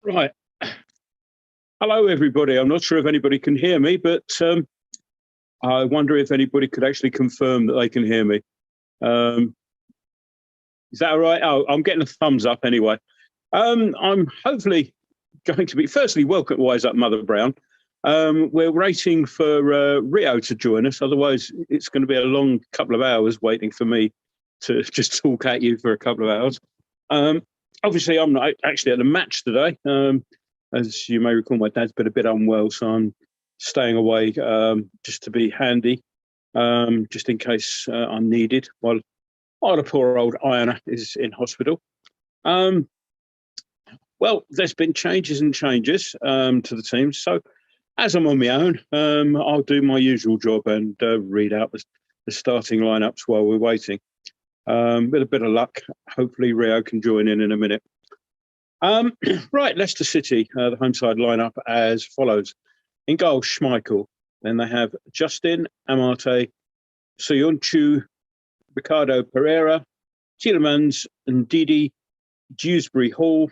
Right. Hello, everybody. I'm not sure if anybody can hear me, but I wonder if anybody could actually confirm that they can hear me. Is that all right? Oh, I'm getting a thumbs up anyway. I'm hopefully going to be, firstly, welcome, Wise Up Mother Brown. We're waiting for Rio to join us. Otherwise, it's going to be a long couple of hours waiting for me to just talk at you for a couple of hours. Obviously, I'm not actually at the match today. As you may recall, my dad's been a bit unwell, so I'm staying away just to be handy, just in case I'm needed while the poor old Iona is in hospital. Well, there's been changes and changes to the team. So as I'm on my own, I'll do my usual job and read out the starting lineups while we're waiting. With a bit of luck, hopefully Rio can join in a minute. Right, Leicester City, the home side lineup as follows. In goal, Schmeichel. Then they have Justin, Amate, Soyuncu, Ricardo Pereira, Tielemans, Ndidi, Dewsbury Hall,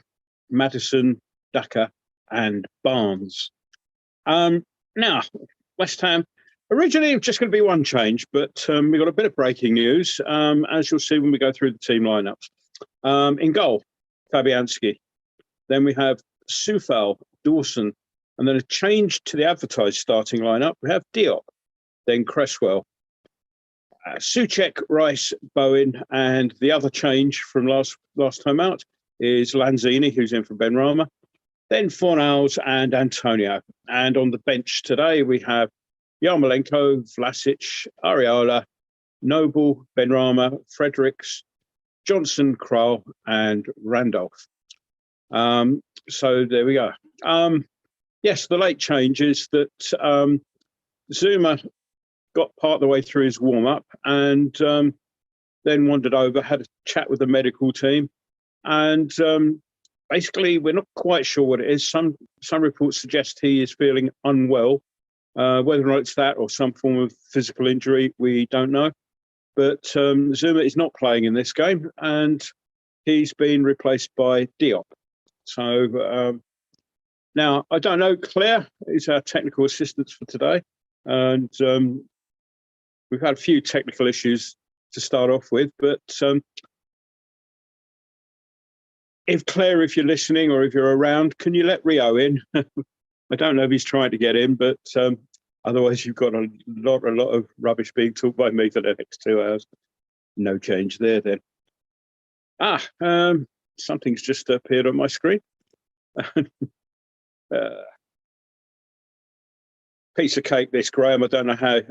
Maddison, Daka, and Barnes. Now, West Ham, originally it was just going to be one change, but we got a bit of breaking news, as you'll see when we go through the team lineups. In goal, Fabianski. Then we have Soufal, Dawson, and then a change to the advertised starting lineup. We have Diop, then Cresswell, Souček, Rice, Bowen, and the other change from last time out is Lanzini, who's in for Benrahma, then Fornals and Antonio. And on the bench today, we have Yarmolenko, Vlasic, Areola, Noble, Benrahma, Fredericks, Johnson, Krul, and Randolph. So there we go. Yes, the late change is that Zouma got part of the way through his warm-up and then wandered over, had a chat with the medical team, and basically we're not quite sure what it is. Some reports suggest he is feeling unwell. Whether or not it's that or some form of physical injury, we don't know. But Zouma is not playing in this game, and he's been replaced by Diop. So now, I don't know, Claire is our technical assistant for today, and we've had a few technical issues to start off with, but if you're listening or if you're around, can you let Rio in? I don't know if he's trying to get in, but otherwise you've got a lot of rubbish being talked by me for the next 2 hours. No change there then. Something's just appeared on my screen. Piece of cake, this, Graham. I don't know how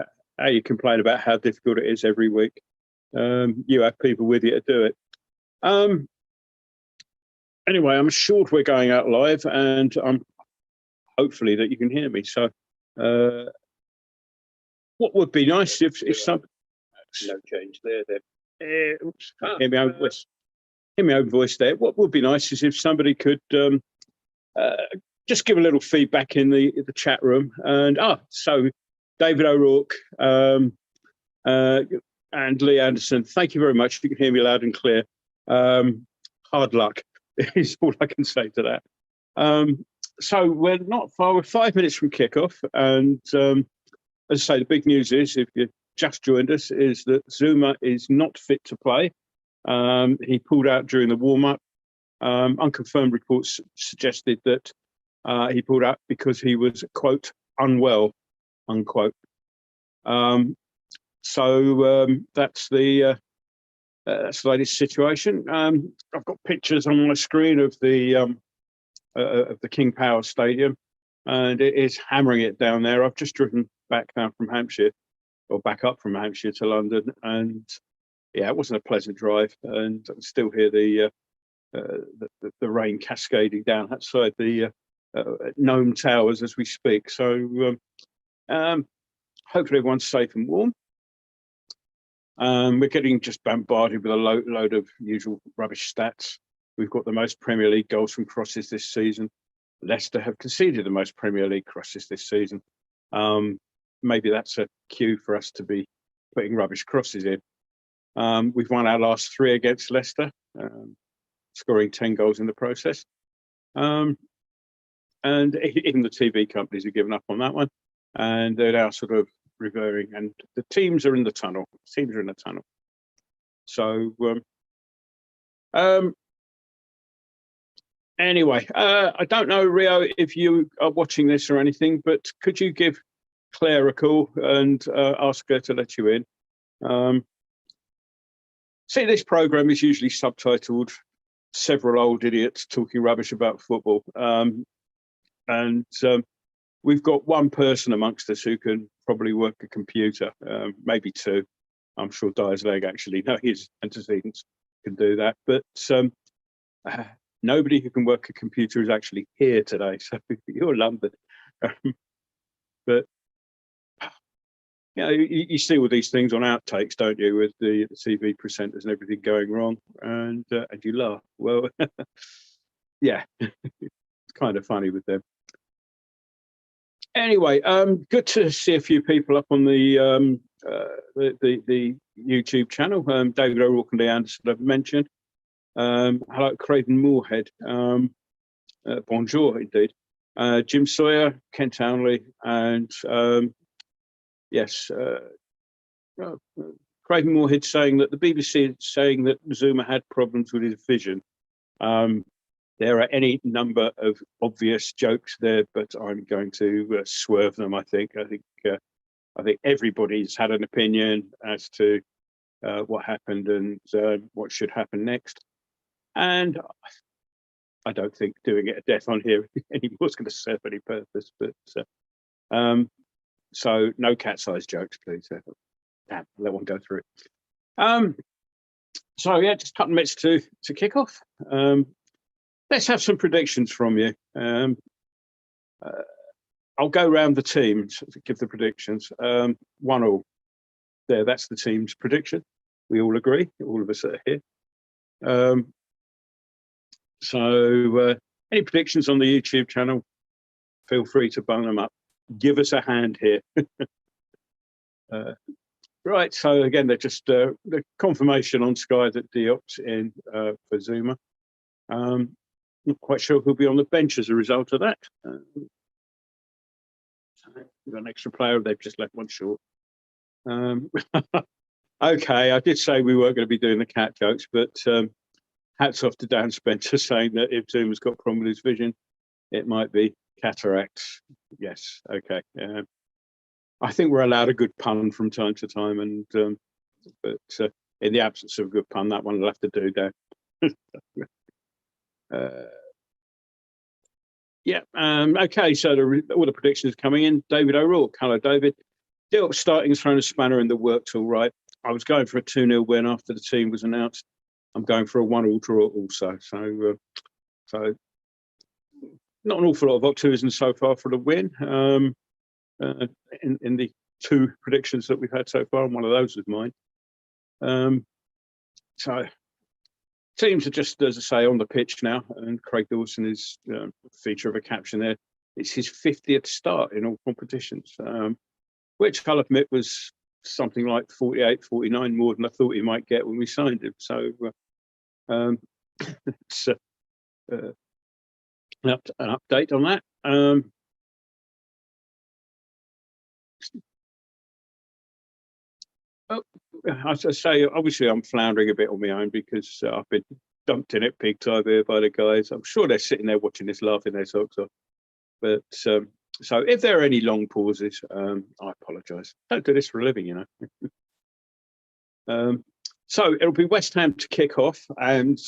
you complain about how difficult it is every week. You have people with you to do it. Anyway, I'm assured we're going out live, and I'm hopefully that you can hear me. So, what would be nice if some no change there. Then hear me over voice. Hear me over voice there. What would be nice is if somebody could just give a little feedback in the chat room. And so David O'Rourke and Lee Anderson, thank you very much. You can hear me loud and clear. Hard luck is all I can say to that. So we're not far. We're 5 minutes from kickoff, and as I say, the big news is, if you just joined us, is that Zouma is not fit to play. He pulled out during the warm-up. Unconfirmed reports suggested that he pulled out because he was, quote, unwell, unquote. So that's the latest situation. I've got pictures on my screen of the King Power Stadium, and it is hammering it down there. I've just driven back down from Hampshire, or back up from Hampshire to London, and yeah, it wasn't a pleasant drive, and I can still hear the rain cascading down outside the Gnome Towers as we speak. So hopefully everyone's safe and warm. We're getting just bombarded with a load of usual rubbish stats. We've got the most Premier League goals from crosses this season. Leicester have conceded the most Premier League crosses this season. Maybe that's a cue for us to be putting rubbish crosses in. We've won our last 3 against Leicester, scoring 10 goals in the process. and even the TV companies have given up on that one, and they're now sort of reverting. And the teams are in the tunnel. Teams are in the tunnel. So anyway, I don't know, Rio, if you are watching this or anything, but could you give Claire a call and ask her to let you in? See, this program is usually subtitled "Several Old Idiots Talking Rubbish About Football," and we've got one person amongst us who can probably work a computer, maybe two. I'm sure Dyer's Leg actually, no, his antecedents can do that, but nobody who can work a computer is actually here today, so you're lumbered. But you know, you see all these things on outtakes, don't you, with the TV presenters and everything going wrong, and you laugh. Well, yeah, it's kind of funny with them. Anyway, good to see a few people up on the YouTube channel. David O'Rourke and Lee Anderson I've mentioned. Hello, Craven Moorhead. Bonjour, indeed. Jim Sawyer, Ken Townley, and yes, Craven Moorhead saying that the BBC is saying that Zouma had problems with his vision. There are any number of obvious jokes there, but I'm going to swerve them. I think everybody's had an opinion as to what happened and what should happen next. And I don't think doing it a death on here anymore is going to serve any purpose. But so no cat-sized jokes, please. Damn, let one go through. So yeah, just a couple of minutes to kick off. Let's have some predictions from you. I'll go around the team to give the predictions. 1-1. There, that's the team's prediction. We all agree, all of us that are here. So any predictions on the YouTube channel, feel free to bung them up. Give us a hand here. Right, so again, they're just the confirmation on Sky that Diop's in for Zouma. Not quite sure who'll be on the bench as a result of that. We've got an extra player, they've just left one short. Okay, I did say we weren't going to be doing the cat jokes, but hats off to Dan Spencer saying that if Zouma's got a problem with his vision, it might be cataracts. Yes, okay. I think we're allowed a good pun from time to time, and but in the absence of a good pun, that one will have to do, Dan. Yeah, okay, so all the predictions coming in. David O'Rourke, hello David. Diop starting has thrown a spanner in the works, all right. I was going for a 2-0 win after the team was announced. I'm going for a 1-1 draw also. So not an awful lot of optimism so far for the win. In the two predictions that we've had so far, and one of those was mine. So teams are just, as I say, on the pitch now, and Craig Dawson is feature of a caption there. It's his 50th start in all competitions, which I'll admit was something like 48, 49 more than I thought he might get when we signed him. So it's an update on that. As I say, obviously I'm floundering a bit on my own because I've been dumped in at pig time here by the guys. I'm sure they're sitting there watching this laughing their socks off. But so if there are any long pauses, I apologise. Don't do this for a living, you know. So it'll be West Ham to kick off, and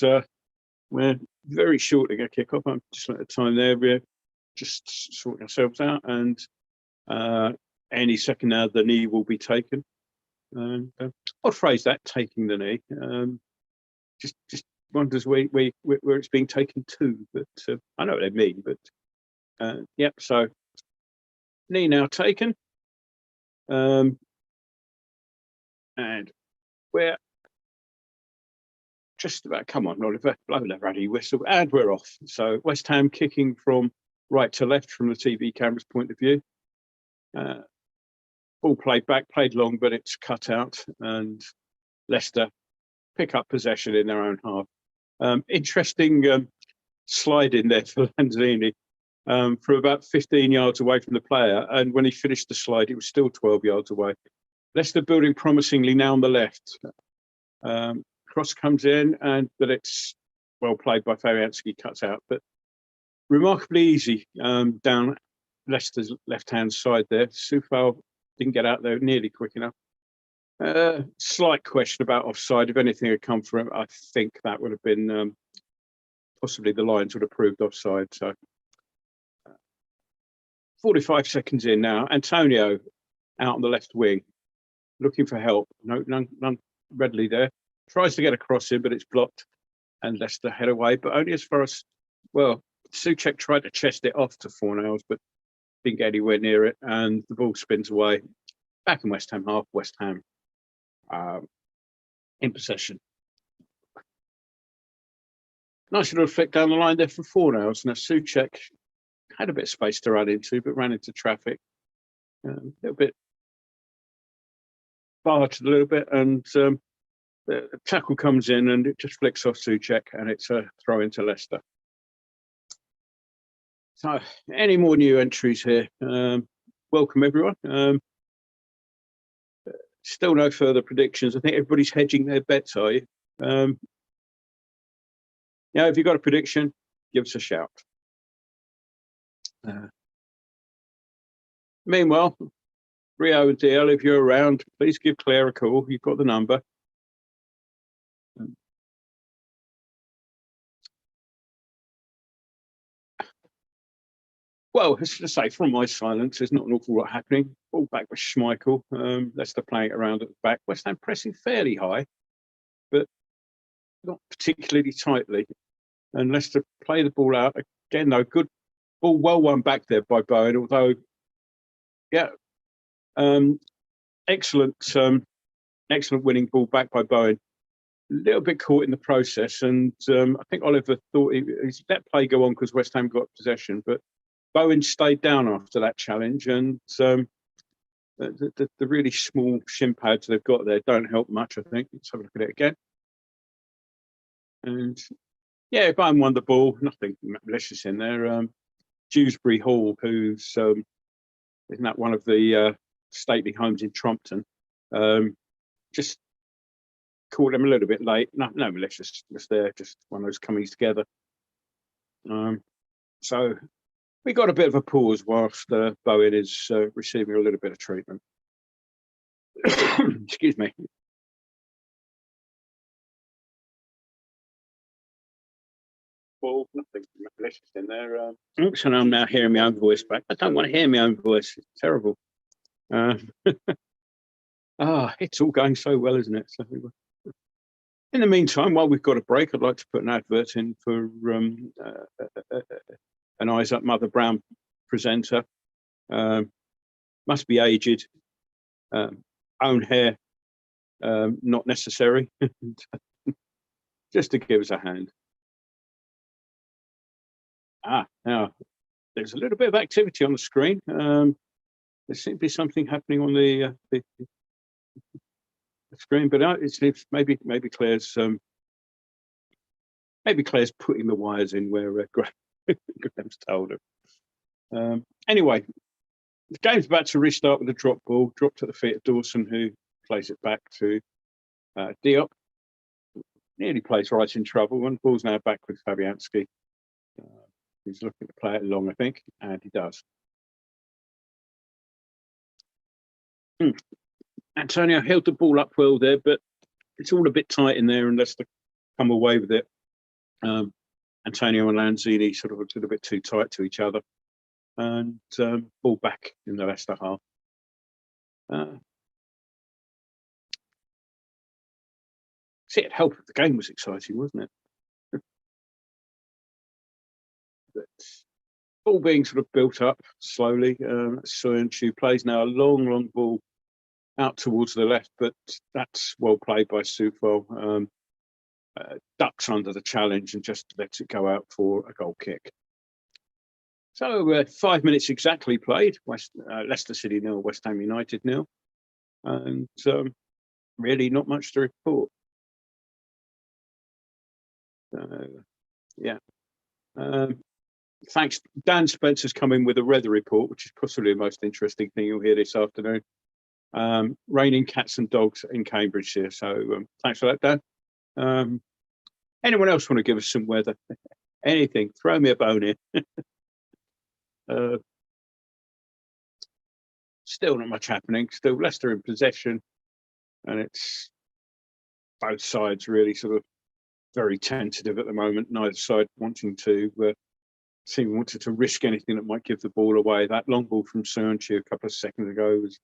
we're very shortly going to kick off. I'm just at the time there. We're just sorting ourselves out, and any second now the knee will be taken. I'll phrase that, taking the knee. Just wonders where it's being taken to, but I know what they mean. But yep. So knee now taken, and we're just about. Come on, Oliver, blow the ruddy whistle, and we're off. So West Ham kicking from right to left from the TV camera's point of view. Ball played back, played long, but it's cut out, and Leicester pick up possession in their own half. Interesting slide in there for Lanzini. from about 15 yards away from the player. And when he finished the slide, it was still 12 yards away. Leicester building promisingly now on the left. Cross comes in, but it's well played by Fabianski, cuts out. But remarkably easy down Leicester's left-hand side there. Soufal didn't get out there nearly quick enough. Slight question about offside. If anything had come from it, I think that would have been possibly the lines would have proved offside. So 45 seconds in now. Antonio out on the left wing, looking for help. None readily there. Tries to get across him, but it's blocked. And Leicester head away, but only as far as, well, Souček tried to chest it off to Fornals, but didn't get anywhere near it. And the ball spins away. Back in West Ham half, West Ham in possession. Nice little flick down the line there from Fornals. Now Souček had a bit of space to run into, but ran into traffic. A little bit barged a little bit, and the tackle comes in and it just flicks off Souček, and it's a throw into Leicester. So, any more new entries here? Welcome, everyone. Still no further predictions. I think everybody's hedging their bets, are you? Yeah, if you've got a prediction, give us a shout. Meanwhile, Rio and DL, if you're around, please give Claire a call. You've got the number. Well, as I say, from my silence, there's not an awful lot happening. Ball back with Schmeichel. Leicester playing it around at the back. West Ham pressing fairly high, but not particularly tightly. And Leicester play the ball out. Again, though, good ball, well won back there by Bowen, although, yeah, excellent winning ball back by Bowen. A little bit caught in the process, and I think Oliver thought he let play go on because West Ham got possession, but Bowen stayed down after that challenge, and the really small shin pads they've got there don't help much, I think. Let's have a look at it again. And yeah, Bowen won the ball, nothing malicious in there. Dewsbury Hall, who's isn't that one of the stately homes in Trompton, just caught him a little bit late. No maliciousness there, just one of those coming together. So we got a bit of a pause whilst Bowen is receiving a little bit of treatment. Excuse me. Well, nothing malicious in there. So I'm now hearing my own voice back. I don't want to hear my own voice. It's terrible. It's all going so well, isn't it? So, in the meantime, while we've got a break, I'd like to put an advert in for an Eyes Up Mother Brown presenter. Must be aged. Own hair, not necessary. Just to give us a hand. Now there's a little bit of activity on the screen. There seems to be something happening on the screen, but it's maybe Claire's putting the wires in where Graham's told her. Anyway, the game's about to restart with a drop ball, dropped at the feet of Dawson, who plays it back to Diop. Nearly plays right in trouble, and the ball's now back with Fabianski. He's looking to play it long, I think, and he does. Antonio held the ball up well there, but it's all a bit tight in there unless they come away with it. Antonio and Lanzini sort of a little bit too tight to each other, and ball back in the Leicester half. See, it helped if the game was exciting, wasn't it? But ball being sort of built up slowly. Soyuncu plays now a long ball out towards the left, but that's well played by Soufal. Ducks under the challenge and just lets it go out for a goal kick. So 5 minutes exactly played. Leicester City 0, West Ham United 0, and really not much to report. Yeah. thanks. Dan Spencer's come in with a weather report, which is possibly the most interesting thing you'll hear this afternoon. Raining cats and dogs in Cambridgeshire. So thanks for that, Dan. Anyone else want to give us some weather? Anything? Throw me a bone here. Still not much happening. Still Leicester in possession, and it's both sides really sort of very tentative at the moment. Neither side wanting to wanted to risk anything that might give the ball away. That long ball from Soyuncu a couple of seconds ago was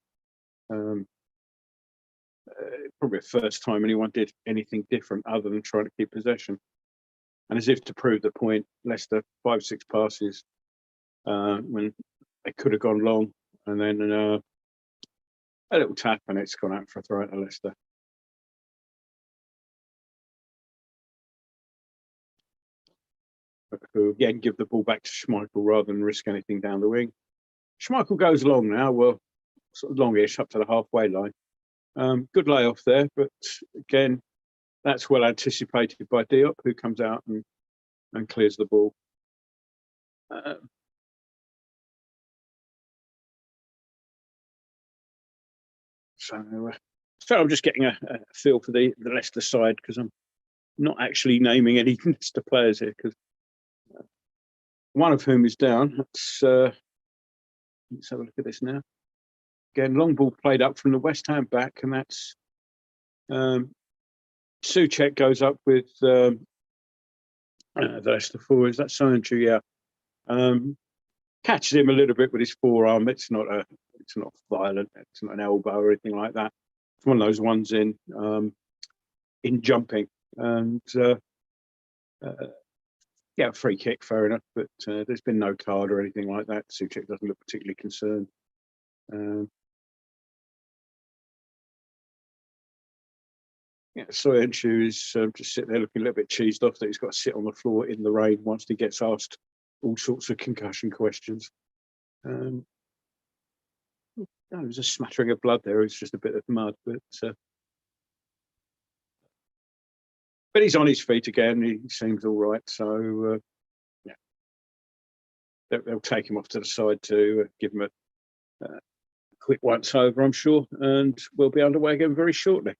probably the first time anyone did anything different other than trying to keep possession. And as if to prove the point, Leicester 5-6 passes when they could have gone long, and then a little tap and it's gone out for a throw to Leicester. Who again give the ball back to Schmeichel rather than risk anything down the wing. Schmeichel goes long now, well, sort of longish up to the halfway line. Good layoff there, but again, that's well anticipated by Diop, who comes out and clears the ball. So I'm just getting a feel for the Leicester side, because I'm not actually naming any Leicester players here, because one of whom is down. Let's have a look at this now. Again, long ball played up from the West Ham back, and that's Souček goes up with the Leicester forwards. That's Soyuncu, yeah. Catches him a little bit with his forearm. It's not violent. It's not an elbow or anything like that. It's one of those ones in jumping, and yeah, free kick, fair enough. But there's been no card or anything like that. Souček doesn't look particularly concerned. Yeah, Soyuncu is just sitting there looking a little bit cheesed off that he's got to sit on the floor in the rain once he gets asked all sorts of concussion questions. There's a smattering of blood there. It's just a bit of mud, but he's on his feet again. He seems all right. So yeah, they'll take him off to the side to give him a quick once over, I'm sure, and we'll be underway again very shortly.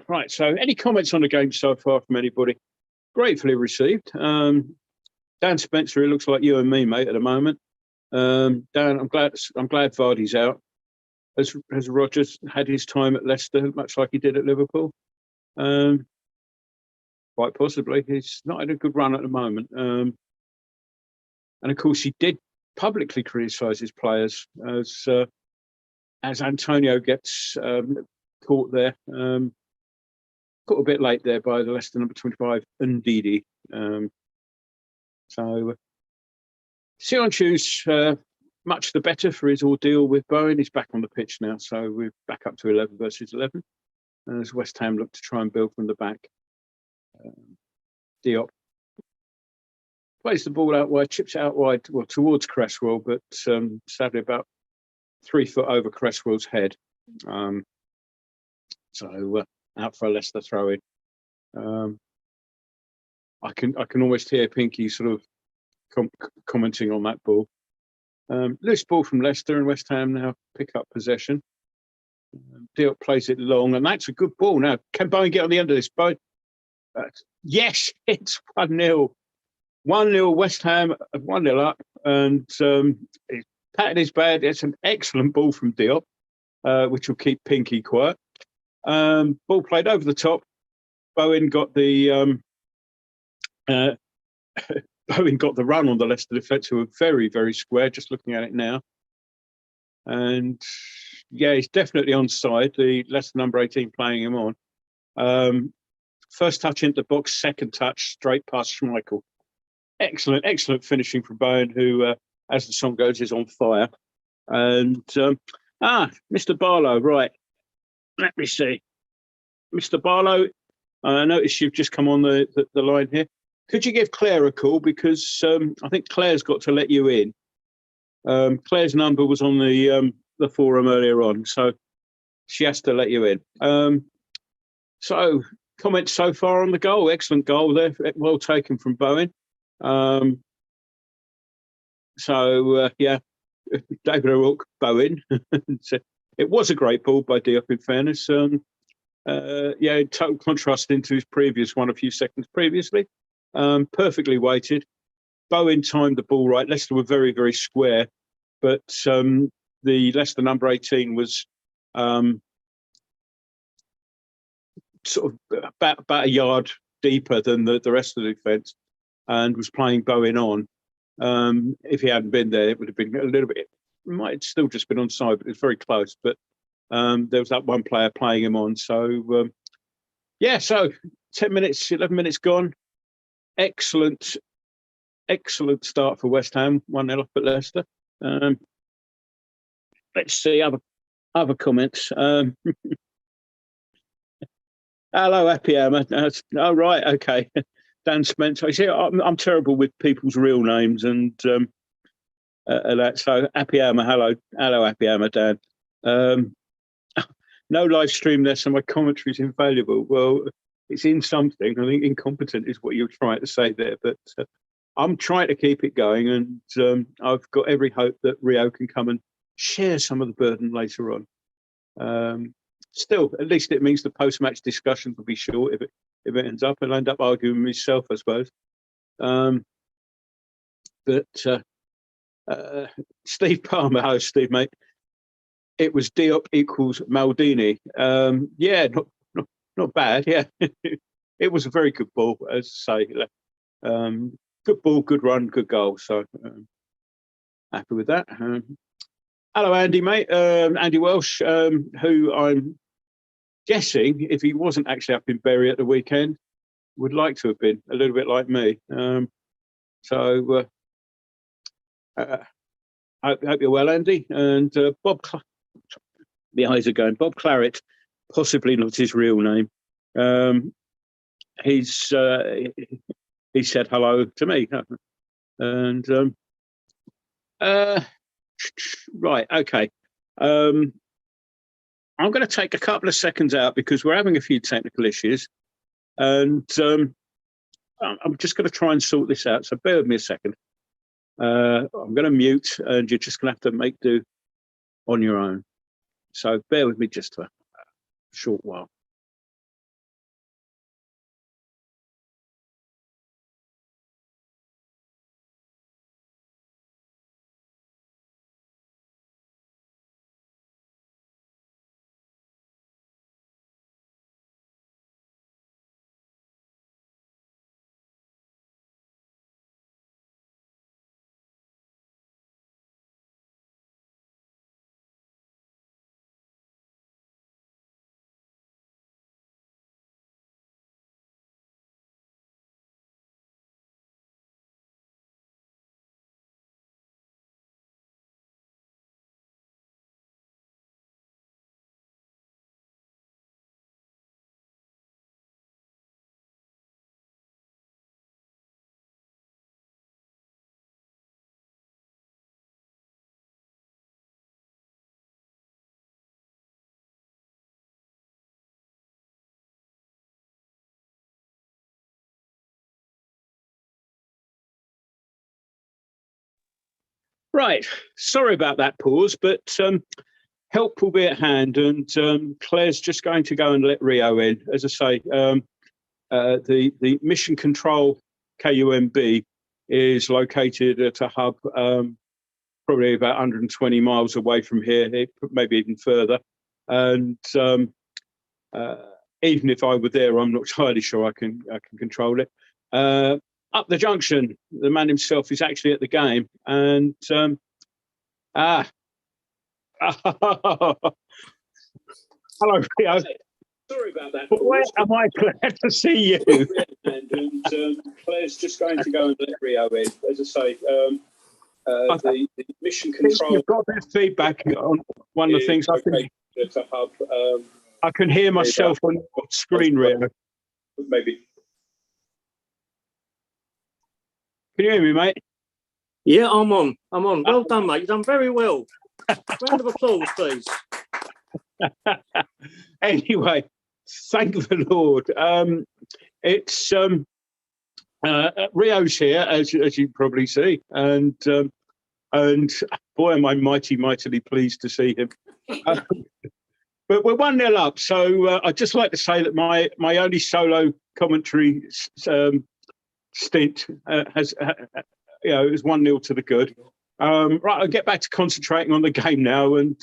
Right, so any comments on the game so far from anybody? Gratefully received. Dan Spencer, it looks like you and me, mate, at the moment. Dan, I'm glad Vardy's out. Has Rodgers had his time at Leicester, much like he did at Liverpool? Quite possibly. He's not in a good run at the moment. And of course, he did publicly criticise his players as Antonio gets caught there. Caught a bit late there by the Leicester number 25, Ndidi. So Soyuncu's much the better for his ordeal with Bowen. He's back on the pitch now, so we're back up to 11 versus 11. As West Ham look to try and build from the back. Diop plays the ball out wide, chips it out wide, well, towards Cresswell, but sadly about 3 foot over Cresswell's head. So out for a Leicester throw in. I can almost hear Pinky sort of commenting on that ball. Loose ball from Leicester, and West Ham now pick up possession. Diop plays it long, and that's a good ball. Now, can Bowen get on the end of this? Bowen? Yes, it's 1-0. 1-0 West Ham, 1-0 up, and he's patting his bad. It's an excellent ball from Diop, which will keep Pinky quiet. Ball played over the top. Bowen got the Bowen got the run on the Leicester defence, who were very, very square, just looking at it now. And yeah, he's definitely onside. The Leicester number 18 playing him on. First touch into the box, second touch straight past Schmeichel. Excellent, excellent finishing from Bowen, who, as the song goes, is on fire. And Mr. Barlow, right. Let me see. Mr. Barlow, I notice you've just come on the line here. Could you give Claire a call? Because I think Claire's got to let you in. Claire's number was on the forum earlier on, so she has to let you in. So comments so far on the goal? Excellent goal there, well taken from Bowen. Yeah, David O'Rourke, Bowen. So it was a great ball by Diop, in fairness. Yeah, total contrast into his previous one a few seconds previously. Perfectly weighted. Bowen timed the ball right. Leicester were very, very square, but the Leicester number 18 was sort of about a yard deeper than the rest of the defence, and was playing Bowen on. If he hadn't been there, it would have been a little bit. It might have still just been onside, but it's very close. But there was that one player playing him on. So yeah, so 10 minutes, 11 minutes gone. Excellent start for West Ham. 1-0 up at Leicester. Let's see other comments. Hello, Happy Hammer. Oh, right, okay. Dan Spencer. See, I'm terrible with people's real names and that. So, Happy Hammer, hello, Happy Hammer, Dan. No live stream there, so my commentary is invaluable. Well, it's in something. I think incompetent is what you're trying to say there, but I'm trying to keep it going, and I've got every hope that Rio can come and share some of the burden later on. Still, at least it means the post-match discussions will be short if it ends up. I'll end up arguing with myself, I suppose. Steve Palmer, hello, Steve, mate. It was Diop equals Maldini. Yeah, not bad. Yeah, it was a very good ball, as I say. Good ball, good run, good goal. So happy with that. Hello, Andy, mate. Andy Welsh, who I'm guessing, if he wasn't actually up in Bury at the weekend, would like to have been a little bit like me. So I hope you're well, Andy. And Bob, the eyes are going. Bob Claret, possibly not his real name. He said hello to me, and right, okay. I'm going to take a couple of seconds out because we're having a few technical issues, and I'm just going to try and sort this out. So bear with me a second. I'm going to mute, and you're just going to have to make do on your own. So bear with me just for a short while. Right, sorry about that pause, but help will be at hand, and Claire's just going to go and let Rio in. As I say, the Mission Control KUMB is located at a hub probably about 120 miles away from here, maybe even further. And even if I were there, I'm not entirely sure I can control it. Up the junction, the man himself is actually at the game, and hello, Rio. Sorry about that. But where am I glad to see you? And Claire's just going to go and let Rio in. As I say, the Mission Control. You've got a bit of feedback on one of the things. I can hear myself on your screen, Rio. Maybe. Can you hear me, mate? Yeah, I'm on. Well done, mate. You've done very well. Round of applause, please. Anyway, Thank the Lord. It's Rio's here, as you probably see, and boy, am I mightily pleased to see him. But we're 1-0 up, so I'd just like to say that my only solo commentary stint has, it was 1-0 to the good. Right, I'll get back to concentrating on the game now, and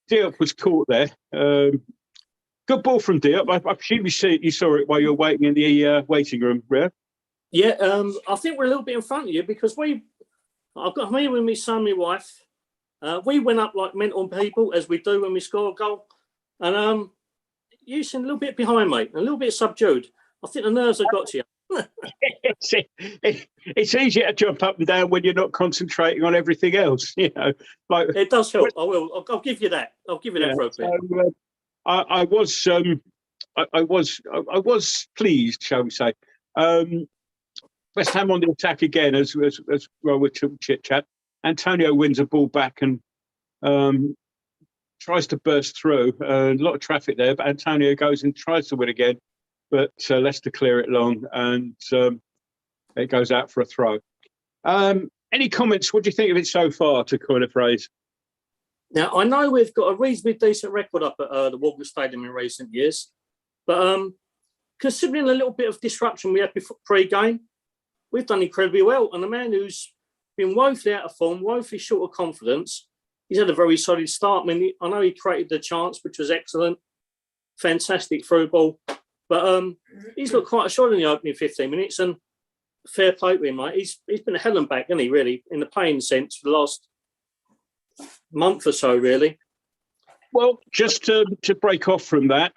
Diop was caught there. Good ball from Diop. I presume you saw it while you were waiting in the waiting room, Rio? Yeah, I think we're a little bit in front of you because I've got me with my son, my wife. We went up like mental people, as we do when we score a goal. And you seem a little bit behind, mate, a little bit subdued. I think the nerves have got to you. It's easier to jump up and down when you're not concentrating on everything else, Like it does help. I'll give you that. I'll give you that for a bit. So, I was pleased, shall we say. West Ham on the attack again, as well with chit chat. Antonio wins a ball back and tries to burst through. A lot of traffic there, but Antonio goes and tries to win again, but Leicester clear it long, and it goes out for a throw. Any comments? What do you think of it so far, to coin a phrase? Now, I know we've got a reasonably decent record up at the Walker Stadium in recent years, but considering a little bit of disruption we had before pre-game, we've done incredibly well. And the man who's been woefully out of form, woefully short of confidence, he's had a very solid start. I mean, I know he created the chance, which was excellent. Fantastic through ball. But he's looked quite assured in the opening 15 minutes, and fair play to him, mate. He's been a hell and back, hasn't he, really, in the playing sense for the last month or so, really. Well, just to break off from that,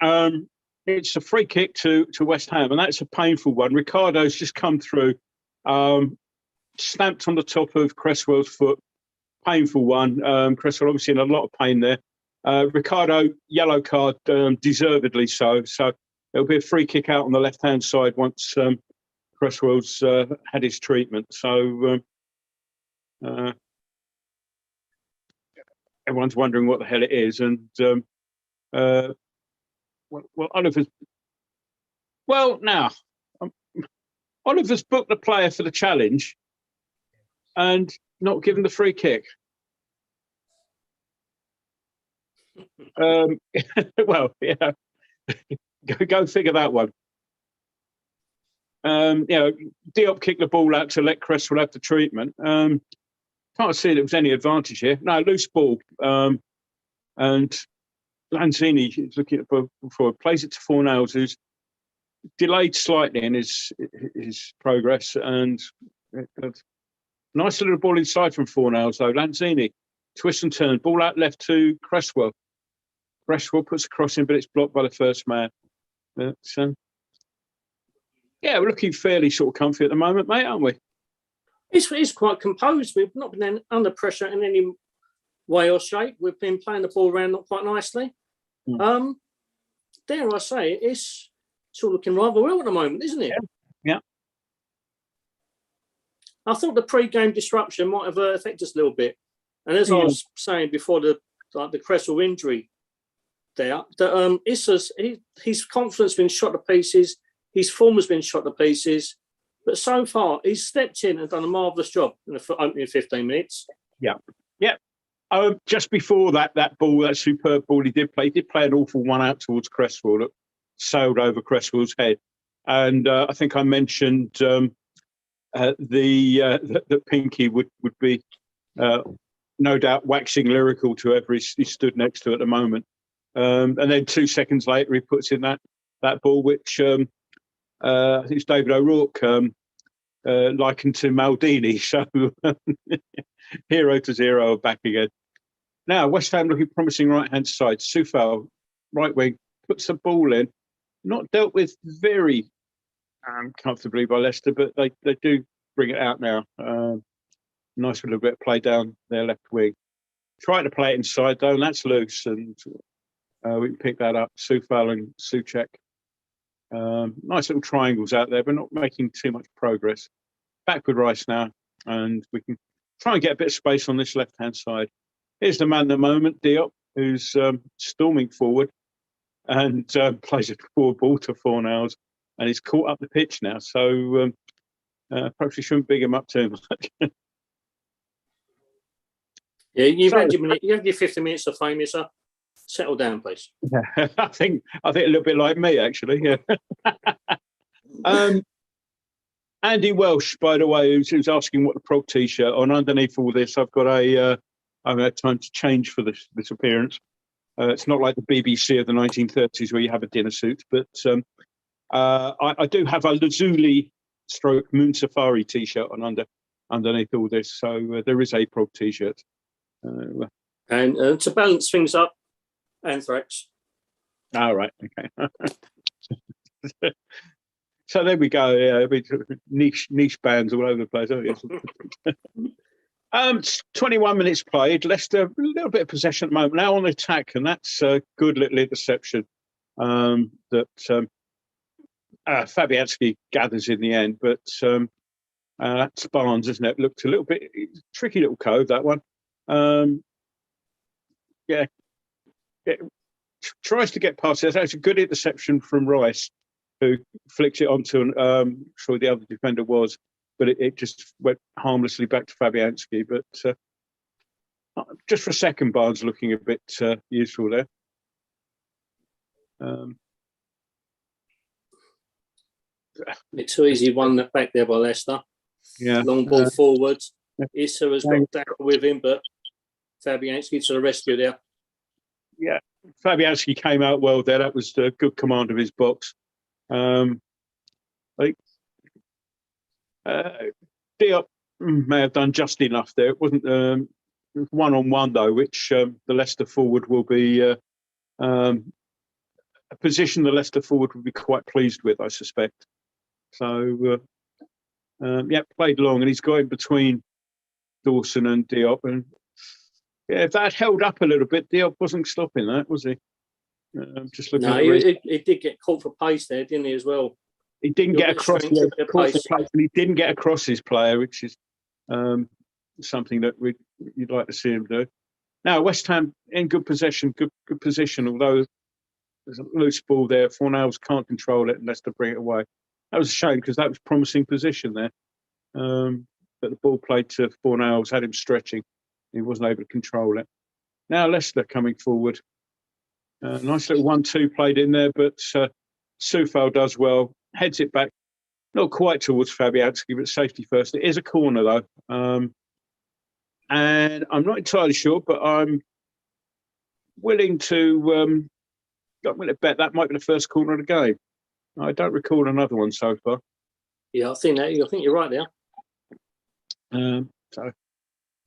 it's a free kick to West Ham, and that's a painful one. Ricardo's just come through, stamped on the top of Cresswell's foot. Painful one. Cresswell obviously in a lot of pain there. Ricardo, yellow card, deservedly so. So it'll be a free kick out on the left-hand side once Cresswell's had his treatment. So everyone's wondering what the hell it is. And Oliver's... Well, now, Oliver's booked the player for the challenge and not given the free kick. Well, yeah, go figure that one. Diop kicked the ball out to let Cresswell have the treatment. Can't see there was any advantage here. No, loose ball. And Lanzini is looking at before plays it to Fornals, who's delayed slightly in his progress, and nice little ball inside from Fornals though. Lanzini twist and turn, ball out left to Cresswell. Cresswell puts a cross in, but it's blocked by the first man. But, yeah, we're looking fairly sort of comfy at the moment, mate, aren't we? It's quite composed. We've not been under pressure in any way or shape. We've been playing the ball around not quite nicely. Dare I say, it's sort of looking rather well at the moment, isn't it? Yeah. I thought the pre-game disruption might have affected us a little bit. And as I was saying before the Cresswell injury there, that his confidence has been shot to pieces, his form has been shot to pieces, but so far he's stepped in and done a marvellous job in the opening 15 minutes. Yeah. Just before that ball, that superb ball he did play an awful one out towards Cresswell that sailed over Cresswell's head. And I think I mentioned that Pinky would be no doubt waxing lyrical to whoever he stood next to at the moment. And then 2 seconds later, he puts in that ball, which I think it's David O'Rourke likened to Maldini. So hero to zero back again. Now, West Ham looking promising right-hand side. Soufal, right wing, puts the ball in. Not dealt with very comfortably by Leicester, but they do bring it out now. Nice little bit of play down their left wing. Trying to play it inside, though, and that's loose. And we can pick that up. Soufal and Souček. Nice little triangles out there, but not making too much progress. Back with Rice now, and we can try and get a bit of space on this left-hand side. Here's the man at the moment, Diop, who's storming forward. and plays a forward ball to Fornals, and he's caught up the pitch now. So perhaps we shouldn't big him up too much. Yeah, you've had your 50 minutes of fame, sir. Settle down, please. Yeah, I think a little bit like me, actually. Yeah. Andy Welsh, by the way, who's asking what the prog T-shirt on. Underneath all this, I've got I've had time to change for this appearance. It's not like the BBC of the 1930s where you have a dinner suit, but I do have a Lazuli / Moon Safari T-shirt on underneath all this, so there is a prog T-shirt. And to balance things up, Anthrax. All right, okay. So there we go. Yeah, niche bands all over the place. Oh, yes. 21 minutes played. Leicester, a little bit of possession at the moment. Now on the attack, and that's a good little interception that Fabianski gathers in the end. But that's Barnes, isn't it? Looked a little bit tricky little cove, that one. Yeah. Tries to get past it. That's a good interception from Rice, who flicks it onto sure the other defender was, but it just went harmlessly back to Fabianski. But just for a second, Barnes looking a bit useful there. Bit too easy one back there by Leicester. Yeah, long ball forward. Issa has got down with him, but Fabianski to the rescue there. Yeah, Fabianski came out well there. That was the good command of his box. Diop may have done just enough there. It wasn't one-on-one though, which the Leicester forward will be a position the Leicester forward will be quite pleased with, I suspect. So played long, and he's got in between Dawson and Diop, and yeah, if that held up a little bit, Diop wasn't stopping that, was he? Just looking. No, he did get caught for pace there, didn't he? As well. He didn't get across the pace, and he didn't get across his player, which is something that you'd like to see him do. Now, West Ham in good possession, good position, although there's a loose ball there. Fornals can't control it unless to bring it away. That was a shame because that was promising position there. But the ball played to Fornals, had him stretching. He wasn't able to control it. Now Leicester coming forward. Nice little 1-2 played in there, but Soufal does well. Heads it back, not quite towards Fabianski, but safety first. It is a corner though. And I'm not entirely sure, but I'm willing to bet that might be the first corner of the game. I don't recall another one so far. Yeah, I think you're right there. So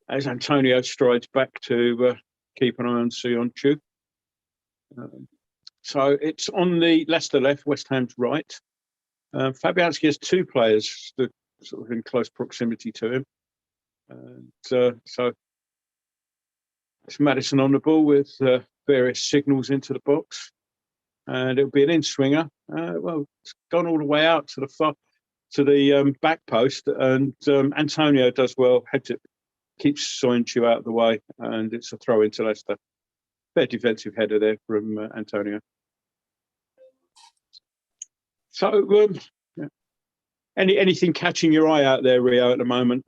as Antonio strides back to keep an eye on Sionchu. So it's on the Leicester left, West Ham's right. Fabianski has two players that sort of in close proximity to him. So it's Maddison on the ball with various signals into the box. And it'll be an in-swinger. It's gone all the way out to the back post, and Antonio does well. Heads it, keeps Soyuncu out of the way, and it's a throw into Leicester. Fair defensive header there from Antonio. So, anything catching your eye out there, Rio, at the moment?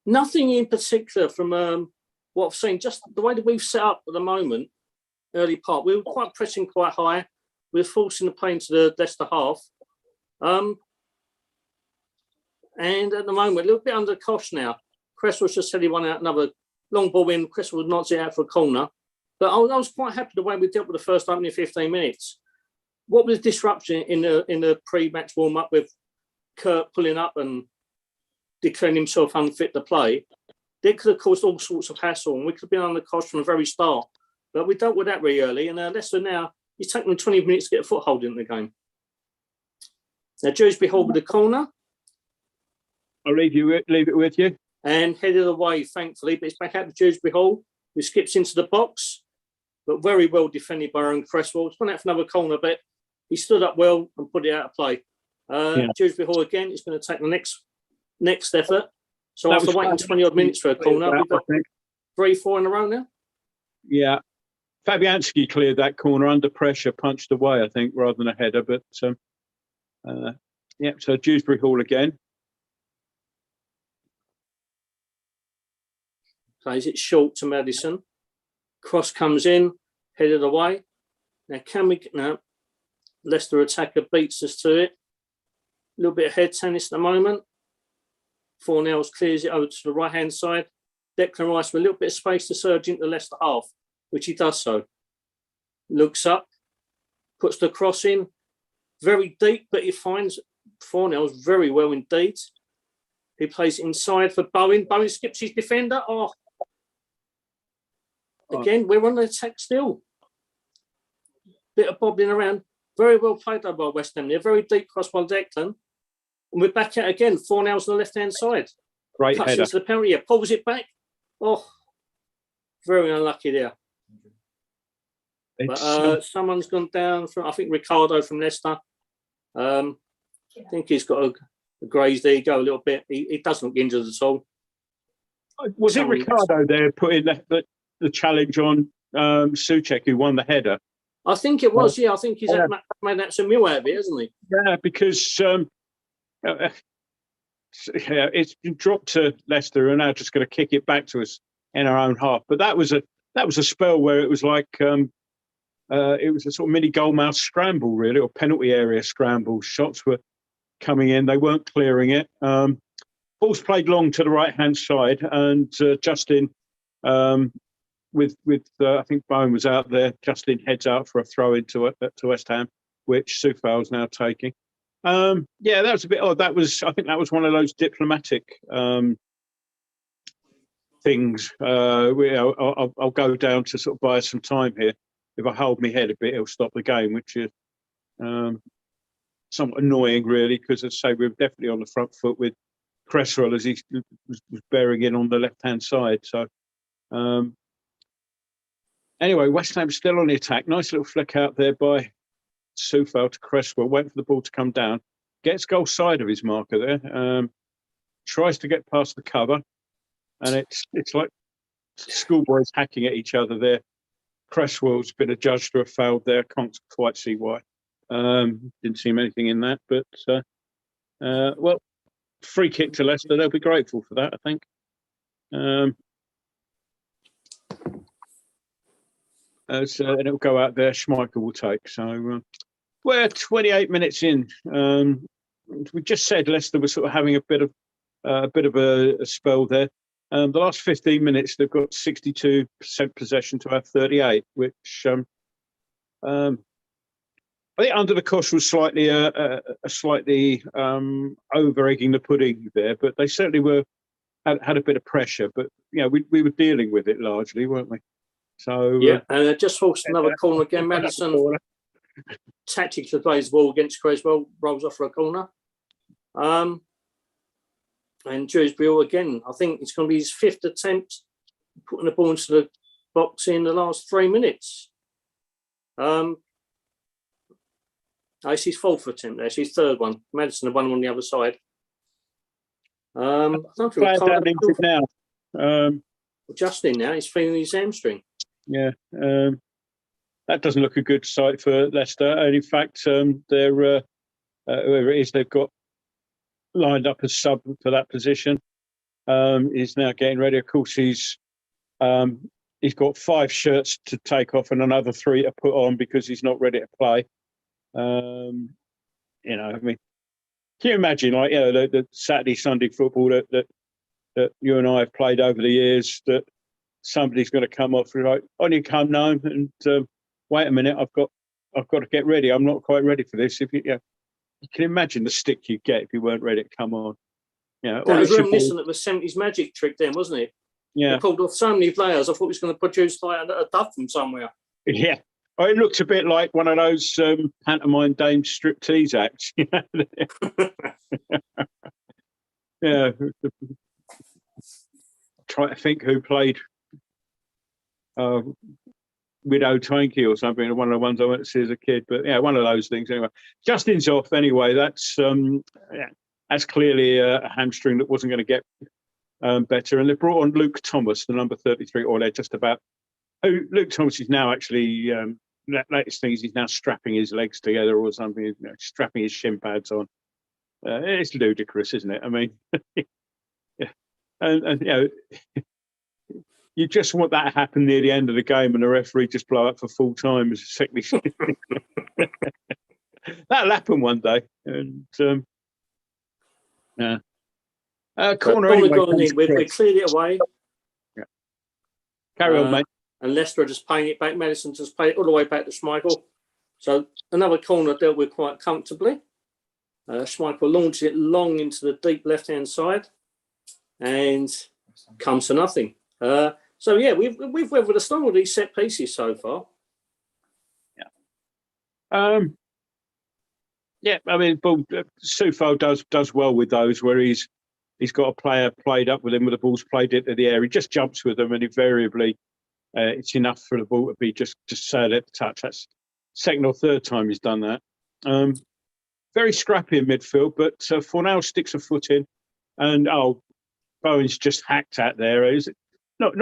Nothing in particular from what I've seen. Just the way that we've set up at the moment. Early part, we were quite pressing quite high. We were forcing the play into the Leicester half. And at the moment, a little bit under the cosh now. Cresswell's just said he won out another long ball in. Cresswell knocks it out for a corner. But I was quite happy the way we dealt with the first opening 15 minutes. What was disruption in the pre-match warm-up with Kurt pulling up and declaring himself unfit to play? They could have caused all sorts of hassle, and we could have been on the cosh from the very start. But we dealt with that very early, and Leicester now, it's taken them 20 minutes to get a foothold in the game. Now, Dewsbury Hall with the corner. I'll leave it with you. And headed away, thankfully, but it's back out to Dewsbury Hall, who skips into the box, but very well defended by Aaron Cresswell. It's gone out for another corner, but he stood up well and put it out of play. Dewsbury Hall again, it's going to take the next effort. So after waiting 20-odd minutes for a corner, we've got 3-4 in a row now. Yeah. Fabianski cleared that corner under pressure, punched away, I think, rather than a header. But yeah, so Dewsbury Hall again. Plays it short to Madison. Cross comes in, headed away. Now can we? No, Leicester attacker beats us to it. A little bit of head tennis at the moment. Fornells clears it over to the right-hand side. Declan Rice with a little bit of space to surge into the Leicester half, which he does so. Looks up, puts the cross in. Very deep, but he finds Fornells very well indeed. He plays it inside for Bowen. Bowen skips his defender. Oh. Again, we're on the attack still. Bit of bobbling around. Very well played though by West Ham. They're very deep cross by Declan. And we're back out again. Fornells on the left-hand side. Great Cuts header. into the penalty. Pulls it back. Oh, very unlucky there. But someone's gone down from, I think, Ricardo from Leicester. I think he's got a grazed ego a little bit. He doesn't look injured at all. Was it Ricardo there putting the challenge on Souček, who won the header? I think it was, yeah. I think he's made that some meal out of it, hasn't he? Yeah, because it's been dropped to Leicester and now just going to kick it back to us in our own half. But that was a spell where it was like it was a sort of mini goalmouth scramble, really, or penalty area scramble. Shots were coming in, they weren't clearing it. Ball's played long to the right-hand side, and Justin, with I think Bowen was out there. Justin heads out for a throw into West Ham, which Soufal's now taking. Yeah, that was a bit odd. I think that was one of those diplomatic things. I'll go down to sort of buy some time here. If I hold my head a bit, it'll stop the game, which is somewhat annoying, really, because, as I say, we're definitely on the front foot with Cresswell as he was bearing in on the left-hand side. So, anyway, West Ham still on the attack. Nice little flick out there by Soufal to Cresswell. Wait for the ball to come down. Gets goal side of his marker there. Tries to get past the cover. And it's like schoolboys hacking at each other there. Cresswell's been adjudged to have fouled there. Can't quite see why. Didn't see anything in that. But, well, free kick to Leicester. They'll be grateful for that, I think. And it'll go out there. Schmeichel will take. So we're 28 minutes in. We just said Leicester was sort of having a bit of a spell there. The last 15 minutes, they've got 62% possession to our 38, which I think under the cosh was slightly over egging the pudding there, but they certainly had a bit of pressure. But we were dealing with it largely, weren't we? So yeah, and just forced another corner again. Madison tactically plays the ball against Cresswell, rolls off for a corner. And Dewsbury again, I think it's going to be his fifth attempt putting the ball into the box in the last 3 minutes. It's his fourth attempt there. It's his third one. Madison had one on the other side. I don't think now. Justin now, he's feeling his hamstring. Yeah, that doesn't look a good sight for Leicester. And in fact, they're whoever it is they've got lined up as sub for that position is now getting ready. Of course, he's got 5 shirts to take off and another 3 to put on because he's not ready to play. I mean, can you imagine, like, the Saturday, Sunday football that you and I have played over the years, that somebody's going to come off and like, on you come now, and wait a minute, I've got to get ready. I'm not quite ready for this. If you can imagine the stick you'd get if you weren't ready to come on. That was reminiscent of the 70s magic trick then, wasn't it? Yeah. They pulled off so many players, I thought it was going to produce like a dove from somewhere. Yeah. Oh, it looked a bit like one of those pantomime dame striptease acts. Yeah. Try to think who played Widow Twankey or something, one of the ones I went to see as a kid. But yeah, one of those things anyway. Justin's off anyway. That's clearly a hamstring that wasn't going to get better. And they brought on Luke Thomas, the number 33, or they're just about Luke Thomas is now actually latest thing is he's now strapping his legs together or something, strapping his shin pads on. It's ludicrous, isn't it? I mean, yeah. And you just want that to happen near the end of the game and the referee just blow up for full time as a second. That'll happen one day. And yeah. Corner anyway. We cleared it away. Yeah. Carry on, mate. And Leicester just paying it back. Madison just paid it all the way back to Schmeichel. So another corner dealt with quite comfortably. Schmeichel launches it long into the deep left-hand side and comes to nothing. So yeah, we've weathered a storm with these set pieces so far. Yeah. Yeah, I mean, Soufal does well with those where he's got a player played up with him, with the ball's played into the air. He just jumps with them, and invariably it's enough for the ball to be just sailed at the touch. That's second or third time he's done that. Very scrappy in midfield, but Fornal sticks a foot in, and Bowen's just hacked at there. Is it not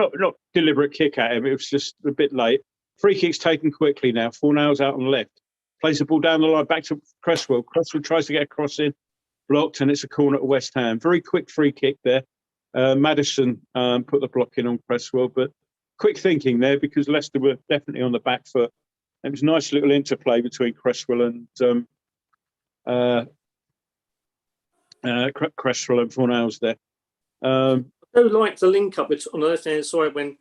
deliberate kick at him? It was just a bit late. Free kick's taken quickly now. Fornal's out on the left. Plays the ball down the line, back to Cresswell. Cresswell tries to get a cross in, blocked, and it's a corner to West Ham. Very quick free kick there. Maddison put the block in on Cresswell, but quick thinking there because Leicester were definitely on the back foot. It was a nice little interplay between Cresswell and Fornals there. I do like the link up on the left hand side when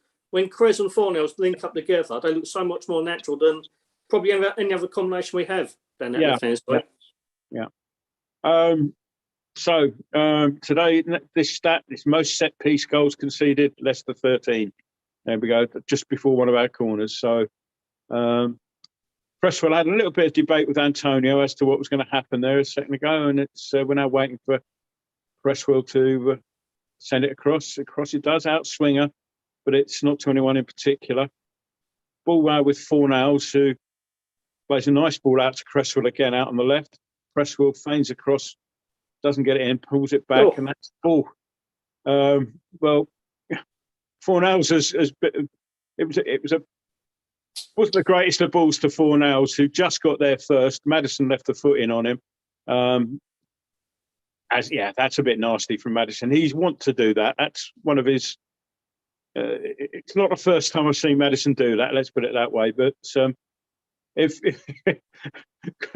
Cress and Fornals link up together. They look so much more natural than probably any other combination we have down that left hand side. Yeah. So today, this most set piece goals conceded, Leicester 13. There we go, just before one of our corners. So Cresswell had a little bit of debate with Antonio as to what was going to happen there a second ago, and we're now waiting for Cresswell to send it across. Across it does, out swinger, but it's not to anyone in particular. Ball now with Fornals, who plays a nice ball out to Cresswell again out on the left. Cresswell feigns across, doesn't get it in, pulls it back, and that's the ball. Well, Fornals wasn't the greatest of balls to Fornals, who just got there first. Maddison left the foot in on him. That's a bit nasty from Maddison. He's want to do that. That's one of his. It's not the first time I've seen Maddison do that. Let's put it that way. But if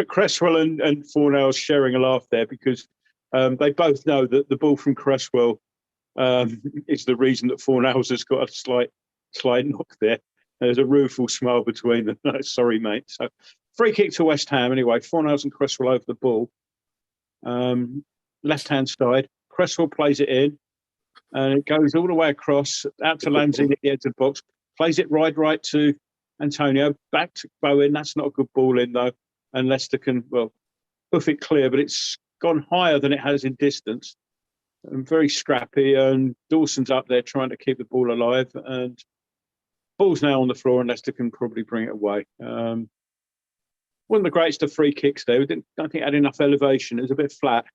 Cresswell and Fornals sharing a laugh there because they both know that the ball from Cresswell is the reason that Fornals has got a slight knock there. There's a rueful smile between them. Sorry, mate. So free kick to West Ham anyway. Fornals and Cresswell over the ball. Left-hand side. Cresswell plays it in. And it goes all the way across, out to Lanzini at the edge of the box. Plays it right to Antonio. Back to Bowen. That's not a good ball in, though. And Leicester can, hoof it clear. But it's gone higher than it has in distance. And very scrappy. And Dawson's up there trying to keep the ball alive. And ball's now on the floor, and Leicester can probably bring it away. One of the greatest of free kicks there. We don't think it had enough elevation. It was a bit flat.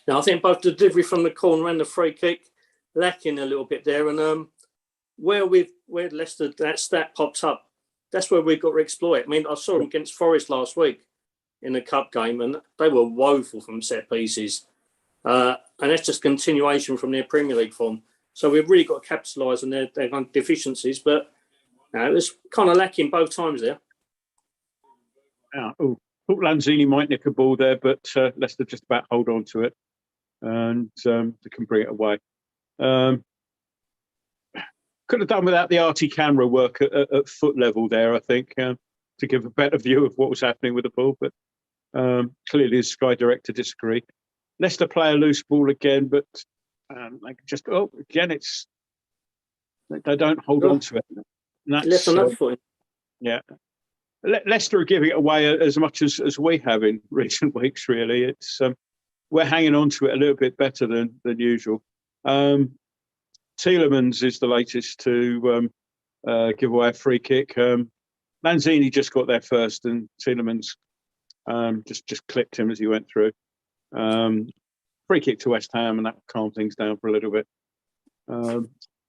Now, I think both the delivery from the corner and the free kick lacking a little bit there. And where Leicester, that stat pops up, that's where we've got to exploit. I mean, I saw them against Forest last week in the cup game, and they were woeful from set pieces. And that's just continuation from their Premier League form. So we've really got to capitalise on their deficiencies. But it was kind of lacking both times there. Thought Lanzini might nick a ball there, but Leicester just about hold on to it. And they can bring it away. Could have done without the arty camera work at foot level there, I think, to give a better view of what was happening with the ball. But clearly the Sky director disagreed. Leicester play a loose ball again, but again, they don't hold on to it. Left on that foot. Yeah. Leicester are giving it away as much as we have in recent weeks, really. It's we're hanging on to it a little bit better than usual. Tielemans is the latest to give away a free kick. Lanzini just got there first, and Tielemans just clipped him as he went through. Free kick to West Ham, and that calmed things down for a little bit.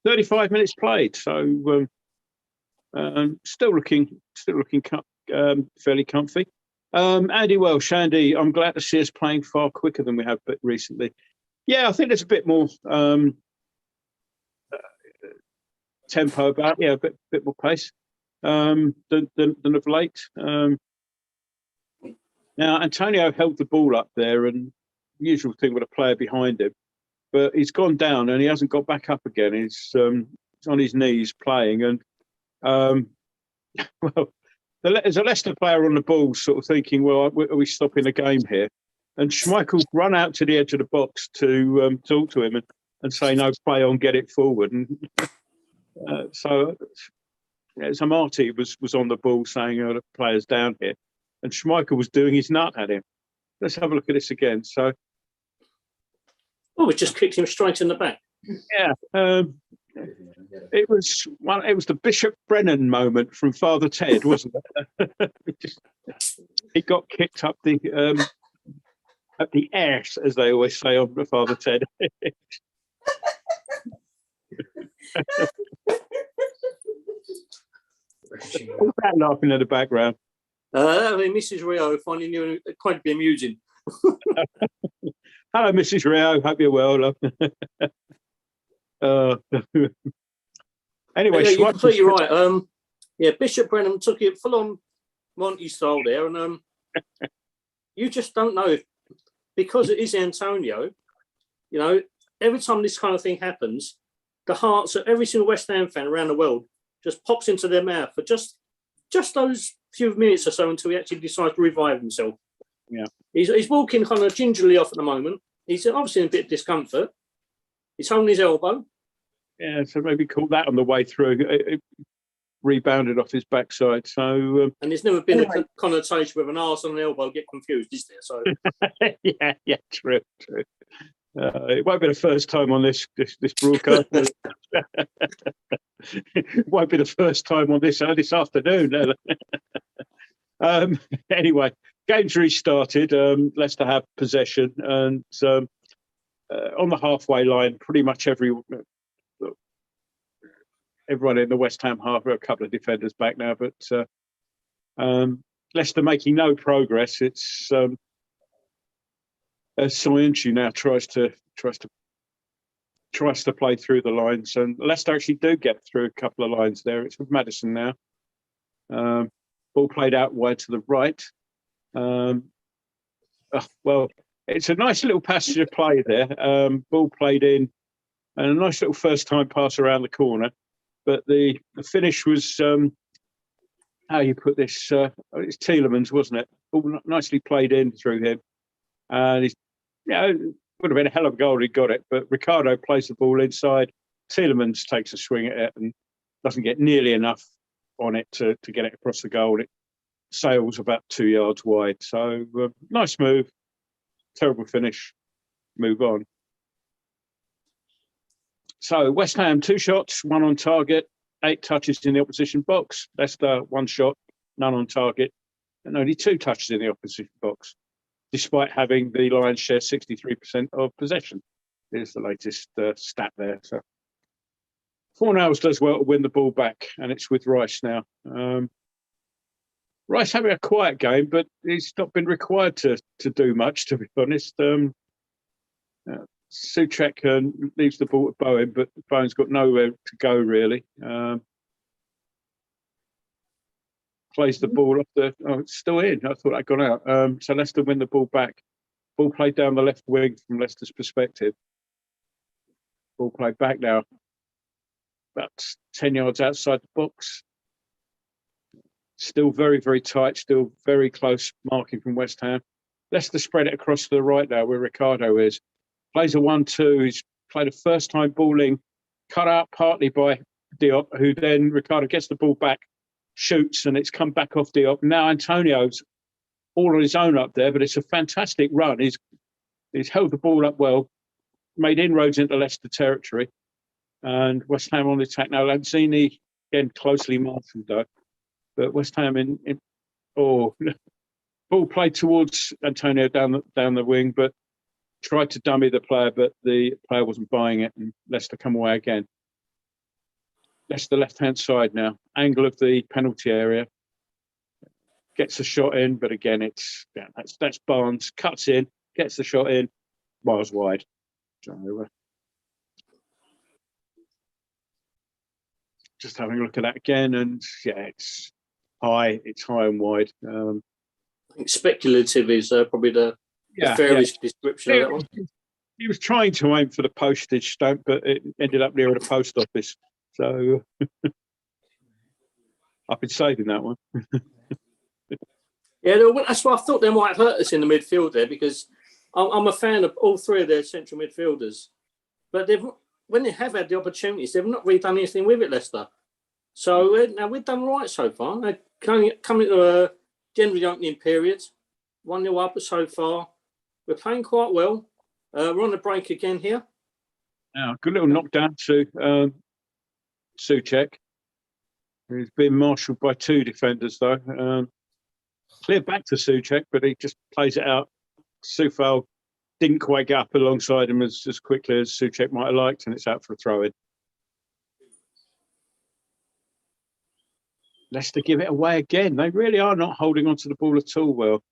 35 minutes played, so Still looking fairly comfy. Andy Welsh, Andy, I'm glad to see us playing far quicker than we have recently. Yeah, I think there's a bit more tempo about, a bit more pace than of late. Now, Antonio held the ball up there, and usual thing with a player behind him, but he's gone down and he hasn't got back up again. He's on his knees playing, and well, there's a Leicester player on the ball, sort of thinking, well, are we stopping the game here? And Schmeichel's run out to the edge of the box to talk to him and say, no, play on, get it forward. And so Marty was on the ball saying, oh, the player's down here. And Schmeichel was doing his nut at him. Let's have a look at this again. So, we just kicked him straight in the back. Yeah. It was the Bishop Brennan moment from Father Ted, wasn't it? He got kicked up the arse, as they always say on Father Ted. Who's that laughing in the background? Mrs. Rio finding you quite be amusing. Hello, Mrs. Rio. Hope you're well, love. Anyway, you're completely right. Bishop Brennan took it full on Monty style there, and you just don't know because it is Antonio. Every time this kind of thing happens, the hearts of every single West Ham fan around the world just pops into their mouth for just those few minutes or so until he actually decides to revive himself. Yeah, he's walking kind of gingerly off at the moment. He's obviously in a bit of discomfort. He's holding his elbow. Yeah, so maybe caught that on the way through. It rebounded off his backside. So and there's never been a connotation with an arse and an elbow get confused, is there? So yeah, true. It won't be the first time on this broadcast. It won't be the first time on this afternoon. Anyway, game's restarted. Leicester have possession, and on the halfway line, pretty much everyone in the West Ham half, a couple of defenders back now, but Leicester making no progress. It's Soyuncu now tries to play through the lines, and Leicester actually do get through a couple of lines there. It's with Maddison now. Ball played out wide to the right. Well, it's a nice little passage of play there. Ball played in, and a nice little first-time pass around the corner. But the finish was, how you put this, it's Tielemans, wasn't it? All nicely played in through him. And it would have been a hell of a goal if he got it. But Ricardo plays the ball inside. Tielemans takes a swing at it and doesn't get nearly enough on it to get it across the goal. It sails about 2 yards wide. So nice move, terrible finish, move on. So West Ham, 2 shots, 1 on target, 8 touches in the opposition box. Leicester, 1 shot, none on target, and only 2 touches in the opposition box, despite having the Lions share 63% of possession. Here's the latest stat there. So Fornals does well to win the ball back, and it's with Rice now. Rice having a quiet game, but he's not been required to do much, to be honest. Souček leaves the ball to Bowen, but Bowen's got nowhere to go, really. Plays the ball off it's still in. I thought I'd gone out. So Leicester win the ball back. Ball played down the left wing from Leicester's perspective. Ball played back now. About 10 yards outside the box. Still very, very tight. Still very close marking from West Ham. Leicester spread it across to the right now where Ricardo is. Plays a 1-2. He's played a first-time balling, cut out partly by Diop, who then Ricardo gets the ball back, shoots, and it's come back off Diop. Now Antonio's all on his own up there, but it's a fantastic run. He's held the ball up well, made inroads into Leicester territory, and West Ham on the attack now. Lanzini, again, closely marshalled though, but West Ham ball played towards Antonio down the wing, but tried to dummy the player, but the player wasn't buying it, and Leicester come away again. Leicester left-hand side now. angle of the penalty area. Gets the shot in, but again, that's Barnes. Cuts in, gets the shot in, miles wide. So, just having a look at that again, and yeah, it's high and wide. I think speculative is probably the fairest description of that one. He was trying to aim for the postage stamp, but it ended up near the post office. So I've been saving that one. Yeah, that's why I thought they might hurt us in the midfield there, because I'm a fan of all three of their central midfielders. But when they have had the opportunities, they've not really done anything with it, Leicester. So now we've done right so far. They're coming to the end of the opening period, 1-0 up so far. We're playing quite well. We're on the break again here. Now, good little knockdown to Souček, who's been marshalled by two defenders, though. Clear back to Souček, but he just plays it out. Soufal didn't quite get up alongside him as quickly as Souček might have liked, and it's out for a throw-in. Leicester give it away again. They really are not holding on to the ball at all well.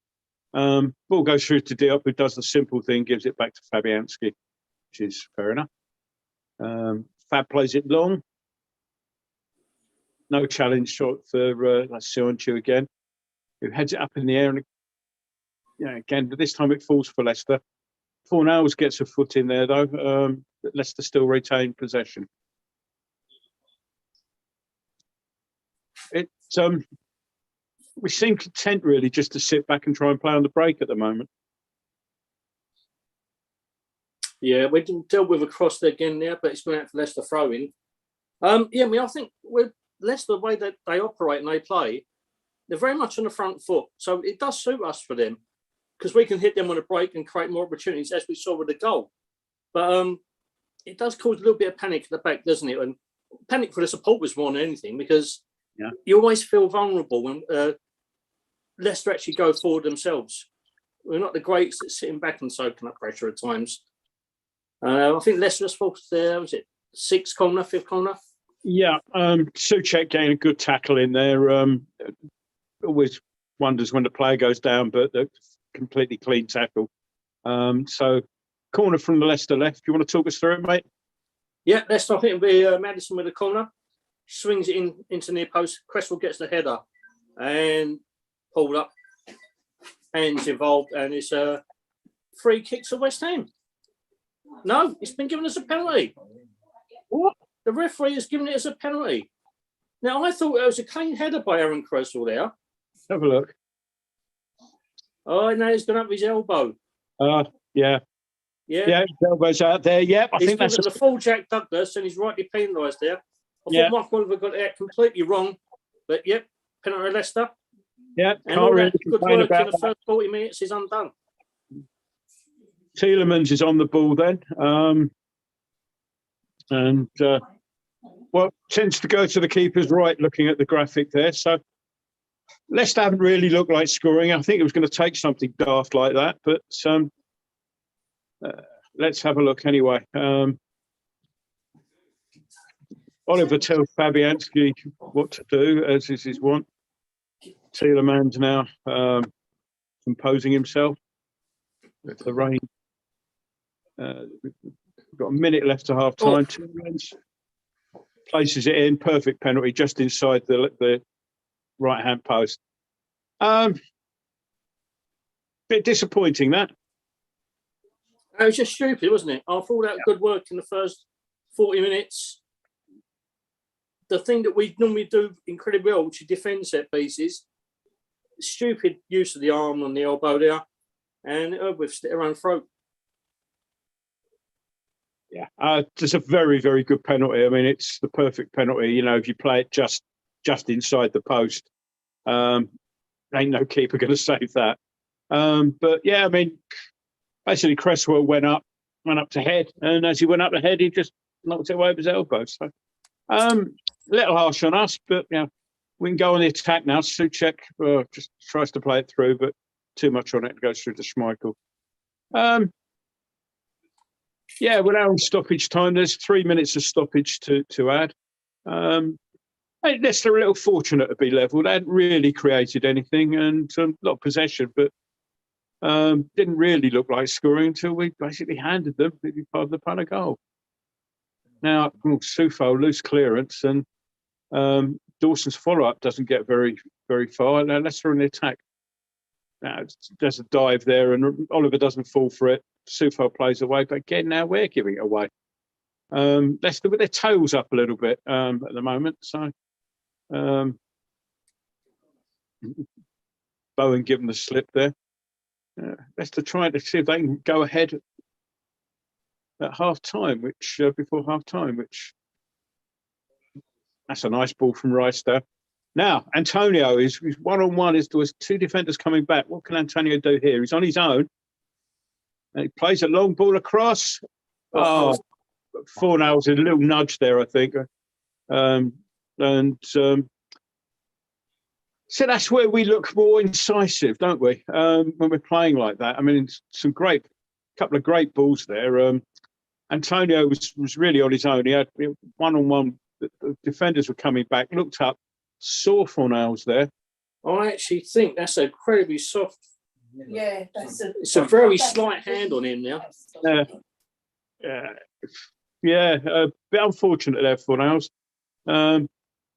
Ball goes through to Diop, who does the simple thing, gives it back to Fabianski, which is fair enough. Fab plays it long. No challenge shot for Sionchu again, who heads it up in the air. And again, but this time it falls for Leicester. Fornals gets a foot in there, though. But Leicester still retain possession. We seem content, really, just to sit back and try and play on the break at the moment. Yeah, we didn't deal with a cross there again there, but it's going out for Leicester throwing. I think with Leicester, the way that they operate and they play, they're very much on the front foot. So it does suit us for them, because we can hit them on a break and create more opportunities, as we saw with the goal. But it does cause a little bit of panic at the back, doesn't it? And panic for the supporters more than anything, because you always feel vulnerable when Leicester actually go forward themselves. We're not the greats at sitting back and soaking up pressure at times. I think Leicester was forced there, was it fifth corner? Yeah, Souček getting a good tackle in there. Always wonders when the player goes down, but a completely clean tackle. So, corner from the Leicester left. Do you want to talk us through it, mate? Yeah, Leicester, I think it'll be Maddison with a corner. Swings it into near post. Cresswell gets the header and pulled up. Hands involved, and it's a free kick to West Ham. No, it's been given as a penalty. What? The referee has given it as a penalty. Now, I thought it was a clean header by Aaron Cresswell there. Have a look. Oh, now he's gone up his elbow. Yeah, his elbow's out there. Yeah, I think that's the full Jack Douglas, and he's rightly penalised there. I thought Mark Oliver got it completely wrong, but penalty Leicester. Yeah, and all that good work in the first 40 minutes is undone. Tielemans is on the ball then, tends to go to the keeper's right, looking at the graphic there. So Leicester haven't really looked like scoring. I think it was going to take something daft like that, but let's have a look anyway. Oliver tells Fabianski what to do, as is his wont. Tielemans now composing himself with the rain. We've got a minute left to half time. Tielemans places it in, perfect penalty just inside the right hand post. Bit disappointing that. It was just stupid, wasn't it? After all that good work in the first 40 minutes, the thing that we normally do incredibly well, which is defend set pieces, stupid use of the arm and the elbow there, and we've slit our own throat. Yeah, it's a very, very good penalty. I mean, it's the perfect penalty. If you play it just inside the post, ain't no keeper going to save that. But yeah, I mean, basically Cresswell went up to head, and as he went up to head, he just knocked it away with his elbow. So, a little harsh on us, but we can go on the attack now. Souček just tries to play it through, but too much on it. It goes through to Schmeichel. We're now on stoppage time. There's 3 minutes of stoppage to add. Leicester are a little fortunate to be level. They hadn't really created anything, and a lot of possession, but didn't really look like scoring until we basically handed them maybe part of the pun a goal. Now, Soufal, loose clearance, and Dawson's follow-up doesn't get very, very far. Now, Leicester in the attack. Now, there's a dive there, and Oliver doesn't fall for it. Soufal plays away, but again, now we're giving it away. Leicester with their tails up a little bit at the moment, so Bowen given the slip there. Leicester trying to see if they can go ahead at half time, which before half time, which that's a nice ball from Rice there. Now Antonio is one-on-one. There's two defenders coming back. What can Antonio do here? He's on his own, and he plays a long ball across. Oh, Fornals a little nudge there, I think, so that's where we look more incisive, don't we? When we're playing like that. I mean, couple of great balls there. Antonio was really on his own. He had one-on-one. The defenders were coming back, looked up, saw Fornals there. I actually think that's incredibly soft. Yeah, it's a very slight hand on him now. Yeah, a bit unfortunate there for Fornals.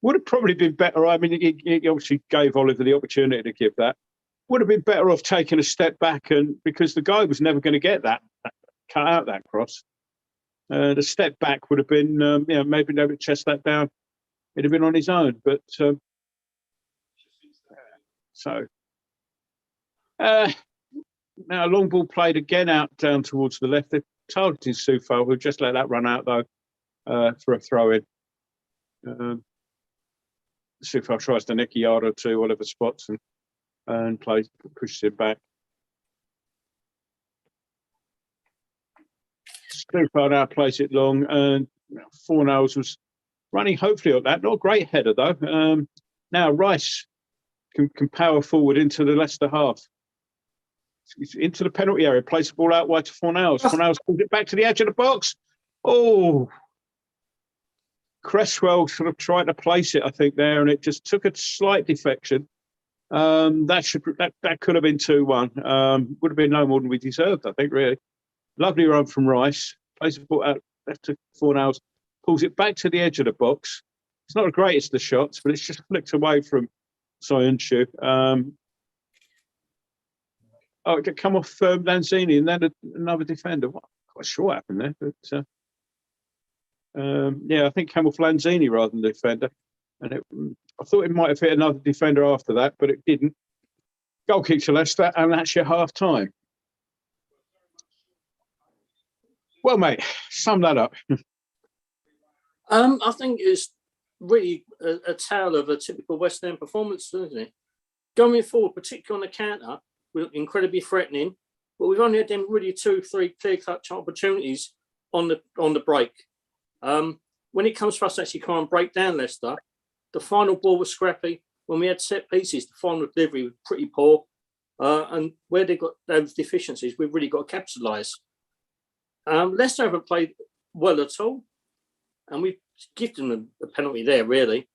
Would have probably been better. I mean, he obviously gave Oliver the opportunity to give that. Would have been better off taking a step back, and because the guy was never going to get that cut out that cross. The step back would have been, maybe they would chest that down. It'd have been on his own, but now a long ball played again out down towards the left. They're targeting Soufal, who just let that run out though for a throw in. Soufal tries to nick a yard or two, Oliver spots and pushes him back. Soufal now plays it long, and Fornals was running hopefully on that. Not a great header though. Now Rice can power forward into the Leicester half. He's into the penalty area, plays the ball out wide to Fornals. Fornals pulls it back to the edge of the box. Oh, Cresswell sort of tried to place it, I think, there, and it just took a slight deflection. That could have been 2-1. Would have been no more than we deserved, I think, really. Lovely run from Rice. Plays the ball out left to Fornals, pulls it back to the edge of the box. It's not the greatest of shots, but it's just flicked away from Soyuncu. It come off Lanzini, and then another defender. Well, I'm quite sure what happened there, but I think came off Lanzini rather than the defender. And I thought it might have hit another defender after that, but it didn't. Goal kick to Leicester, and that's your half time. Well, mate, sum that up. I think it's really a tale of a typical West Ham performance, isn't it? Going forward, particularly on the counter, we look incredibly threatening, but we've only had them really 2-3 clear-cut opportunities on the break. When it comes for us to actually try and break down Leicester, the final ball was scrappy. When we had set pieces, the final delivery was pretty poor. And where they got those deficiencies, we've really got to capitalise. Leicester haven't played well at all, and we've given them a penalty there, really.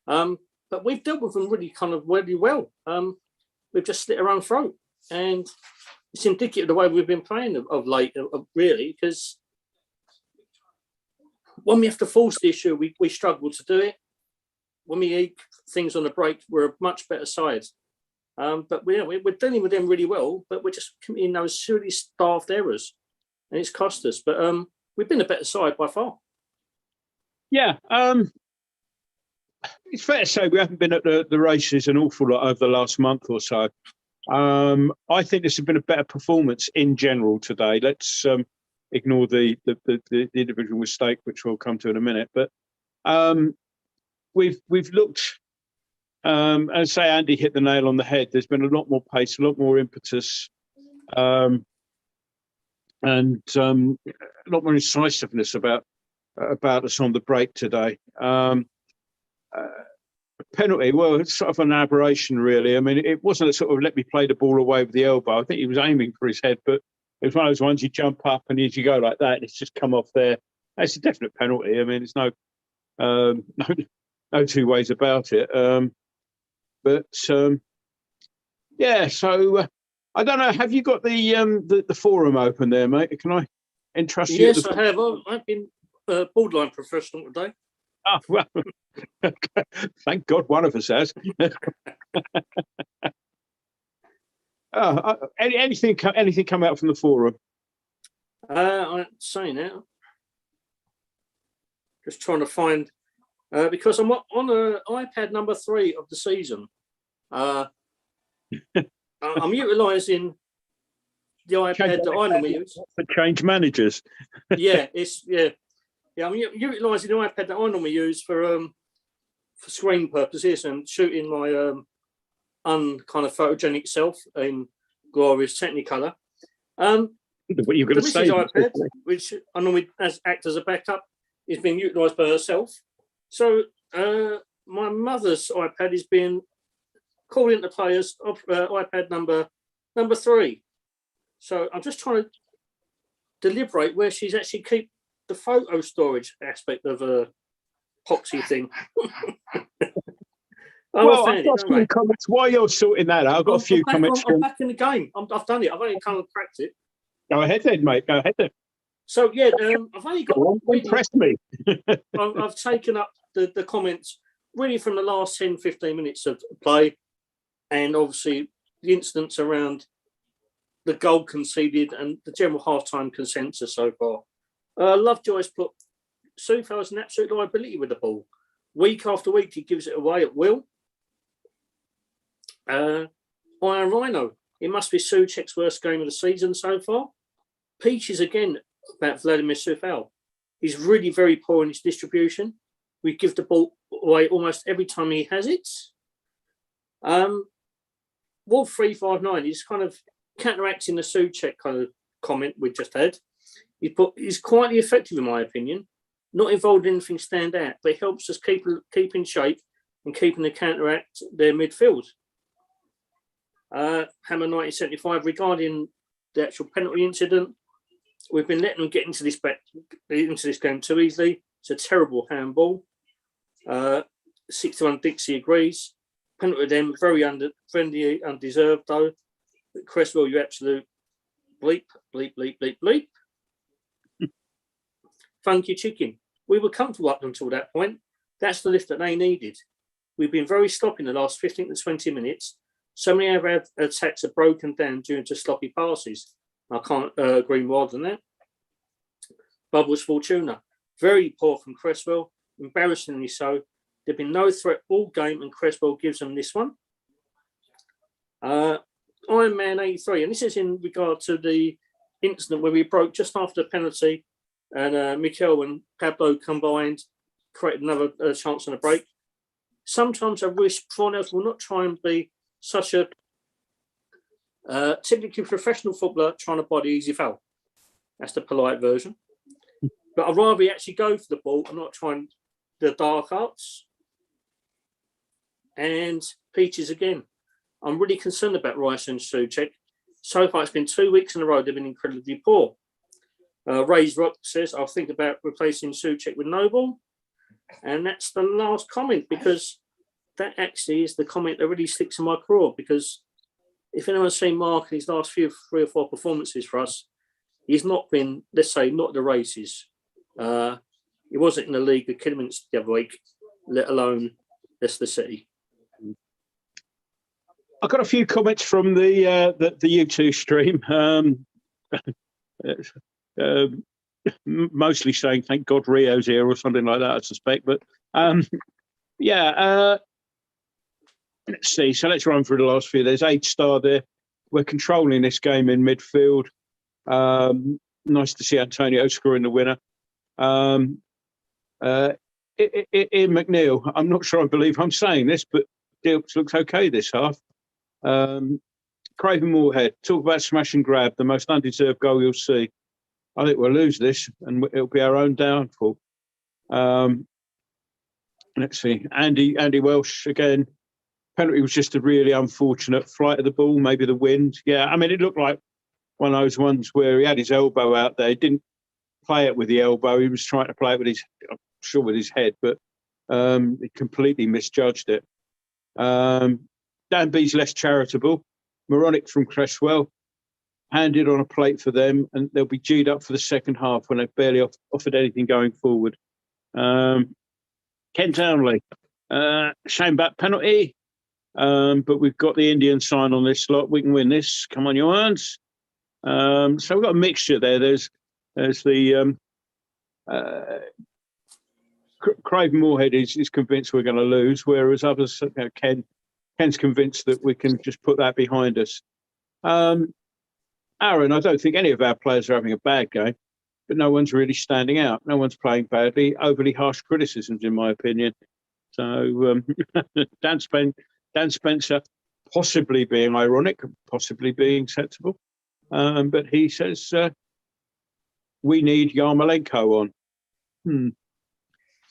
But we've dealt with them really kind of really well. We've just slit our own throat, and it's indicative of the way we've been playing of late, really, because when we have to force the issue, we struggle to do it. When we eat things on the break, we're a much better side. But we're dealing with them really well, but we're just committing those silly staffed errors, and it's cost us. But we've been a better side by far. Yeah, it's fair to say we haven't been at the races an awful lot over the last month or so. I think this has been a better performance in general today. Let's ignore the individual mistake, which we'll come to in a minute. But we've looked, as say Andy hit the nail on the head. There's been a lot more pace, a lot more impetus, and a lot more incisiveness about us on the break today. Penalty, well, it's sort of an aberration, really. I mean, it wasn't a sort of let me play the ball away with the elbow. I think he was aiming for his head, but it was one of those ones you jump up and as you go like that, it's just come off there. It's a definite penalty. I mean, it's no no two ways about it. Yeah. So I don't know. Have you got the forum open there, mate? Can I entrust you? Yes, I have. I've been borderline professional today. Oh, well, thank God one of us has. Anything come out from the forum? I'm saying now. Just trying to find, because I'm on iPad number 3 of the season. I'm utilising the iPad that I normally use. For change managers. Yeah. I'm utilising the iPad that I normally use for screen purposes and shooting my kind of photogenic self in glorious Technicolor. What you're going to say? iPad, which I normally act as a backup, is being utilised by herself. So my mother's iPad is being called into players of iPad number 3. So I'm just trying to deliberate where she's actually keep the photo storage aspect of a poxy thing. Well, I've got some comments. While you're sorting that out, I've got a few comments. I'm back in the game. I've done it. I've only kind of cracked it. Go ahead then, mate. Go ahead then. So, yeah, I've only got... Impress me. I've taken up the comments really from the last 10, 15 minutes of play, and obviously the incidents around the goal conceded and the general half-time consensus so far. Lovejoy's put Soufal is an absolute liability with the ball. Week after week, he gives it away at will. Iron Rhino, it must be Souček's worst game of the season so far. Peaches again about Vladimir Soufal. He's really very poor in his distribution. We give the ball away almost every time he has it. Wolf 359 is kind of counteracting the Souček kind of comment we just had. He's quietly effective in my opinion. Not involved in anything stand out, but he helps us keep in shape and keeping the counteract their midfield. Hammer 1975 regarding the actual penalty incident. We've been letting them get into this game too easily. It's a terrible handball. 61 Dixie agrees. Penalty them very undeserved though. But Cresswell, you absolute bleep, bleep, bleep, bleep, bleep. Funky chicken. We were comfortable up until that point. That's the lift that they needed. We've been very sloppy in the last 15 to 20 minutes. So many of our attacks are broken down due to sloppy passes. I can't agree more than that. Bubbles Fortuna. Very poor from Cresswell. Embarrassingly so. There've been no threat all game and Cresswell gives them this one. Iron Man 83. And this is in regard to the incident where we broke just after the penalty and Mikel and Pablo combined, created another chance on a break. Sometimes I wish foreigners will not try and be such a typically professional footballer trying to buy the easy foul. That's the polite version. But I'd rather actually go for the ball and not try and the dark arts. And Peaches again. I'm really concerned about Rice and Souček. So far, it's been 2 weeks in a row they've been incredibly poor. Ray's Rock says, I'll think about replacing Souček with Noble. And that's the last comment because that actually is the comment that really sticks in my craw because if anyone's seen Mark in his last 3 or 4 performances for us, he's not been, let's say, not the races. He wasn't in the league with Kidderminster the other week, let alone Leicester City. I got a few comments from the YouTube stream. Mostly saying thank God Rio's here or something like that, I suspect. But let's see. So let's run through the last few. There's 8-star there. We're controlling this game in midfield. Nice to see Antonio scoring the winner. Ian McNeil, I'm not sure I believe I'm saying this, but Dilks looks okay this half. Craven Moorhead, talk about smash and grab, the most undeserved goal you'll see. I think we'll lose this and it'll be our own downfall. Let's see. Andy Welsh again. Penalty was just a really unfortunate flight of the ball, maybe the wind. Yeah, I mean, it looked like one of those ones where he had his elbow out there. He didn't play it with the elbow. He was trying to play it with his, I'm sure with his head, but He completely misjudged it. Danby's less charitable. Moronic from Cresswell handed on a plate for them, and they'll be G'd up for the second half when they've barely offered anything going forward. Ken Townley, shame back penalty, but we've got the Indian sign on this slot. We can win this. Come on, Johans. So we've got a mixture there. There's the Craven Moorhead is convinced we're going to lose, whereas others, Ken's convinced that we can just put that behind us. Aaron, I don't think any of our players are having a bad game, but no one's really standing out. No one's playing badly. Overly harsh criticisms, in my opinion. So Dan Spencer, possibly being ironic, possibly being sensible, but he says we need Yarmolenko on.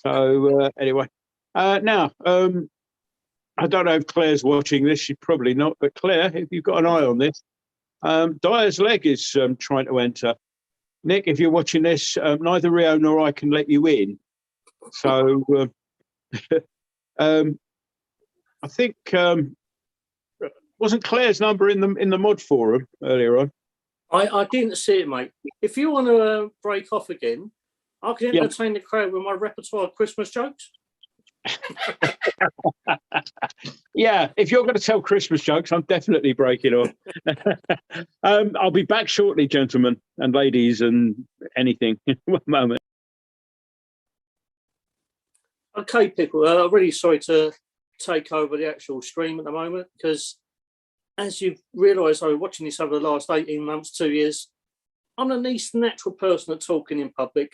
So anyway, now I don't know if Claire's watching this. She's probably not, but Claire, if you've got an eye on this, Dyer's leg is trying to enter. Nick, if you're watching this, neither Rio nor I can let you in. So I think wasn't Claire's number in the mod forum earlier on? I didn't see it, mate. If you want to break off again, I can entertain the crowd with my repertoire of Christmas jokes. Yeah, if you're going to tell Christmas jokes, I'm definitely breaking off. I'll be back shortly, gentlemen and ladies and anything. In one moment. Okay, people, I'm really sorry to take over the actual stream at the moment because, as you've realised, I was watching this over the last 18 months, 2 years. I'm the least natural person at talking in public,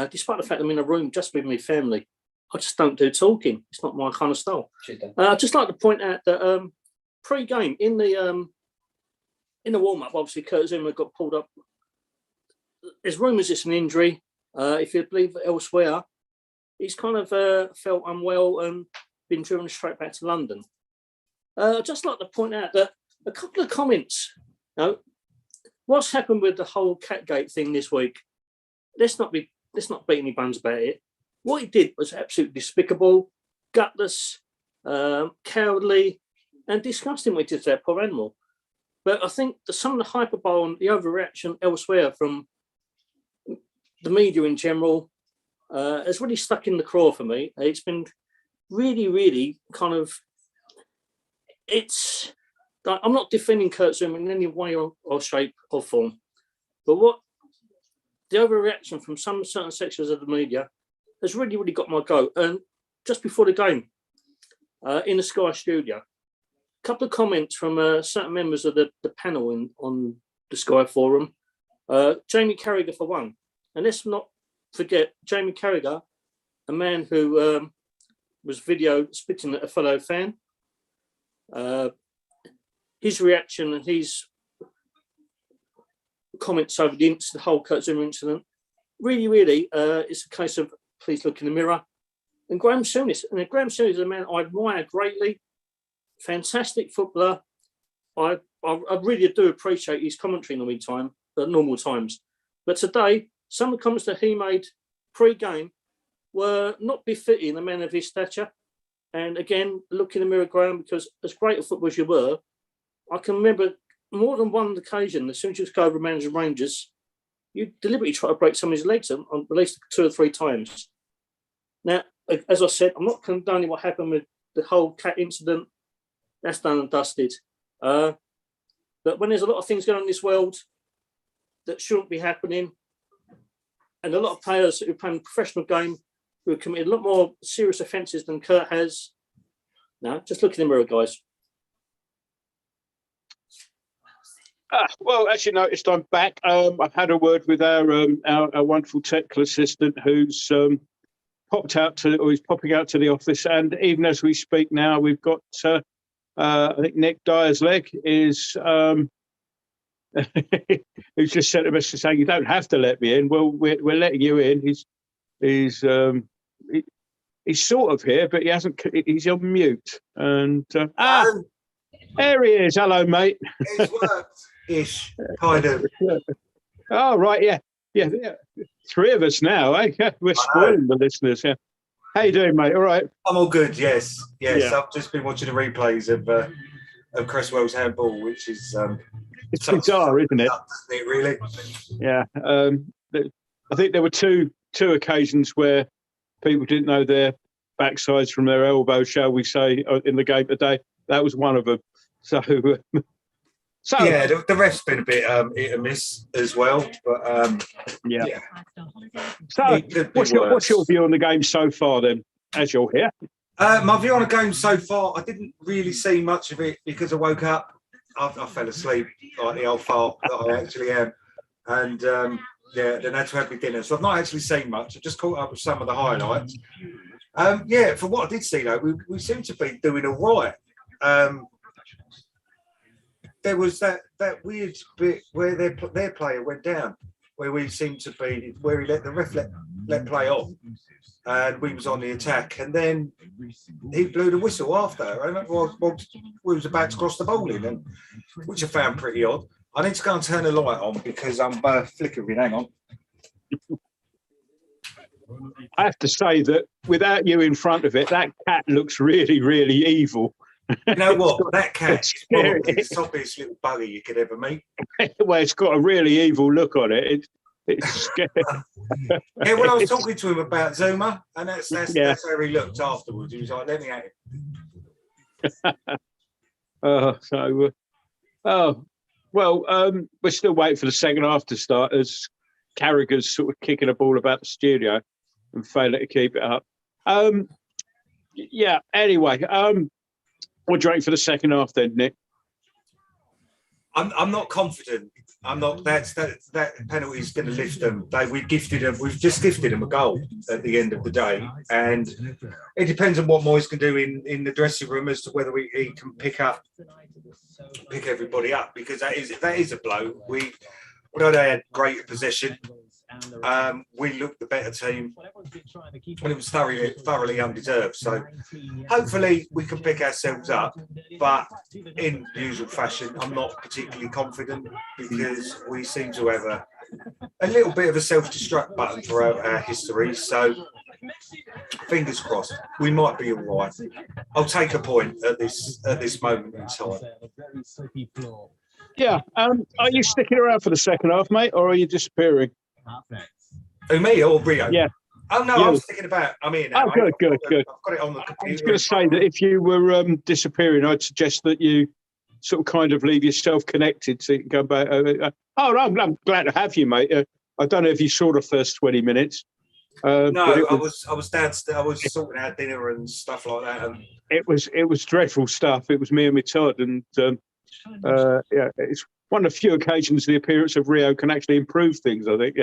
despite the fact I'm in a room just with my family. I just don't do talking. It's not my kind of style. I'd just like to point out that pre-game in the warm-up, obviously Kurt Zouma got pulled up. There's rumours it's an injury. If you believe elsewhere, he's kind of felt unwell and been driven straight back to London. I'd just like to point out that a couple of comments. What's happened with the whole Catgate thing this week? Let's not beat any buns about it. What he did was absolutely despicable, gutless, cowardly, and disgusting. We did that poor animal. But I think that some of the hyperbole and the overreaction elsewhere from the media in general has really stuck in the craw for me. It's been really, really kind of. I'm not defending Kurt Zouma in any way or shape or form, but what the overreaction from some certain sections of the media has really, really got my goat. And just before the game, in the Sky studio, a couple of comments from certain members of the panel on the Sky forum. Jamie Carragher for one. And let's not forget Jamie Carragher, a man who was videoed spitting at a fellow fan. His reaction and his comments over the whole Kurt Zouma incident, really, really, it's a case of please look in the mirror. And Graham Souness, is a man I admire greatly, fantastic footballer. I really do appreciate his commentary at normal times. But today, some of the comments that he made pre-game were not befitting a man of his stature. And again, look in the mirror, Graham, because as great a footballer as you were, I can remember more than one occasion, as soon as you go over managing Rangers, you deliberately try to break somebody's legs on at least 2 or 3 times. Now, as I said, I'm not condoning what happened with the whole cat incident. That's done and dusted. But when there's a lot of things going on in this world that shouldn't be happening, and a lot of players who play a professional game who have committed a lot more serious offences than Kurt has, no, just look in the mirror, guys. Well, as you noticed, I'm back. I've had a word with our wonderful technical assistant who's popping out to the office, and even as we speak now, we've got I think Nick Dyer's leg is who's just sent a message saying you don't have to let me in. Well, we're letting you in. He's sort of here, but he hasn't. He's on mute, and there he is. Hello, mate. It's worked-ish, kind of. Oh, right, yeah. 3 of us now, eh? We're spoiling the listeners, yeah. How you doing, mate? All right. I'm all good. Yes. Yeah. I've just been watching the replays of Cresswell's handball, which is It's bizarre, isn't it? doesn't it? Really? Yeah. I think there were two occasions where people didn't know their backsides from their elbows, shall we say, in the game today. That was one of them. So Yeah, the ref's been a bit hit and miss as well, but yeah. yeah. So It could be what's your worse. view on the game so far then, as you're here? My view on the game so far, I didn't really see much of it because I woke up. I fell asleep like the old fart that I actually am, and then had to have my dinner. So I've not actually seen much. I've just caught up with some of the highlights. Yeah, from what I did see though, we seem to be doing all right. There was that weird bit where their player went down, where we seemed to be where the ref let play off, and we was on the attack, and then he blew the whistle after. And we was about to cross the bowling, and which I found pretty odd. I need to go and turn the light on because I'm flickering. Hang on. I have to say that without you in front of it, that cat looks really, really evil. You know what? That cat is scary. probably the toppiest little bugger you could ever meet. Well, it's got a really evil look on it. It's scary. Yeah, well, I was talking to him about Zouma, and that's how he looked afterwards. He was like, "Let me at him." We're still waiting for the second half to start as Carragher's sort of kicking a ball about the studio and failing to keep it up. Yeah. Anyway, what do you reckon for the second half then, Nick? I'm not confident. I'm not. That penalty is going to lift them. We've just gifted them a goal at the end of the day, and it depends on what Moyes can do in the dressing room as to whether he can pick everybody up, because that is a blow. Although they had greater possession, we looked the better team, and it was thoroughly undeserved. So hopefully we can pick ourselves up, but in the usual fashion, I'm not particularly confident because we seem to have a little bit of a self-destruct button throughout our history. So fingers crossed, we might be all right. I'll take a point at this moment in time. Yeah. Are you sticking around for the second half, mate, or are you disappearing? Who, me or Rio? Yeah. Oh no, you. I'm thinking about. I'm here now. Oh, good. I've got it on the computer. I was going to say that if you were disappearing, I'd suggest that you sort of kind of leave yourself connected so you can go back. No, I'm glad to have you, mate. I don't know if you saw the first 20 minutes. No, I was downstairs. I was sorting out dinner and stuff like that. And it was dreadful stuff. It was me and my Todd, and yeah, it's one of the few occasions the appearance of Rio can actually improve things, I think.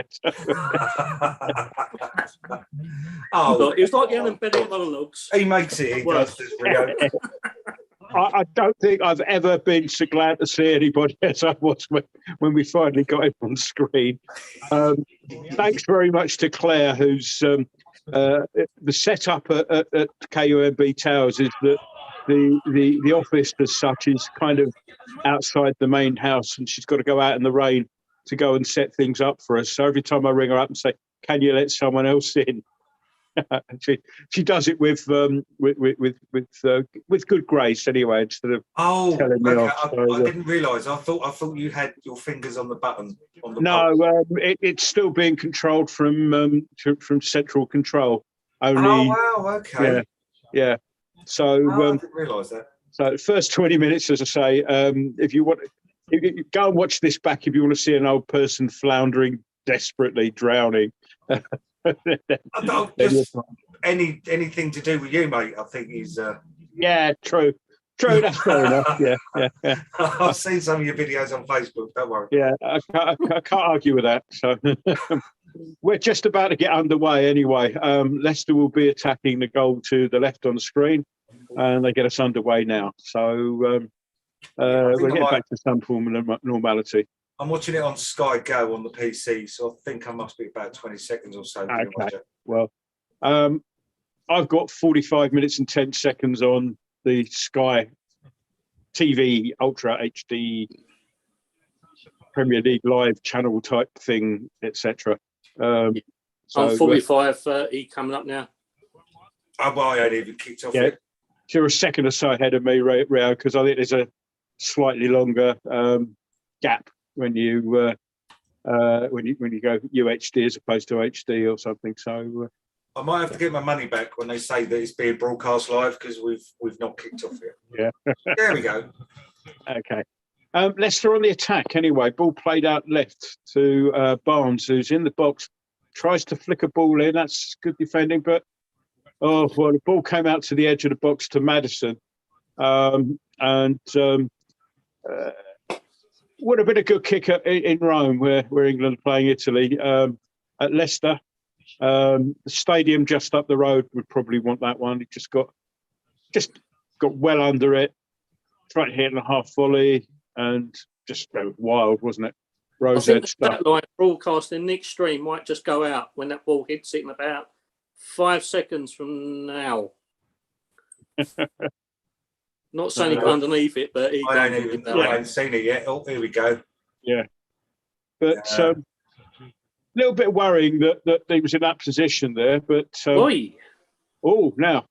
Oh, it's like the Alan Bennett monologues. he makes it. He does, does Rio. I don't think I've ever been so glad to see anybody as I was when we finally got him on screen. Thanks very much to Claire, who's the setup at KUMB Towers is that the office as such is kind of outside the main house, and she's got to go out in the rain to go and set things up for us. So every time I ring her up and say, "Can you let someone else in?" she does it with good grace anyway, instead of telling me off. I didn't realise. I thought you had your fingers on the button. No, it's still being controlled from central control. Only. Oh wow! Okay. Yeah. So I didn't realise that. So the first 20 minutes, as I say, if you go and watch this back, if you want to see an old person floundering, desperately drowning. Just anything to do with you, mate, I think is. Yeah, true. That's fair enough. Yeah. I've seen some of your videos on Facebook. Don't worry. Yeah, I can't argue with that. So we're just about to get underway anyway. Leicester will be attacking the goal to the left on the screen, and they get us underway now. So we're getting back to some form of normality. I'm watching it on Sky Go on the PC, so I think I must be about 20 seconds or so. Okay. Well, I've got 45 minutes and 10 seconds on the Sky TV Ultra HD Premier League live channel type thing, etc. I'm 45, 30 coming up now. Oh, well, I ain't even kicked off Yeah. yet. So you're a second or so ahead of me, Rio, because I think there's a slightly longer gap when you go UHD as opposed to HD or something. So I might have to get my money back when they say that it's being broadcast live because we've not kicked off yet. yeah, There we go. okay. Leicester on the attack anyway. Ball played out left to Barnes, who's in the box, tries to flick a ball in. That's good defending, but the ball came out to the edge of the box to Maddison, and would have been a good kick in Rome, where England are playing Italy. At Leicester, the stadium just up the road would probably want that one. He just got well under it, tried to hit in a half volley, and just wild, wasn't it? I think the satellite broadcasting Nick Stream might just go out when that ball hits it in about 5 seconds from now. Not saying he got underneath it, but I ain't seen it yet. Oh, here we go. Yeah, but a little bit worrying that he was in that position there. But now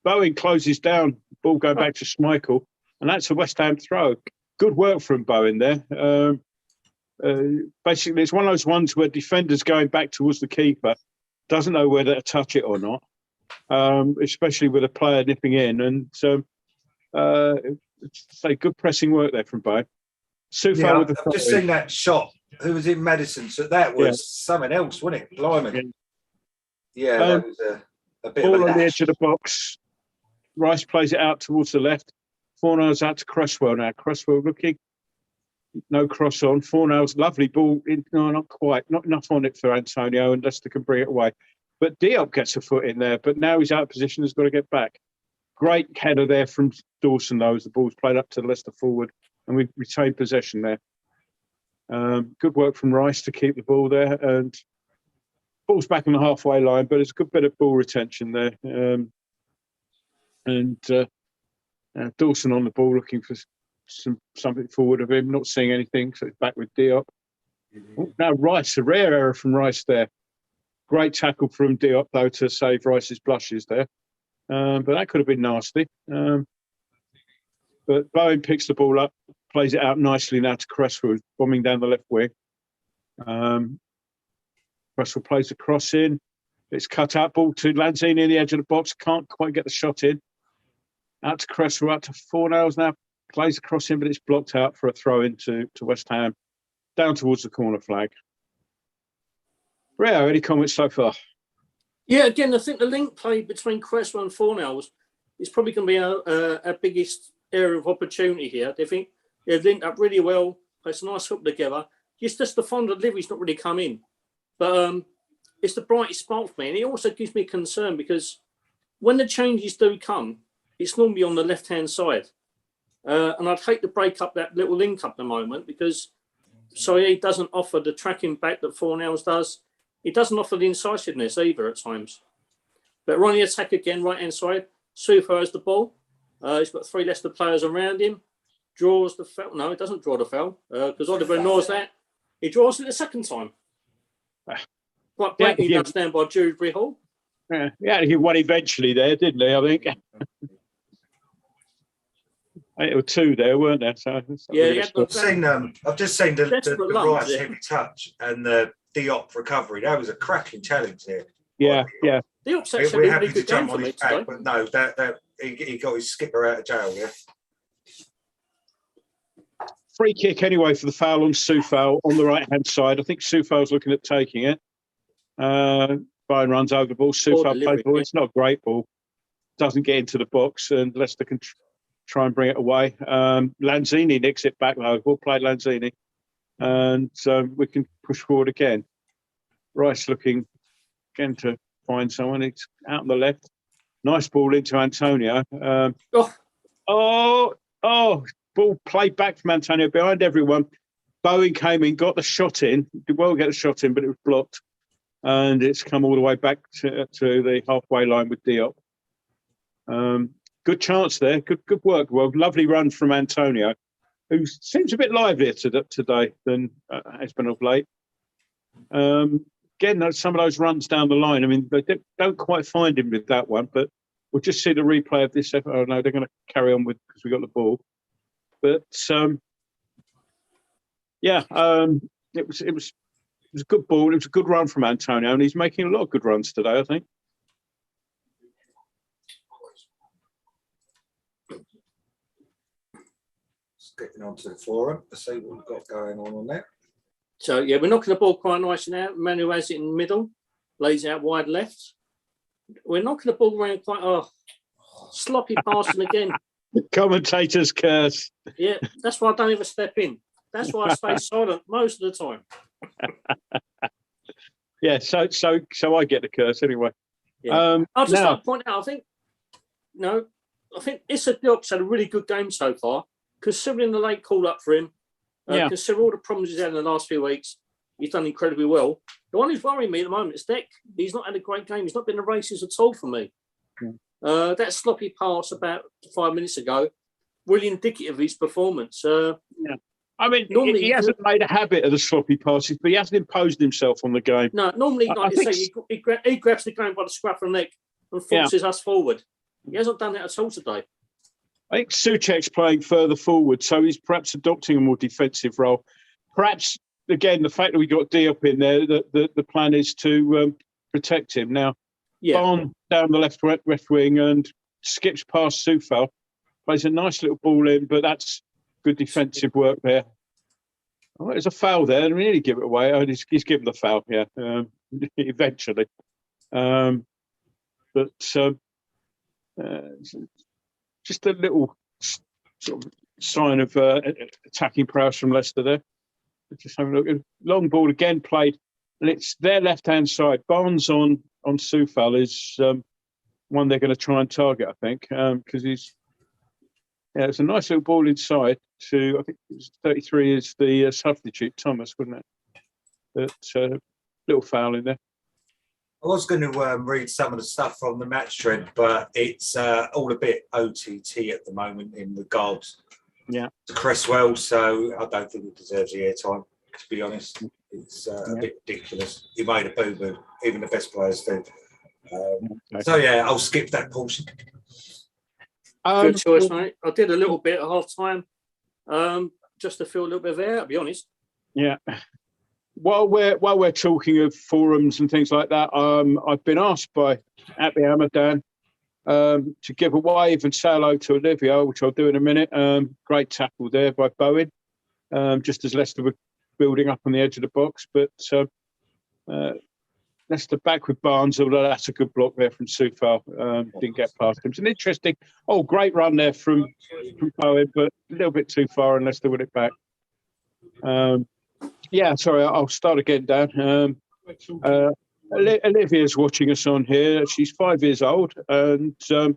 Bowen closes down. Ball going back to Schmeichel, and that's a West Ham throw. Good work from Bowen there. Basically, it's one of those ones where defenders going back towards the keeper doesn't know whether to touch it or not, especially with a player nipping in. And say good pressing work there from Bowen. I've just seen that shot. Who was in Madison? So that was something else, wasn't it? Blimey. Yeah, that was a bit ball of a on the edge of the box. Rice plays it out towards the left. Fornals out to Cresswell now. Cresswell looking. No cross on. Fornals, lovely ball. No, not quite. Not enough on it for Antonio, and Leicester can bring it away. But Diop gets a foot in there. But now he's out of position. Has got to get back. Great header there from Dawson, though, as the ball's played up to the Leicester forward. And we've retained possession there. Good work from Rice to keep the ball there. And ball's back on the halfway line, but it's a good bit of ball retention there. Dawson on the ball looking for something forward of him, not seeing anything, so it's back with Diop. Now Rice, a rare error from Rice there. Great tackle from Diop, though, to save Rice's blushes there. But that could have been nasty. But Bowen picks the ball up, plays it out nicely now to Cresswell, bombing down the left wing. Cresswell plays the cross in. It's cut out, ball to Lanzini in the edge of the box, can't quite get the shot in. Out to Cresswell, out to Fornals now. Plays the cross in, but it's blocked out for a throw into West Ham. Down towards the corner flag. Rio, any comments so far? Yeah, again, I think the link play between Cresswell and Fornals is probably going to be our biggest area of opportunity here. They think they've linked up really well, placed a nice foot together. Just the fond delivery's not really come in. But it's the brightest spark for me. And it also gives me concern because when the changes do come, it's normally on the left-hand side. And I'd hate to break up that little link up at the moment because he doesn't offer the tracking back that Fornals does. He doesn't offer the incisiveness either at times. But we're on the attack again, right-hand side. Soufo has the ball. He's got 3 Leicester players around him. Draws the foul. No, he doesn't draw the foul because Oliver ignores that. He draws it the second time. Quite blatantly knocks down by Dewsbury Hall. Yeah, he won eventually there, didn't he, I think? There were 2 there, weren't there? So I've just seen the Rice heavy touch and the Diop recovery. That was a cracking challenge there. Yeah. Diop's actually we're a happy really to good game jump for on me his back, today. but no, that he got his skipper out of jail. Yeah. Free kick anyway for the foul on Soufal on the right-hand side. I think Soufal's looking at taking it. Bowen runs over the ball. Soufal plays the ball. It's not a great ball. Doesn't get into the box, and Leicester can try and bring it away. Lanzini nicks it back low. We'll play Lanzini. And we can push forward again. Rice looking again to find someone. It's out on the left. Nice ball into Antonio. Ball played back from Antonio behind everyone. Bowen came in, got the shot in. Did well get the shot in, but it was blocked. And it's come all the way back to the halfway line with Diop. Good chance there. Good work. Well, lovely run from Antonio, who seems a bit livelier today than has been of late. again, some of those runs down the line. I mean, they don't quite find him with that one, but we'll just see the replay of this. Oh no, they're going to carry on with because we got the ball. But it was a good ball. It was a good run from Antonio, and he's making a lot of good runs today, I think. Just getting onto the forum to see what we've got going on there. So, yeah, we're knocking the ball quite nicely now. Manu has it in the middle, lays out wide left. We're knocking the ball around quite sloppy passing again. Commentators curse. Yeah, that's why I don't ever step in. That's why I stay silent most of the time. Yeah, so I get the curse anyway. Yeah. I'll just like to point out, I think Issa Diop's had a really good game so far, considering the late call up for him. Consider all the problems he's had in the last few weeks. He's done incredibly well. The one who's worrying me at the moment is Deck. He's not had a great game. He's not been in the races at all for me. That sloppy pass about 5 minutes ago, really indicative of his performance. I mean, normally he hasn't made a habit of the sloppy passes, but he hasn't imposed himself on the game. No, normally, like you say, he grabs the game by the scruff of the neck and forces us forward. He hasn't done that at all today. I think Souček's playing further forward, so he's perhaps adopting a more defensive role. Perhaps, again, the fact that we got Diop in there, the plan is to protect him. Now, Barn down the left wing and skips past Soufal, plays a nice little ball in, but that's good defensive work there. Oh, there's a foul there. I didn't really give it away. Oh, he's given the foul, eventually. Just a little sort of sign of attacking prowess from Leicester there. Just having a look. Long ball again played, and it's their left-hand side. Barnes on Soufal is one they're going to try and target, I think, because it's a nice little ball inside to, I think it was 33 is the substitute, Thomas, wasn't it? But little foul in there. I was going to read some of the stuff from the match trend, but it's all a bit OTT at the moment in regards to Cresswell, so I don't think it deserves the airtime, to be honest. It's a bit ridiculous. He made a boo-boo, even the best players do. So, I'll skip that portion. Good choice, mate. I did a little bit at half-time just to feel a little bit of air, to be honest. Yeah. While we're talking of forums and things like that, I've been asked by Abby Hamadan to give a wave and say hello to Olivia, which I'll do in a minute. Great tackle there by Bowen, just as Leicester were building up on the edge of the box. But Leicester back with Barnes, although that's a good block there from Soufal. Didn't get past him. It's an interesting, great run there from Bowen, but a little bit too far and Leicester with it back. Sorry, I'll start again, Dan. Olivia's watching us on here. She's 5 years old, and Dan's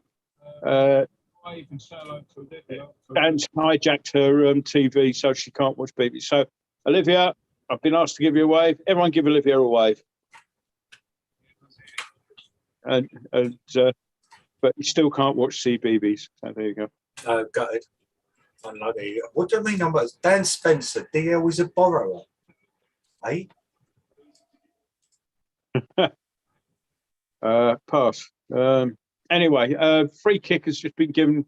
hijacked her TV, so she can't watch BBC. So, Olivia, I've been asked to give you a wave. Everyone give Olivia a wave. But you still can't watch CBeebies. So there you go. Got it. What do I mean? Dan Spencer. DL is a borrower. Eh? Pass. Anyway, free kick has just been given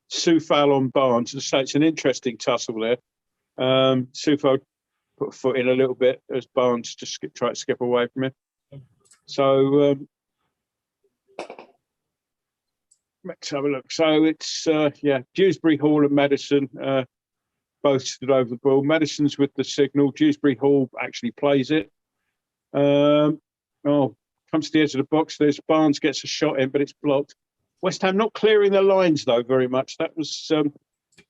Soufal on Barnes. So it's an interesting tussle there. Soufal put a foot in a little bit as Barnes just tried to skip away from him. So let's have a look. So it's Dewsbury Hall and Madison both stood over the ball. Madison's with the signal. Dewsbury Hall actually plays it. Comes to the edge of the box. There's Barnes gets a shot in, but it's blocked. West Ham not clearing the lines though very much. That was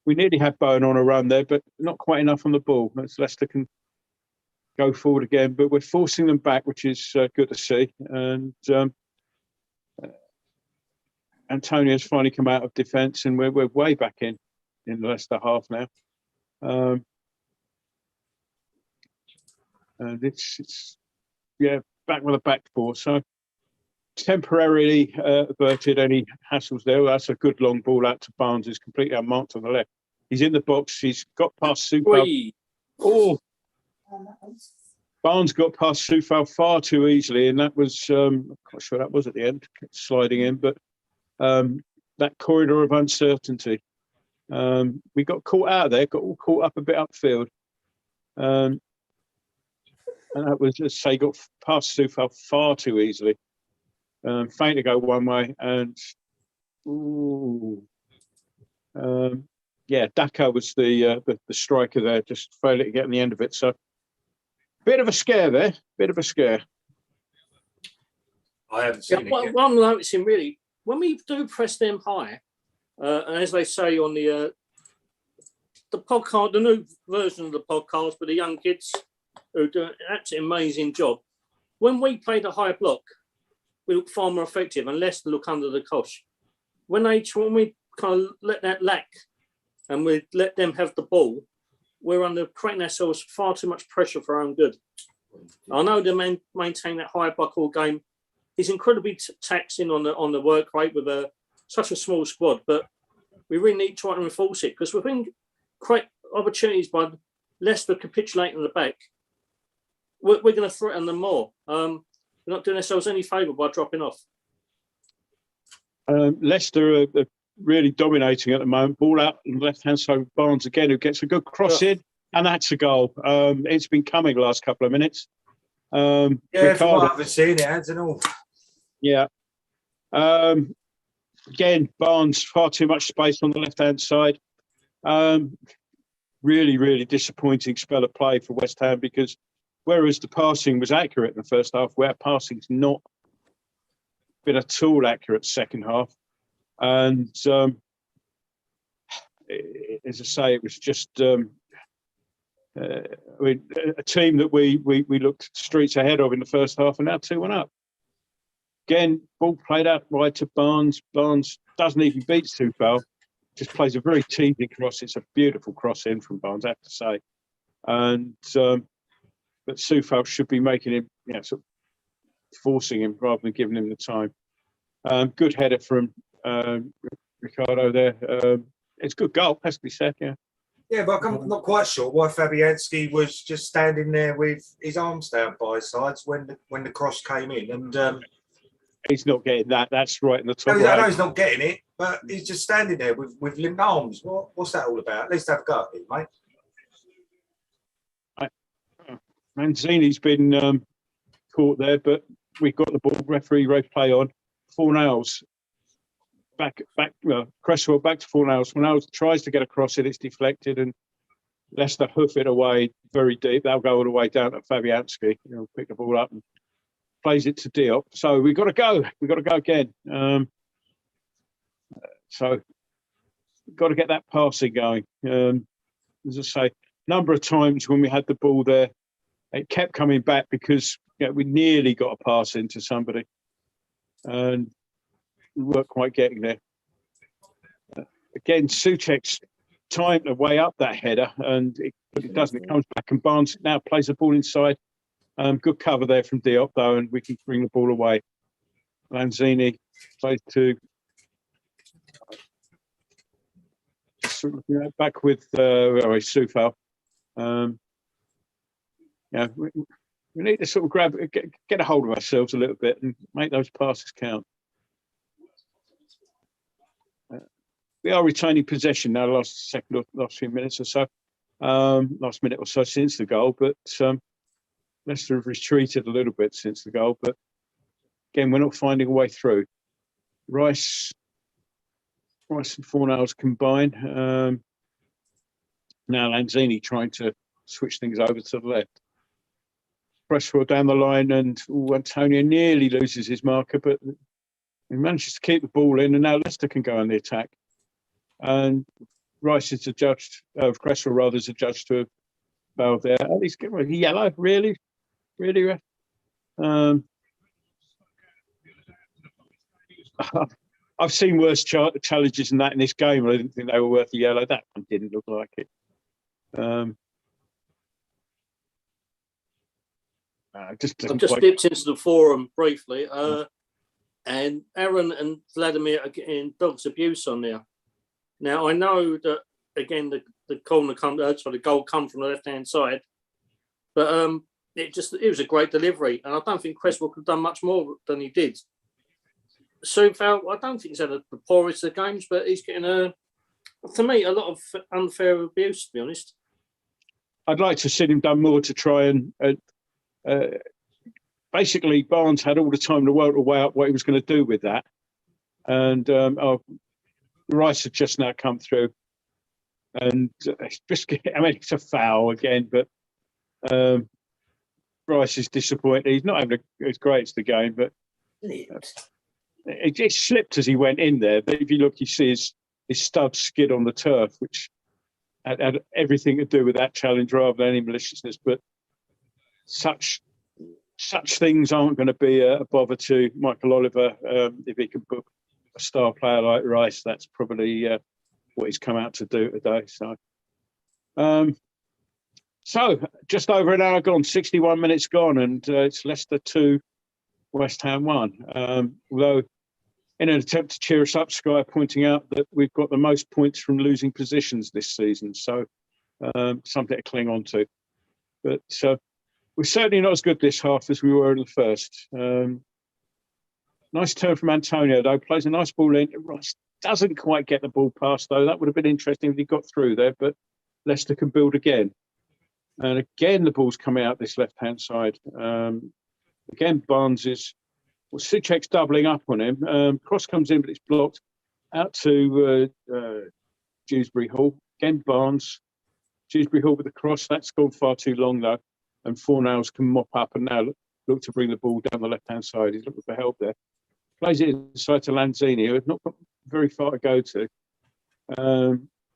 we nearly had Bowen on a run there, but not quite enough on the ball. As Leicester can go forward again, but we're forcing them back, which is good to see. And Antonio's finally come out of defence, and we're way back in the Leicester half now. And it's back with a back four. So temporarily averted any hassles there. Well, that's a good long ball out to Barnes, who's completely unmarked on the left. He's in the box. He's got past Soufal. Barnes got past Soufal far too easily, and that was, I'm not sure that was at the end, sliding in, but that corridor of uncertainty. We got caught out of there, got all caught up a bit upfield. And that was, as I say, got past Soufal far too easily. Faint to go one way, and Daka was the striker there, just failed to get on the end of it. So, bit of a scare there, bit of a scare. I haven't seen it yet. What I'm noticing really, when we do press them high, and as they say on the podcast, the new version of the podcast with the young kids who do an absolutely amazing job. When we play the high block, we look far more effective and less to look under the cosh. When we kind of let that lack and we let them have the ball, we're creating ourselves far too much pressure for our own good. I know to maintain that high block all game is incredibly taxing on the work rate with such a small squad, but we really need to try and enforce it because we've been create opportunities by Leicester capitulating the back. We're going to threaten them more. We're not doing ourselves any favour by dropping off. Leicester are really dominating at the moment. Ball out on the left-hand side of Barnes again, who gets a good cross in, and that's a goal. It's been coming the last couple of minutes. From what I've seen, it adds and all. Yeah. Again, Barnes, far too much space on the left-hand side. Really, really disappointing spell of play for West Ham because whereas the passing was accurate in the first half, where passing's not been at all accurate second half. And as I say, it was just a team that we looked streets ahead of in the first half and now 2-1 up. Again, ball played out wide to Barnes. Barnes doesn't even beat Soufal. Just plays a very teasing cross. It's a beautiful cross in from Barnes, I have to say. And but Soufal should be making him, sort of forcing him rather than giving him the time. Good header from Ricardo there. It's a good goal, has to be said, yeah. Yeah, but I'm not quite sure why Fabianski was just standing there with his arms down by his sides when the cross came in. And he's not getting that. That's right in the top. I know he's not getting it, but he's just standing there with limp arms. What's that all about? At least have a go at it, mate. Manzini's been caught there, but we've got the ball. Referee play on. Fornals back. Cresswell back to Fornals. Fornals tries to get across it. It's deflected, and Leicester hoof it away very deep. They'll go all the way down to Fabianski. Pick the ball up and plays it to Diop. So we've got to go. We've got to go again. So we've got to get that passing going. As I say, number of times when we had the ball there, it kept coming back because we nearly got a pass into somebody. And we weren't quite getting there. Again, Souček's time to weigh up that header, but it doesn't. It comes back, and Barnes now plays the ball inside. Good cover there from Diop, though, and we can bring the ball away. Lanzini plays to back with Soufal. We need to sort of get a hold of ourselves a little bit and make those passes count. We are retaining possession now, last few minutes or so, last minute or so since the goal, but Leicester have retreated a little bit since the goal, but again, we're not finding a way through. Rice and Fornals combine. Now Lanzini trying to switch things over to the left. Cresswell down the line, and Antonio nearly loses his marker, but he manages to keep the ball in, and now Leicester can go on the attack. And Rice is adjudged, Cresswell rather is adjudged to have fouled there. At least get rid of yellow, really? I've seen worse challenges than that in this game. I didn't think they were worth a yellow. That one didn't look like it. I've just dipped into the forum briefly, and Aaron and Vladimir are getting dogs abuse on there. Now I know that again the goal come from the left hand side, but it was a great delivery, and I don't think Cresswell could have done much more than he did. Soufal, I don't think he's had the poorest of games, but he's getting to me, a lot of unfair abuse, to be honest. I'd like to see him done more to try and basically Barnes had all the time in the world to weigh up what he was going to do with that. And Rice had just now come through. And it's a foul again, but Rice is disappointed. He's not having as great as the game, but it slipped as he went in there. But if you look, you see his stud skid on the turf, which had everything to do with that challenge rather than any maliciousness. But such things aren't going to be a bother to Michael Oliver if he can book a star player like Rice. That's probably what he's come out to do today. So just over an hour gone, 61 minutes gone, and it's Leicester 2, West Ham 1. Although in an attempt to cheer us up, Sky pointing out that we've got the most points from losing positions this season. So something to cling on to. But we're certainly not as good this half as we were in the first. Nice turn from Antonio, though. Plays a nice ball in. Rice doesn't quite get the ball past, though. That would have been interesting if he got through there. But Leicester can build again. And again, the ball's coming out this left-hand side. Again, Barnes is... Well, Souček's doubling up on him. Cross comes in, but it's blocked. Out to Dewsbury Hall. Again, Barnes. Dewsbury Hall with the cross. That's gone far too long, though. And Fornals can mop up and now look to bring the ball down the left-hand side. He's looking for help there. Plays it inside to Lanzini, who has not got very far to go to.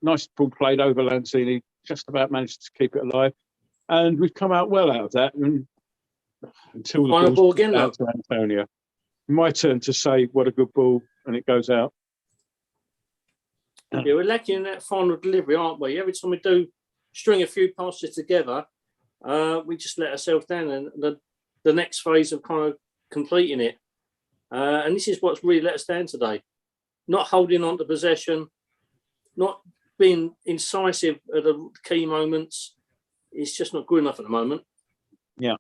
Nice ball played over Lanzini. Just about managed to keep it alive. And we've come out well out of that. And until the ball again out to Antonio. My turn to say what a good ball, and it goes out. Yeah, we're lacking in that final delivery, aren't we? Every time we do string a few passes together, we just let ourselves down, and the next phase of kind of completing it. And this is what's really let us down today. Not holding on to possession, not being incisive at the key moments. It's just not good enough at the moment. Yeah.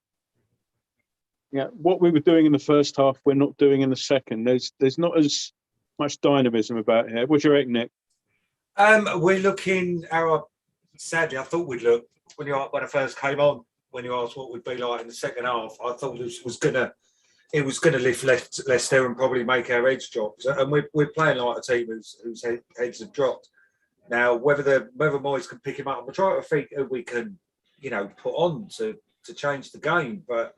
Yeah, what we were doing in the first half, we're not doing in the second. There's not as much dynamism about it here. What do you reckon, Nick? We're looking. Sadly, I thought we'd look when I first came on. When you asked what we'd be like in the second half, I thought it was gonna lift Leicester and probably make our heads drop. And we're playing like a team whose heads have dropped. Now, whether Moyes can pick him up, we're trying to think who we can, put on to change the game, but.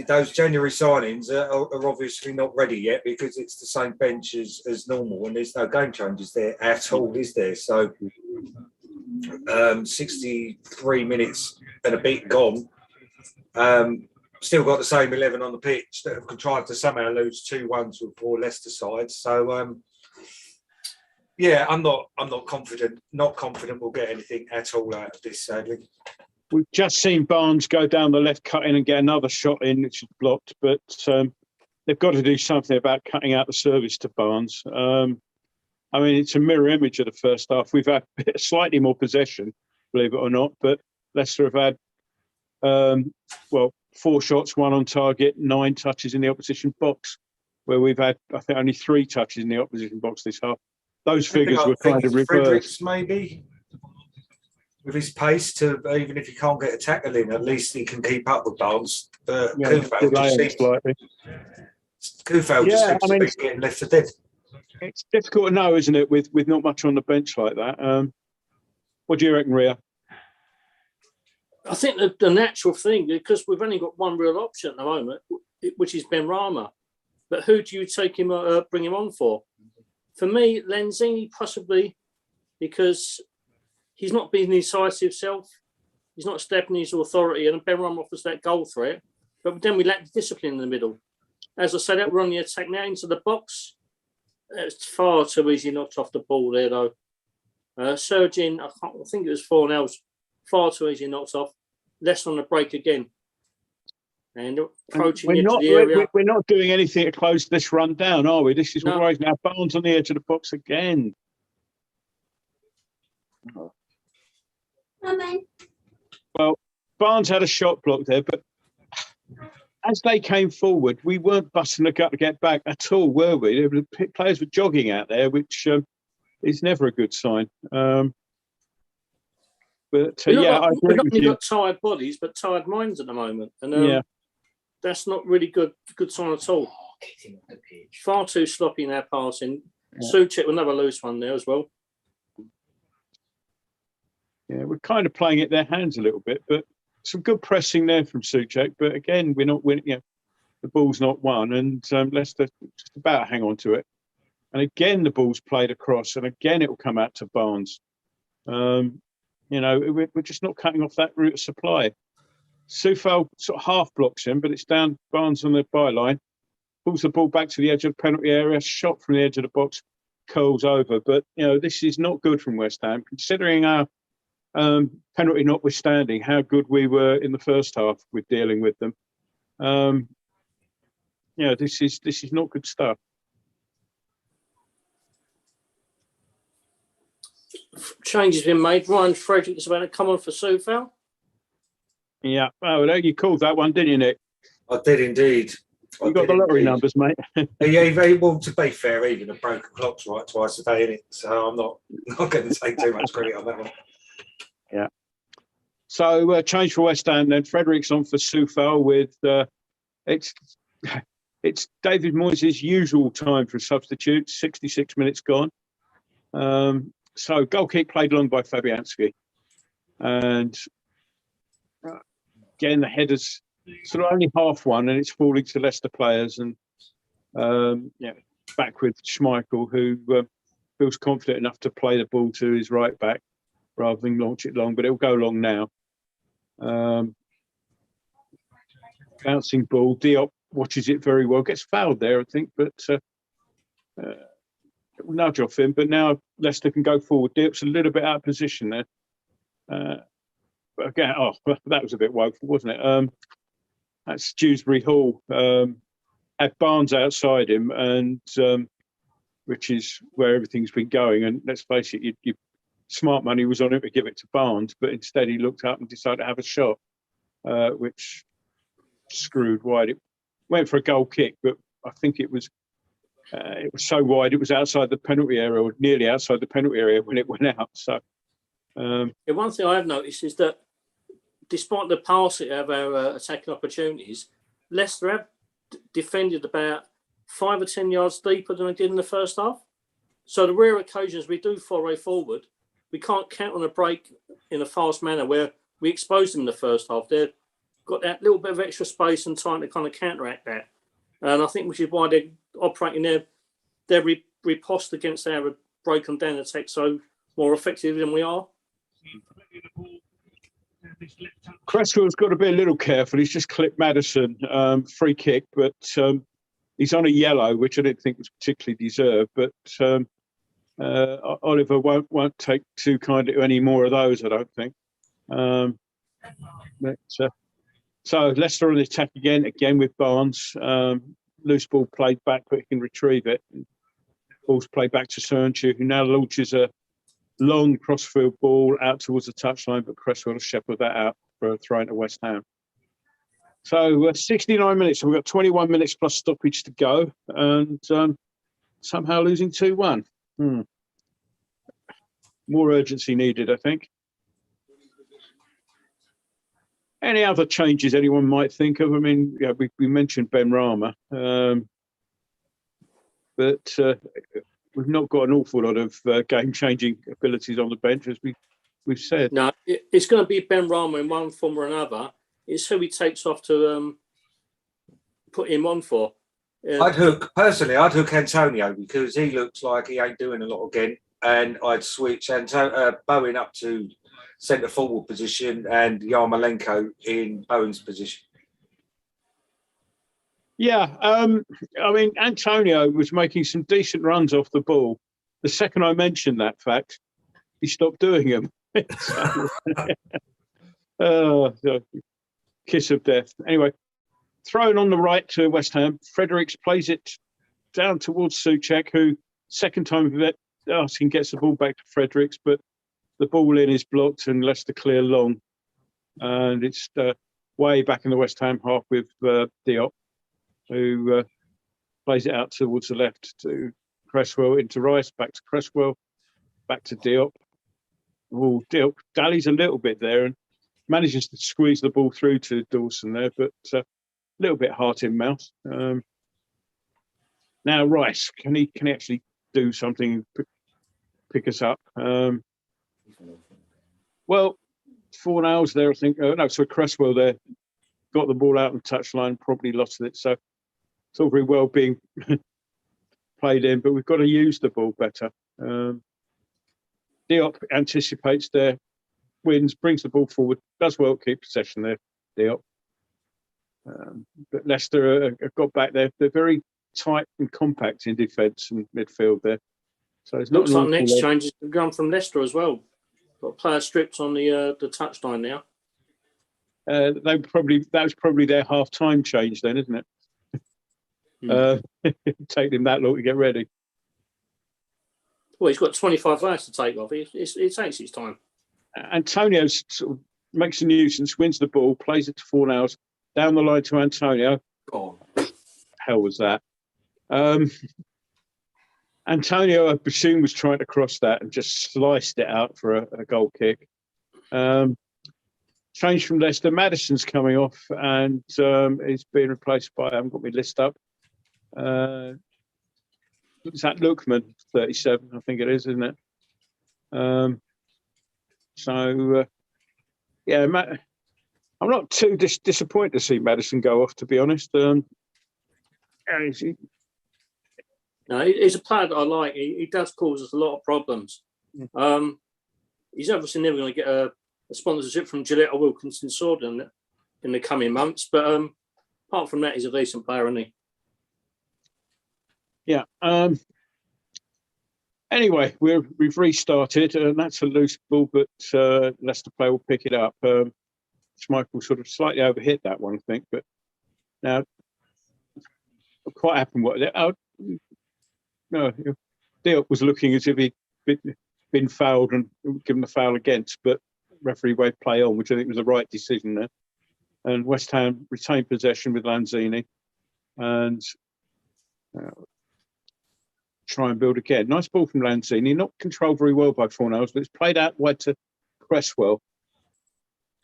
Those January signings are obviously not ready yet because it's the same bench as normal and there's no game changes there at all, is there? So 63 minutes and a bit gone. Still got the same 11 on the pitch that have contrived to somehow lose 2-1 to a poor Leicester side. So yeah, I'm not confident. Not confident we'll get anything at all out of this, sadly. We've just seen Barnes go down the left cut in and get another shot in, which is blocked. But they've got to do something about cutting out the service to Barnes. It's a mirror image of the first half. We've had slightly more possession, believe it or not. But Leicester have had, 4 shots, 1 on target, 9 touches in the opposition box, where we've had, I think, only 3 touches in the opposition box this half. Those figures were kind of reversed. Maybe. With his pace, even if he can't get a tackle in, at least he can keep up with Barnes. But Kufal just seems to be getting left for dead. It's difficult to know, isn't it, with not much on the bench like that. What do you reckon, Ria? I think the natural thing, because we've only got one real option at the moment, which is Ben Rama. But who do you take him, bring him on for? For me, Lanzini possibly, because he's not being his decisive self. He's not stepping his authority, and Ben Rama offers that goal threat. But then we lack the discipline in the middle. As I said, we're on the attack now into the box. It's far too easy knocked off the ball there, though. Surging, I think it was Fornals, far too easy knocked off. Less on the break again. And approaching into the area. We're not doing anything to close this run down, are we? This is worrying. Now Barnes on the edge of the box again. Well, Barnes had a shot block there, but as they came forward, we weren't busting the gut to get back at all, were we? The players were jogging out there, which is never a good sign. But yeah, I agree we've not with only you. got tired bodies, but tired minds at the moment, and that's not really good sign at all. Far too sloppy in our passing. Yeah. Souček with another loose one there as well. Yeah, we're kind of playing at their hands a little bit, but some good pressing there from Souček. But again, we're not winning. You know, the ball's not won, and Leicester just about hang on to it. And again, the ball's played across, and again, it will come out to Barnes. You know, we're just not cutting off that route of supply. Soufal sort of half blocks him, but it's down Barnes on the byline. Pulls the ball back to the edge of the penalty area, shot from the edge of the box, curls over. But, you know, this is not good from West Ham, considering our penalty notwithstanding, how good we were in the first half with dealing with them. You know, this is not good stuff. Changes been made. Ryan Frederick is about to come on for Soufal. Yeah. Oh, you called that one, didn't you, Nick? I did indeed. You got the lottery numbers, mate. Yeah, very well. To be fair, even a broken clock's right twice a day, innit? So I'm not going to take too much credit on that one. Yeah. So change for West Ham then. Frederick's on for Soufal with it's David Moyes' usual time for a substitute. 66 minutes gone. So goal kick played long by Fabianski, and again the header's sort of only half one, and it's falling to Leicester players, and back with Schmeichel, who feels confident enough to play the ball to his right back rather than launch it long, but it'll go long now. Bouncing ball, Diop watches it very well, gets fouled there, I think, but nudge off him. But now Leicester can go forward. Diop's a little bit out of position there. But again, that was a bit woeful, wasn't it? That's Dewsbury Hall. Had Barnes outside him, and which is where everything's been going. And let's face it, you smart money was on him to give it to Barnes, but instead he looked up and decided to have a shot, which screwed wide. It went for a goal kick, but I think it was so wide it was outside the penalty area, or nearly outside the penalty area when it went out. So one thing I have noticed is that despite the paucity of our attacking opportunities, Leicester have defended about 5 or 10 yards deeper than they did in the first half. So the rare occasions we do foray forward, we can't count on a break in a fast manner where we exposed them in the first half. They've got that little bit of extra space and time to kind of counteract that. And I think which is why they're operating their riposte against our broken down attack so more effective than we are. Cresswell's got to be a little careful. He's just clipped Maddison, free kick, but he's on a yellow, which I didn't think was particularly deserved. But Oliver won't take too kind to any more of those, I don't think. So Leicester on the attack again with Barnes. Loose ball played back, but he can retrieve it. Ball's played back to Sounchu, who now launches a long crossfield ball out towards the touchline, but Cresswell will shepherd that out for a throw into West Ham. So 69 minutes, so we've got 21 minutes plus stoppage to go, and somehow losing 2-1. More urgency needed, I think. Any other changes anyone might think of? I mean, yeah, we mentioned Ben Rama, but we've not got an awful lot of game-changing abilities on the bench, as we've said. No, it's going to be Ben Rama in one form or another. It's who he takes off to put him on for. I'd hook Antonio because he looks like he ain't doing a lot again, and I'd switch Bowen up to centre forward position and Yarmolenko in Bowen's position. Yeah, I mean, Antonio was making some decent runs off the ball. The second I mentioned that fact, he stopped doing them. Kiss of death. Anyway, thrown on the right to West Ham. Fredericks plays it down towards Souček, who second time asking gets the ball back to Fredericks, but the ball in is blocked and Leicester clear long. and it's way back in the West Ham half with Diop, who plays it out towards the left to Cresswell, into Rice, back to Cresswell, back to Diop. Well, Diop dallies a little bit there and manages to squeeze the ball through to Dawson there, but a little bit heart in mouth. Now Rice, can he actually do something, pick us up? Well, Fornals there, I think. So Cresswell there got the ball out on touchline, probably lost it. So it's all very well being played in, but we've got to use the ball better. Diop anticipates there, wins, brings the ball forward, does well to keep possession there, Diop. But Leicester have got back there. They're very tight and compact in defence and midfield there. So it's looks not like next change is gone from Leicester as well. Got player strips on the touchline now. That was probably their half-time change then, isn't it? Take them that long to get ready. Well, he's got 25 hours to take off. It takes its time. Antonio sort of makes a nuisance, wins the ball, plays it to Fornals, down the line to Antonio. Oh, hell was that? Antonio, I presume, was trying to cross that and just sliced it out for a goal kick. Change from Leicester. Maddison's coming off and he's being replaced by, I haven't got my list up. Is that Lookman, 37, I think it is, isn't it? Yeah, I'm not too disappointed to see Maddison go off, to be honest. No, he's a player that I like. He does cause us a lot of problems. He's obviously never going to get a sponsorship from Gillette or Wilkinson Sword in the coming months, but apart from that, he's a decent player, isn't he? Yeah. Anyway, we've restarted, and that's a loose ball, but Leicester player will pick it up. Schmeichel sort of slightly overhit that one, I think, but now quite happened what no, Diop was looking as if he'd been fouled and given the foul against, but referee waved play on, which I think was the right decision there. And West Ham retained possession with Lanzini and try and build again. Nice ball from Lanzini, not controlled very well by Fornals, but it's played out wide to Cresswell.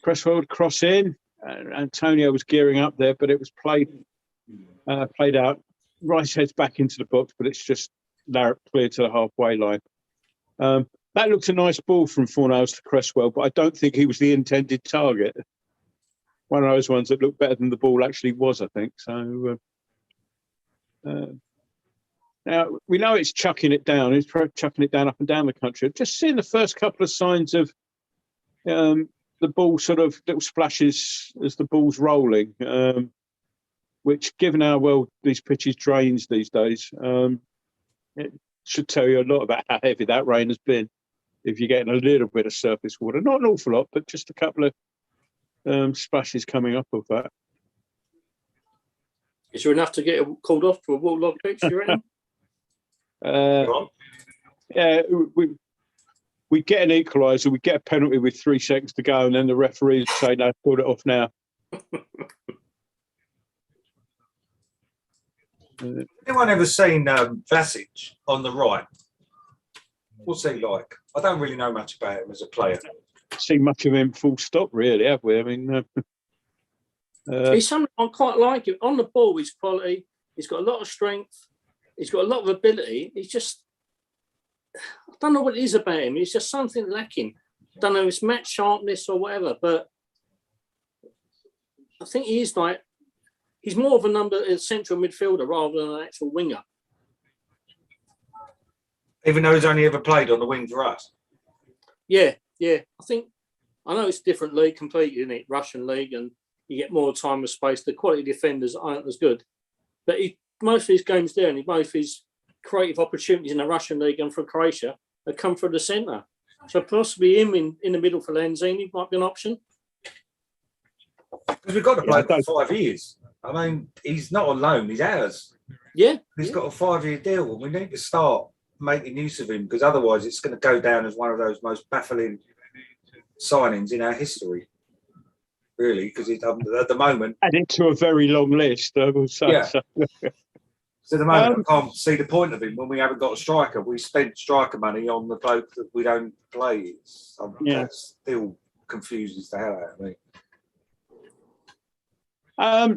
Cresswell would cross in, and Antonio was gearing up there, but it was played out. Rice heads back into the box, but it's just clear to the halfway line. That looked a nice ball from Fornals to Cresswell, but I don't think he was the intended target. One of those ones that looked better than the ball actually was, I think. So now we know it's chucking it down. It's chucking it down up and down the country. I've just seen the first couple of signs of the ball sort of little splashes as the ball's rolling, which, given how well these pitches drains these days, it should tell you a lot about how heavy that rain has been. If you're getting a little bit of surface water, not an awful lot, but just a couple of splashes coming up of that. Is there enough to get called off for a waterlogged pitch, you reckon? Yeah, we get an equaliser, we get a penalty with 3 seconds to go, and then the referees say, no, pull it off now. anyone ever seen Vlasic on the right? What's he like? I don't really know much about him as a player. Seen much of him full stop, really, have we? I mean, he's something I quite like him. On the ball, he's quality. He's got a lot of strength. He's got a lot of ability. He's just, I don't know what it is about him. It's just something lacking. I don't know if it's match sharpness or whatever, but I think he is like, he's more of a central midfielder rather than an actual winger. Even though he's only ever played on the wing for us. Yeah. I know it's a different league completely, isn't it? Russian league, and you get more time and space. The quality defenders aren't as good. But most of his games there, and most of his creative opportunities in the Russian league and for Croatia have come from the centre. So possibly him in the middle for Lanzini might be an option. Because we've got to play for 5 years. I mean, he's not on loan, he's ours. Yeah. He's got a 5-year deal, and we need to start making use of him, because otherwise it's going to go down as one of those most baffling signings in our history. really, because at the moment, added to a very long list. I will say. Yeah. So. So at the moment, I can't see the point of him when we haven't got a striker. We spent striker money on the bloke that we don't play. That still confuses the hell out of me.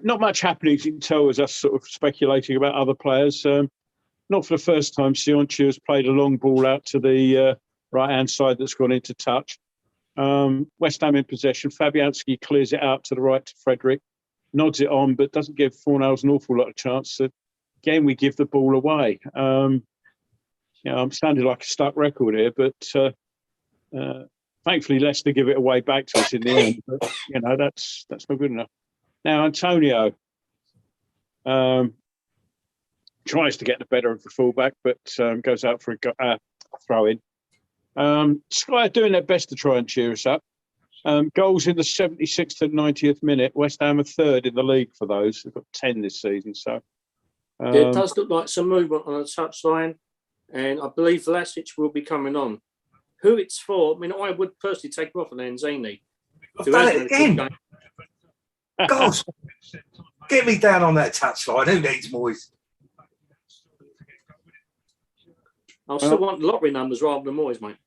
Not much happening, as you can tell, as us sort of speculating about other players. Not for the first time, Sionchu has played a long ball out to the right-hand side that's gone into touch. West Ham in possession. Fabianski clears it out to the right to Frederick, nods it on, but doesn't give Fornals an awful lot of chance. So again, we give the ball away. I'm sounding like a stuck record here, but thankfully Leicester give it away back to us in the end. But, that's not good enough. Now, Antonio tries to get the better of the fullback, but goes out for a throw-in. Sky are doing their best to try and cheer us up. Goals in the 76th and 90th minute. West Ham are third in the league for those. They've got 10 this season. So it does look like some movement on the touchline, and I believe Vlasic will be coming on. Who it's for? I mean, I would personally take him off Lanzini. I've done it again. God, get me down on that touchline. Who needs Moyes? I still want lottery numbers rather than Moyes, mate.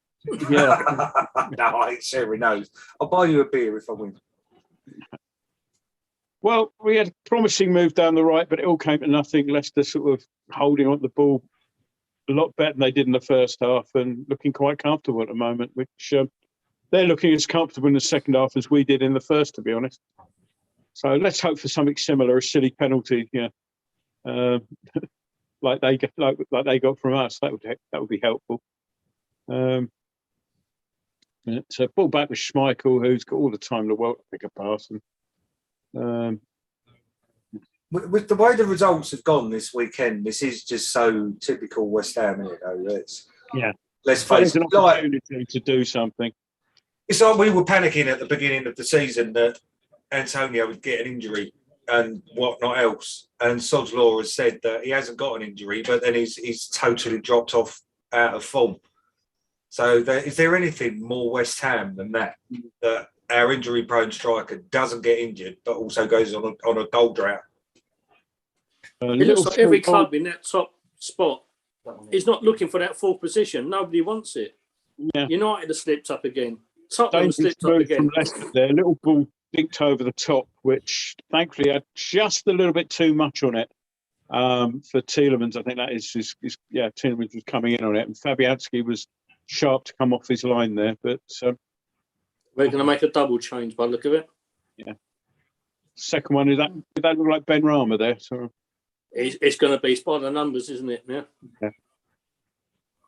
Yeah. No, I ain't sharing those. I'll buy you a beer if I win. Well, we had a promising move down the right, but it all came to nothing. Leicester sort of holding on the ball a lot better than they did in the first half and looking quite comfortable at the moment, which they're looking as comfortable in the second half as we did in the first, to be honest. So let's hope for something similar, a silly penalty, like they got from us. That would be helpful. Ball back with Schmeichel, who's got all the time in the world to pick a pass. And, with the way the results have gone this weekend, this is just so typical West Ham, isn't it? Let's face it. An opportunity to do something. It's like we were panicking at the beginning of the season that Antonio would get an injury and whatnot else. And Sod's Law has said that he hasn't got an injury, but then he's totally dropped off out of form. So is there anything more West Ham than that our injury-prone striker doesn't get injured, but also goes on a goal drought? It looks like every club in that top spot is not looking for that fourth position. Nobody wants it. Yeah. United have slipped up again. Tottenham slipped up again. From Leicester there, a little ball dinked over the top, which thankfully had just a little bit too much on it for Tielemans. I think that is Tielemans was coming in on it, and Fabianski was sharp to come off his line there. But we're going to make a double change by the look of it. Yeah. Second one, did that look like Ben Rama there? So it's going to be by the numbers, isn't it? Yeah.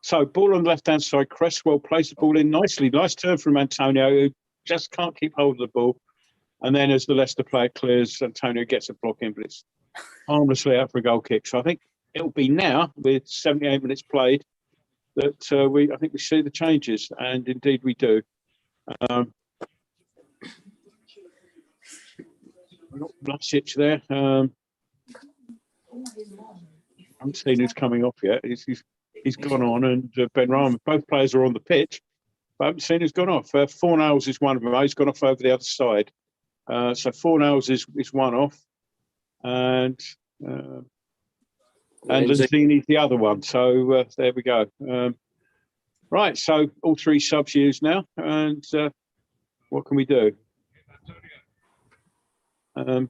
So ball on the left-hand side. Cresswell plays the ball in nicely. Nice turn from Antonio, who just can't keep hold of the ball. And then as the Leicester player clears, Antonio gets a block in, but it's harmlessly out for a goal kick. So I think it'll be now, with 78 minutes played, that I think we see the changes, and indeed we do. Not Vlasic there. I haven't seen who's coming off yet. He's gone on, and Ben Rama. Both players are on the pitch, but I haven't seen who's gone off. Fornals is one of them. He's gone off over the other side. So Fornals is one off, and Lanzini's the other one. So there we go. Right, so all three subs used now, and what can we do?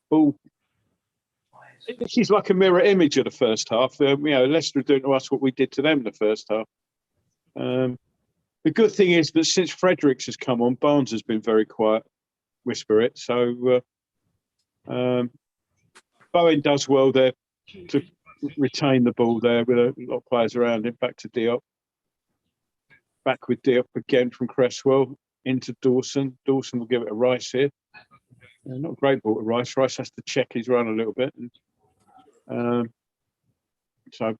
Ball. This is like a mirror image of the first half. Leicester are doing to us what we did to them in the first half. The good thing is that since Fredericks has come on, Barnes has been very quiet. Whisper it. So Bowen does well there to retain the ball there with a lot of players around him. Back to Diop. Back with Diop again from Cresswell into Dawson. Dawson will give it to Rice here. Not a great ball to Rice. Rice has to check his run a little bit. So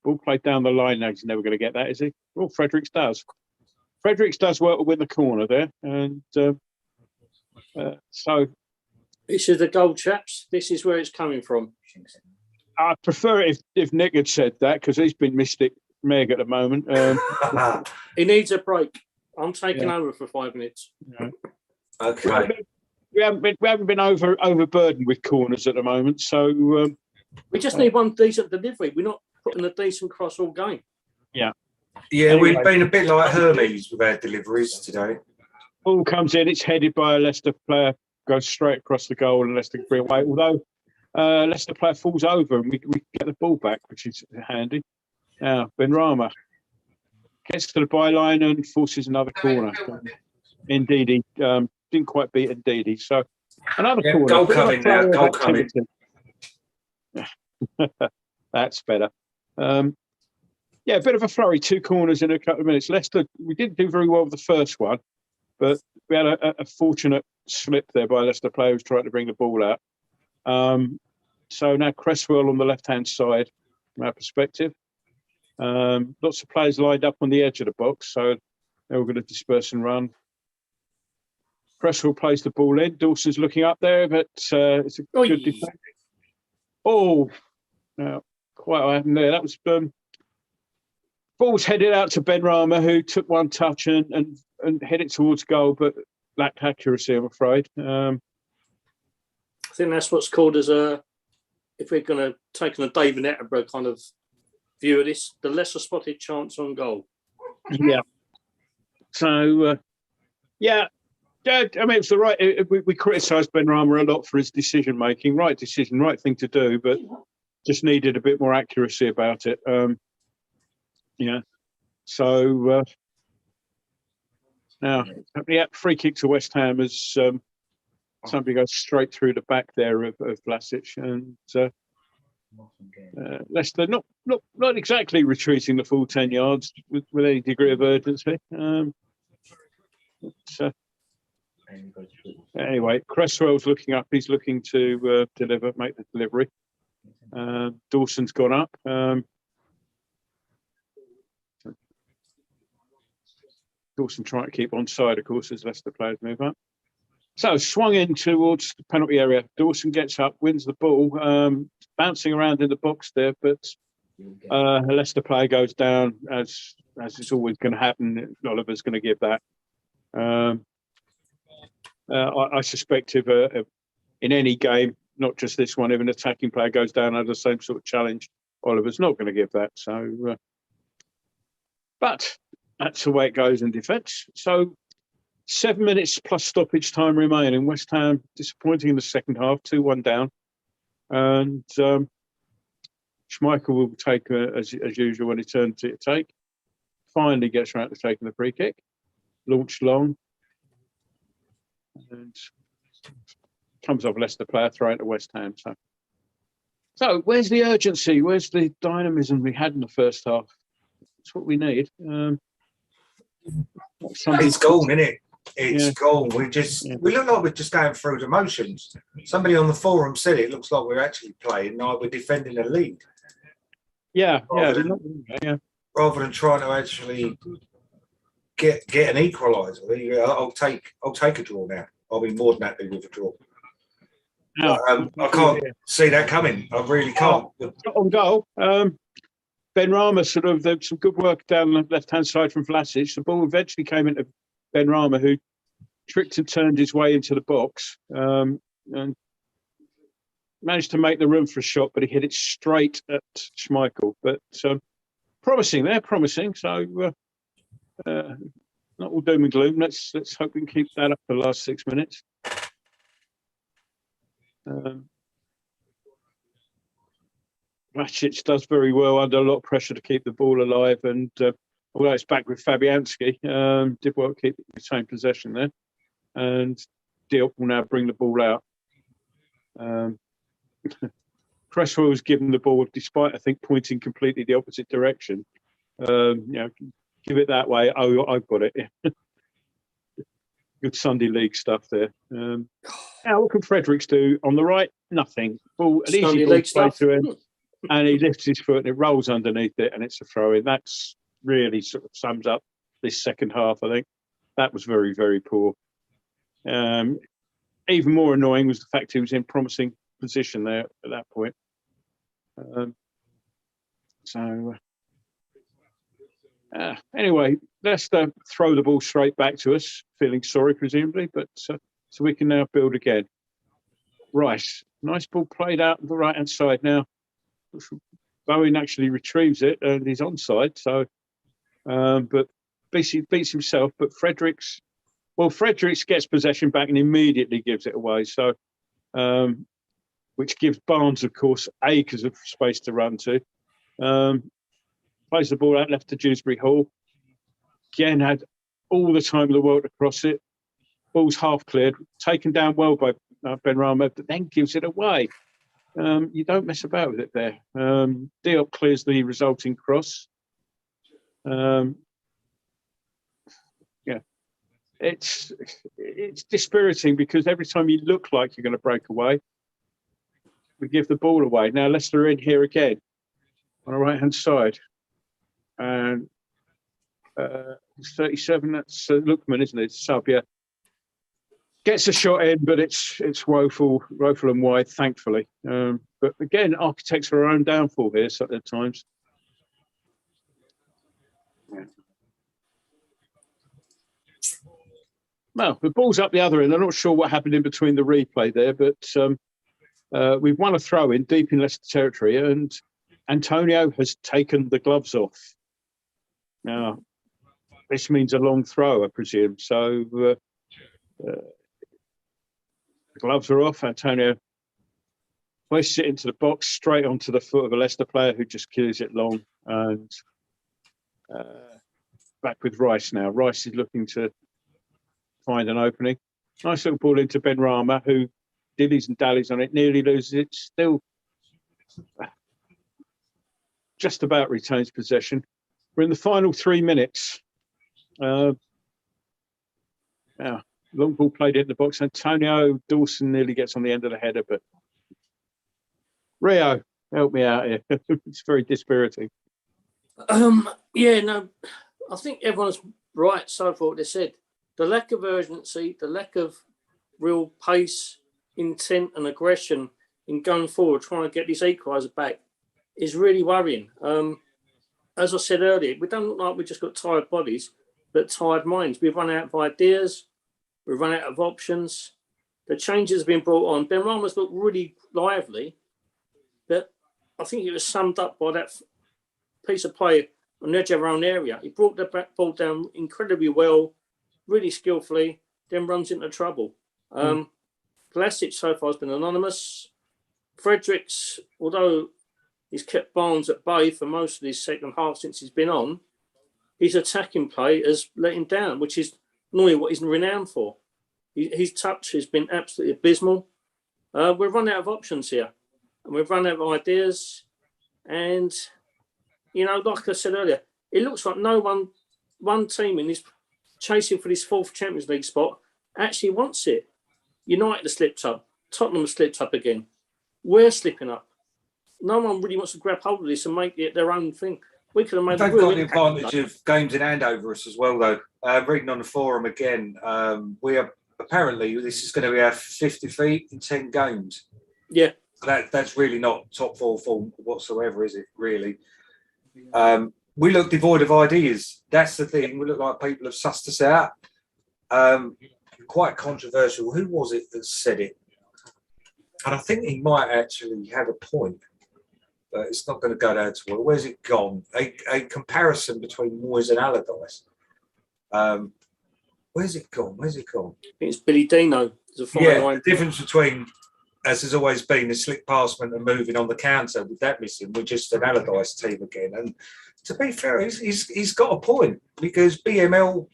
ball played down the line now. He's never going to get that, is he? Well, Fredericks does. Fredericks does well to win the corner there. And so... This is the goal, chaps. This is where it's coming from. I prefer it if Nick had said that, because he's been Mystic Meg at the moment. He needs a break. I'm taking over for 5 minutes. Okay. we haven't been overburdened with corners at the moment. So we just need one decent delivery. We're not putting a decent cross all game. Yeah, Anyway. we've been a bit like Hermes with our deliveries today. Ball comes in, it's headed by a Leicester player, goes straight across the goal, and Leicester can bring it away. Although Leicester player falls over, and we get the ball back, which is handy. Now Benrahma gets to the byline and forces another corner. Indeed, he didn't quite beat Indeed. So another corner. Goal coming now. Goal coming. That's better. Yeah, a bit of a flurry. 2 corners in a couple of minutes. Leicester, we didn't do very well with the first one, but we had a fortunate slip there by a Leicester player who's trying to bring the ball out. So now Cresswell on the left-hand side, from our perspective. Lots of players lined up on the edge of the box, so they're all going to disperse and run. Cresswell plays the ball in. Dawson's looking up there, but it's a good defense. Oh, no, quite what happened there. That was ball's headed out to Benrahma, who took one touch and hit it towards goal, but lacked accuracy, I'm afraid. I think that's what's called as if we're going to take a David Attenborough kind of view of this, the lesser spotted chance on goal. Yeah. So, I mean, it's the right. We criticised Benrahma a lot for his decision making. Right decision, right thing to do, but just needed a bit more accuracy about it. So now, free kick to West Ham as somebody goes straight through the back there of Vlasic, and Leicester not exactly retreating the full 10 yards with any degree of urgency. Anyway, Cresswell's looking up. He's looking to make the delivery. Dawson's gone up. Dawson trying to keep onside, of course, as Leicester players move up. So swung in towards the penalty area. Dawson gets up, wins the ball, bouncing around in the box there, but a Leicester player goes down, as it's always going to happen. Oliver's going to give that. I suspect if in any game, not just this one, if an attacking player goes down under the same sort of challenge, Oliver's not going to give that. So, but that's the way it goes in defence. So 7 minutes plus stoppage time remaining. West Ham disappointing in the second half, 2-1 down. And Schmeichel will take, as usual, when he turns it to take. Finally gets around to taking the free kick. Launched long. And comes off Leicester player, throwing to West Ham. So where's the urgency? Where's the dynamism we had in the first half? That's what we need. It's gone, isn't it? It's gone. We look like we're just going through the motions. Somebody on the forum said it looks like we're actually playing like we're defending a lead. Rather than trying to actually get an equaliser. I'll take a draw now. I'll be more than happy with a draw. I can't see that coming. I really can't. On goal, Benrahma there was some good work down the left-hand side from Vlasic. The ball eventually came into Benrahma, who tricked and turned his way into the box and managed to make the room for a shot, but he hit it straight at Schmeichel. But promising. So not all doom and gloom. Let's hope we can keep that up for the last 6 minutes. Vlasic does very well under a lot of pressure to keep the ball alive, and although it's back with Fabianski, did well to keep the same possession there. And Diop will now bring the ball out. Cresswell was given the ball, despite I think pointing completely the opposite direction. Give it that way. Oh, I've got it. Good Sunday League stuff there. Now, what can Fredericks do on the right? Nothing. Ball, an easy ball play to him, and he lifts his foot and it rolls underneath it, and it's a throw in. That's really sort of sums up this second half. I think that was very, very poor. Even more annoying was the fact he was in promising position there at that point. Anyway, Leicester throw the ball straight back to us, feeling sorry, presumably, but So we can now build again. Rice, nice ball played out on the right-hand side now. Bowen actually retrieves it and he's onside. So, but beats himself. But Fredericks gets possession back and immediately gives it away. So, which gives Barnes, of course, acres of space to run to. Plays the ball out left to Dewsbury Hall. Again, had all the time in the world to cross it. Ball's half cleared, taken down well by Benrahma, but then gives it away. You don't mess about with it there. Diop clears the resulting cross. It's dispiriting because every time you look like you're going to break away, we give the ball away. Now Leicester are in here again on the right-hand side. And 37, that's Lookman, isn't it? Sub, yeah. Gets a shot in, but it's woeful and wide, thankfully. But again, architects are our own downfall here at times. Yeah. Well, the ball's up the other end. I'm not sure what happened in between the replay there, but we've won a throw-in deep in Leicester territory, and Antonio has taken the gloves off. Now, this means a long throw, I presume. So the gloves are off. Antonio places it into the box, straight onto the foot of a Leicester player who just kills it long. And back with Rice now. Rice is looking to find an opening. Nice little ball into Benrahma, who dillies and dallies on it, nearly loses it. Still just about retains possession. We're in the final 3 minutes. Now, long ball played in the box. Antonio Dawson nearly gets on the end of the header, but Rio, help me out here. It's very dispiriting. Yeah, no, I think everyone's right so far what they said. The lack of urgency, the lack of real pace, intent and aggression in going forward, trying to get this equalizer back is really worrying. As I said earlier, we don't look like we've just got tired bodies, but tired minds. We've run out of ideas. We've run out of options. The changes have been brought on. Benrahma's looked really lively, but I think it was summed up by that piece of play on the edge of our own area. He brought the back ball down incredibly well, really skillfully, then runs into trouble. Vlasic so far has been anonymous. Fredericks, although he's kept Barnes at bay for most of his second half since he's been on, his attacking play has let him down, which is normally what he's renowned for. His touch has been absolutely abysmal. We've run out of options here, and we've run out of ideas. And, like I said earlier, it looks like no one team in this chasing for this fourth Champions League spot actually wants it. United have slipped up. Tottenham have slipped up again. We're slipping up. No one really wants to grab hold of this and make it their own thing. We could have made. They've got the advantage of games in hand over us as well, though. Reading on the forum again, we are apparently this is going to be our fifth defeat in 10 games. Yeah, that's really not top four form whatsoever, is it? Really, we look devoid of ideas. That's the thing. We look like people have sussed us out. Quite controversial. Who was it that said it? And I think he might actually have a point. But it's not going to go down to well. Where's it gone? A comparison between Moyes and Allardyce. Where's it gone? I think it's Billy Dino. The difference between, as there's always been, the slick passment and moving on the counter. With that missing, we're just an Allardyce team again. And to be fair, he's got a point because BML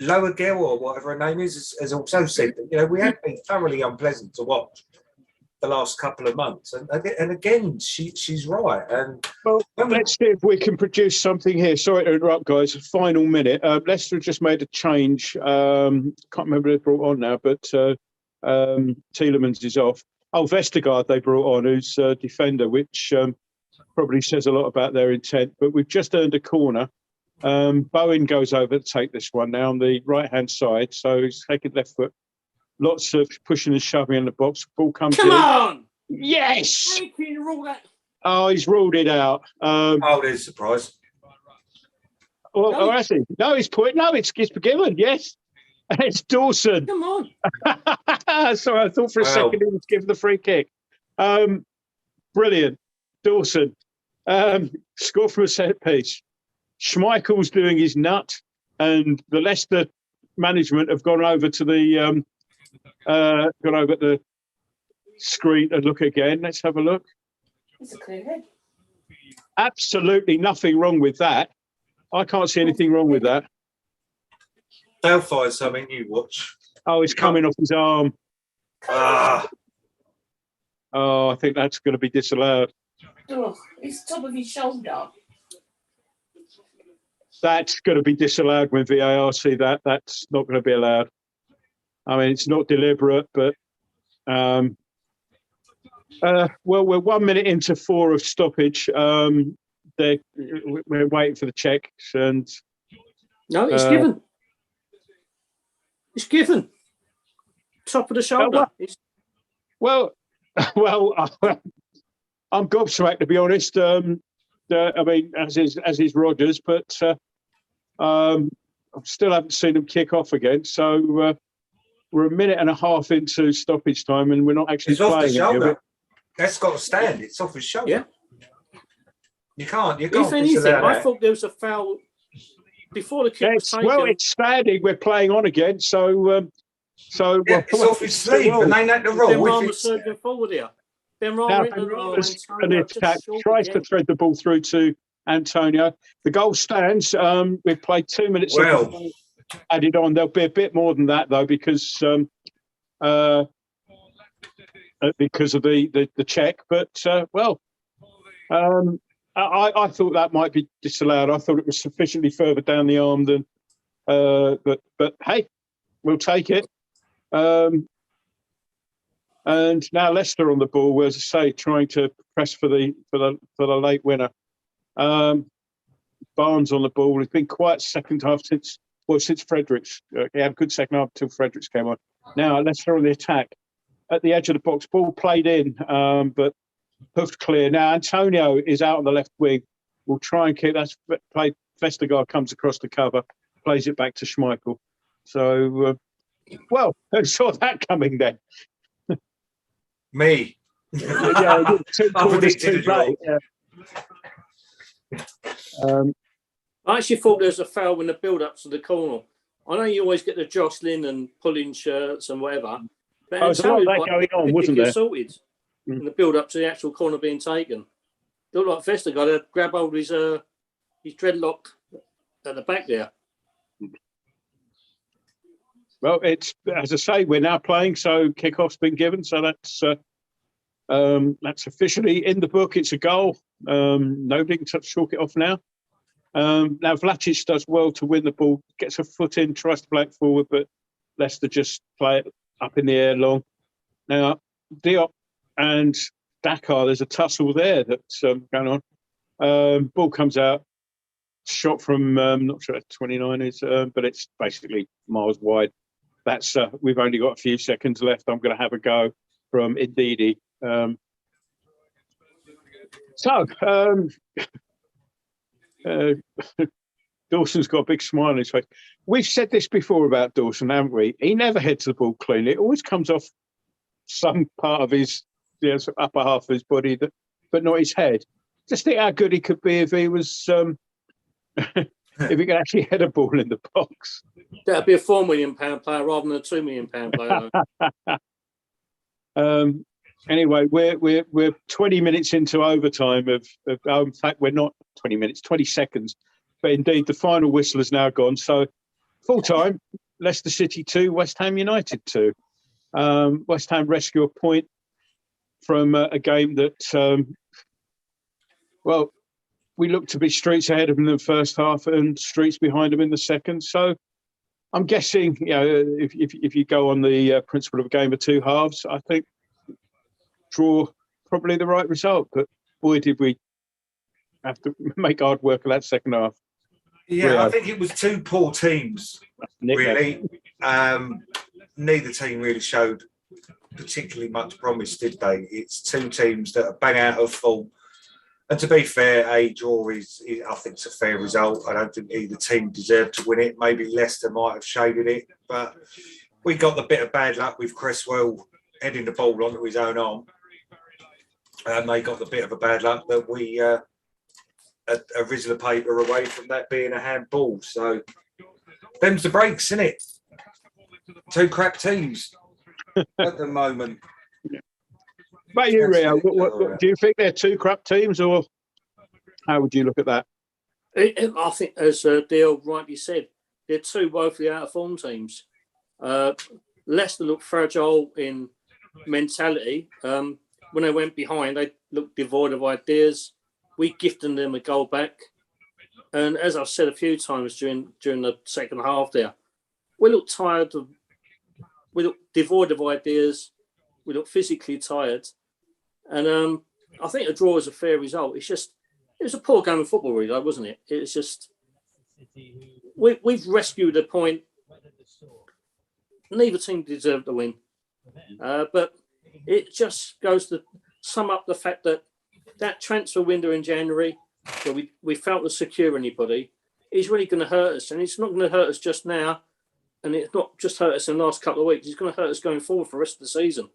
Lowergell or whatever her name is has also said that we have been thoroughly unpleasant to watch the last couple of months, and again, she's right. And let's see if we can produce something here. Sorry to interrupt, guys. Final minute. Leicester just made a change. Can't remember who they brought on now, but Tielemans is off. Vestergaard they brought on, who's a defender, which probably says a lot about their intent. But we've just earned a corner. Bowen goes over to take this one now on the right-hand side, so he's taking left foot. Lots of pushing and shoving in the box. Ball comes in. Come on! Yes! How can you rule that? Oh, he's ruled it out. There's a surprise. Well, has he? No, he's put. No, it's forgiven. Yes, it's Dawson. Come on! Sorry, I thought for a second he was given the free kick. Brilliant. Dawson. Score from a set piece. Schmeichel's doing his nut, and the Leicester management have gone over to the screen and look again. Let's have a look. It's a clear head. Absolutely nothing wrong with that. I can't see anything wrong with that. They'll find something you watch. Oh, it's coming off his arm. Ah, Oh, I think that's going to be disallowed. Oh, it's top of his shoulder. That's going to be disallowed when VAR see that. That's not going to be allowed. I mean, it's not deliberate, but well, we're 1 minute into 4 of stoppage. We're waiting for the checks, and No, it's given. It's given. Top of the shoulder. Well, I'm gobsmacked, to be honest. I mean, as is Rogers, but I still haven't seen him kick off again. So we're a minute and a half into stoppage time, and we're not actually it's off the playing shoulder. That's got to stand. It's off his shoulder. Yeah. You can't. If anything, I thought there was a foul before the kick was taken. Well, it's standing. We're playing on again. So it's off his sleeve, and they know the rule. Ben Rama surging forward here. Ben Rama an attack tries to thread the ball through to Antonio. The goal stands. We've played 2 minutes. Added on. There'll be a bit more than that though, because of the check. But I thought that might be disallowed. I thought it was sufficiently further down the arm than. But hey, we'll take it. And now Leicester on the ball, as I say, trying to press for the late winner. Barnes on the ball. It's been quite second half since Fredericks. He had a good second half until Fredericks came on. Now Leicester on the attack at the edge of the box. Ball played in, but hoofed clear. Now Antonio is out on the left wing. We'll try and keep that play. Vestergaard comes across the cover, plays it back to Schmeichel. So, who saw that coming then? Me. Yeah, too late. Yeah. I actually thought there was a foul in the build-up to the corner. I know you always get the jostling and pulling shirts and whatever. But there's a lot of that going on, wasn't there? Sorted in the build-up to the actual corner being taken. Looked like Vestergaard had grabbed hold of his dreadlock at the back there. Well, it's, as I say, we're now playing, so kickoff's been given, so that's officially in the book. It's a goal. Nobody can chalk it off now. Now Vlacic does well to win the ball, gets a foot in, tries to play it forward, but Leicester just play it up in the air long. Now Diop and Dakar, there's a tussle there that's going on. Ball comes out, shot from not sure what 29 is, but it's basically miles wide. That's we've only got a few seconds left. I'm going to have a go from Ndidi. Dawson's got a big smile on his face. We've said this before about Dawson, haven't we? He never heads the ball cleanly. It always comes off some part of his upper half of his body, but not his head. Just think how good he could be if he was if he could actually head a ball in the box. That'd be a £4 million player rather than a £2 million player. Anyway, we're 20 minutes into overtime in fact, we're not 20 minutes, 20 seconds. But indeed, the final whistle has now gone. So full time, Leicester City 2, West Ham United 2. West Ham rescue a point from a game that, we looked to be streets ahead of them in the first half and streets behind them in the second. So I'm guessing, if you go on the principle of a game of two halves, I think draw probably the right result. But boy, did we have to make hard work of that second half. Yeah, I think it was two poor teams, really. Neither team really showed particularly much promise, did they? It's two teams that are bang out of form. And to be fair, a draw is, I think, it's a fair result. I don't think either team deserved to win it. Maybe Leicester might have shaded it, but We got the bit of bad luck with Cresswell heading the ball onto his own arm. And they got the bit of a bad luck that we a rizzle of paper away from that being a handball. So them's the breaks, isn't it? Two crap teams at the moment. But you, Rio, what, do you think they're two crap teams, or how would you look at that? I think, as Dale rightly said, they're two woefully out of form teams. Leicester looked fragile in mentality. When they went behind, they looked devoid of ideas. We gifted them a goal back. And as I've said a few times during the second half there, we looked tired. We looked devoid of ideas. We looked physically tired. And I think a draw is a fair result. It was a poor game of football, really, though, wasn't it? It's just, we've rescued a point. Neither team deserved the win. But it just goes to sum up the fact that transfer window in January, where we felt to secure anybody, is really going to hurt us. And it's not going to hurt us just now. And it's not just hurt us in the last couple of weeks. It's going to hurt us going forward for the rest of the season.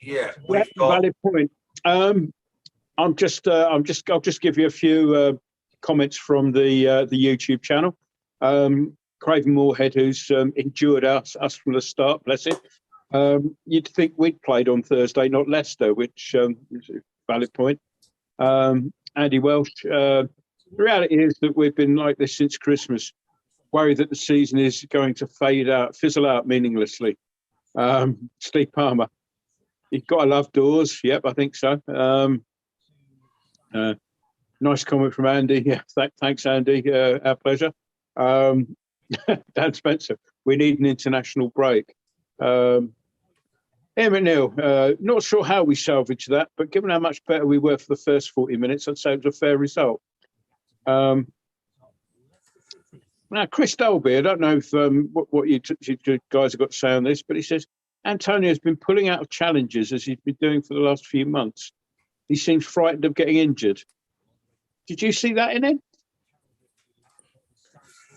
Yeah, valid point. I'll just give you a few comments from the YouTube channel. Craven Moorhead, who's endured us from the start, bless him. You'd think we'd played on Thursday, not Leicester, which is a valid point. Andy Welsh, the reality is that we've been like this since Christmas, worried that the season is going to fizzle out meaninglessly. Steve Palmer, you've got to love doors. Yep, I think so. Nice comment from Andy. Yeah, thanks, Andy. Our pleasure. Dan Spencer, we need an international break. Ian McNeil, not sure how we salvaged that, but given how much better we were for the first 40 minutes, I'd say it was a fair result. Now, Chris Dolby, I don't know if what you guys have got to say on this, but he says Antonio's been pulling out of challenges as he's been doing for the last few months. He seems frightened of getting injured. Did you see that in him?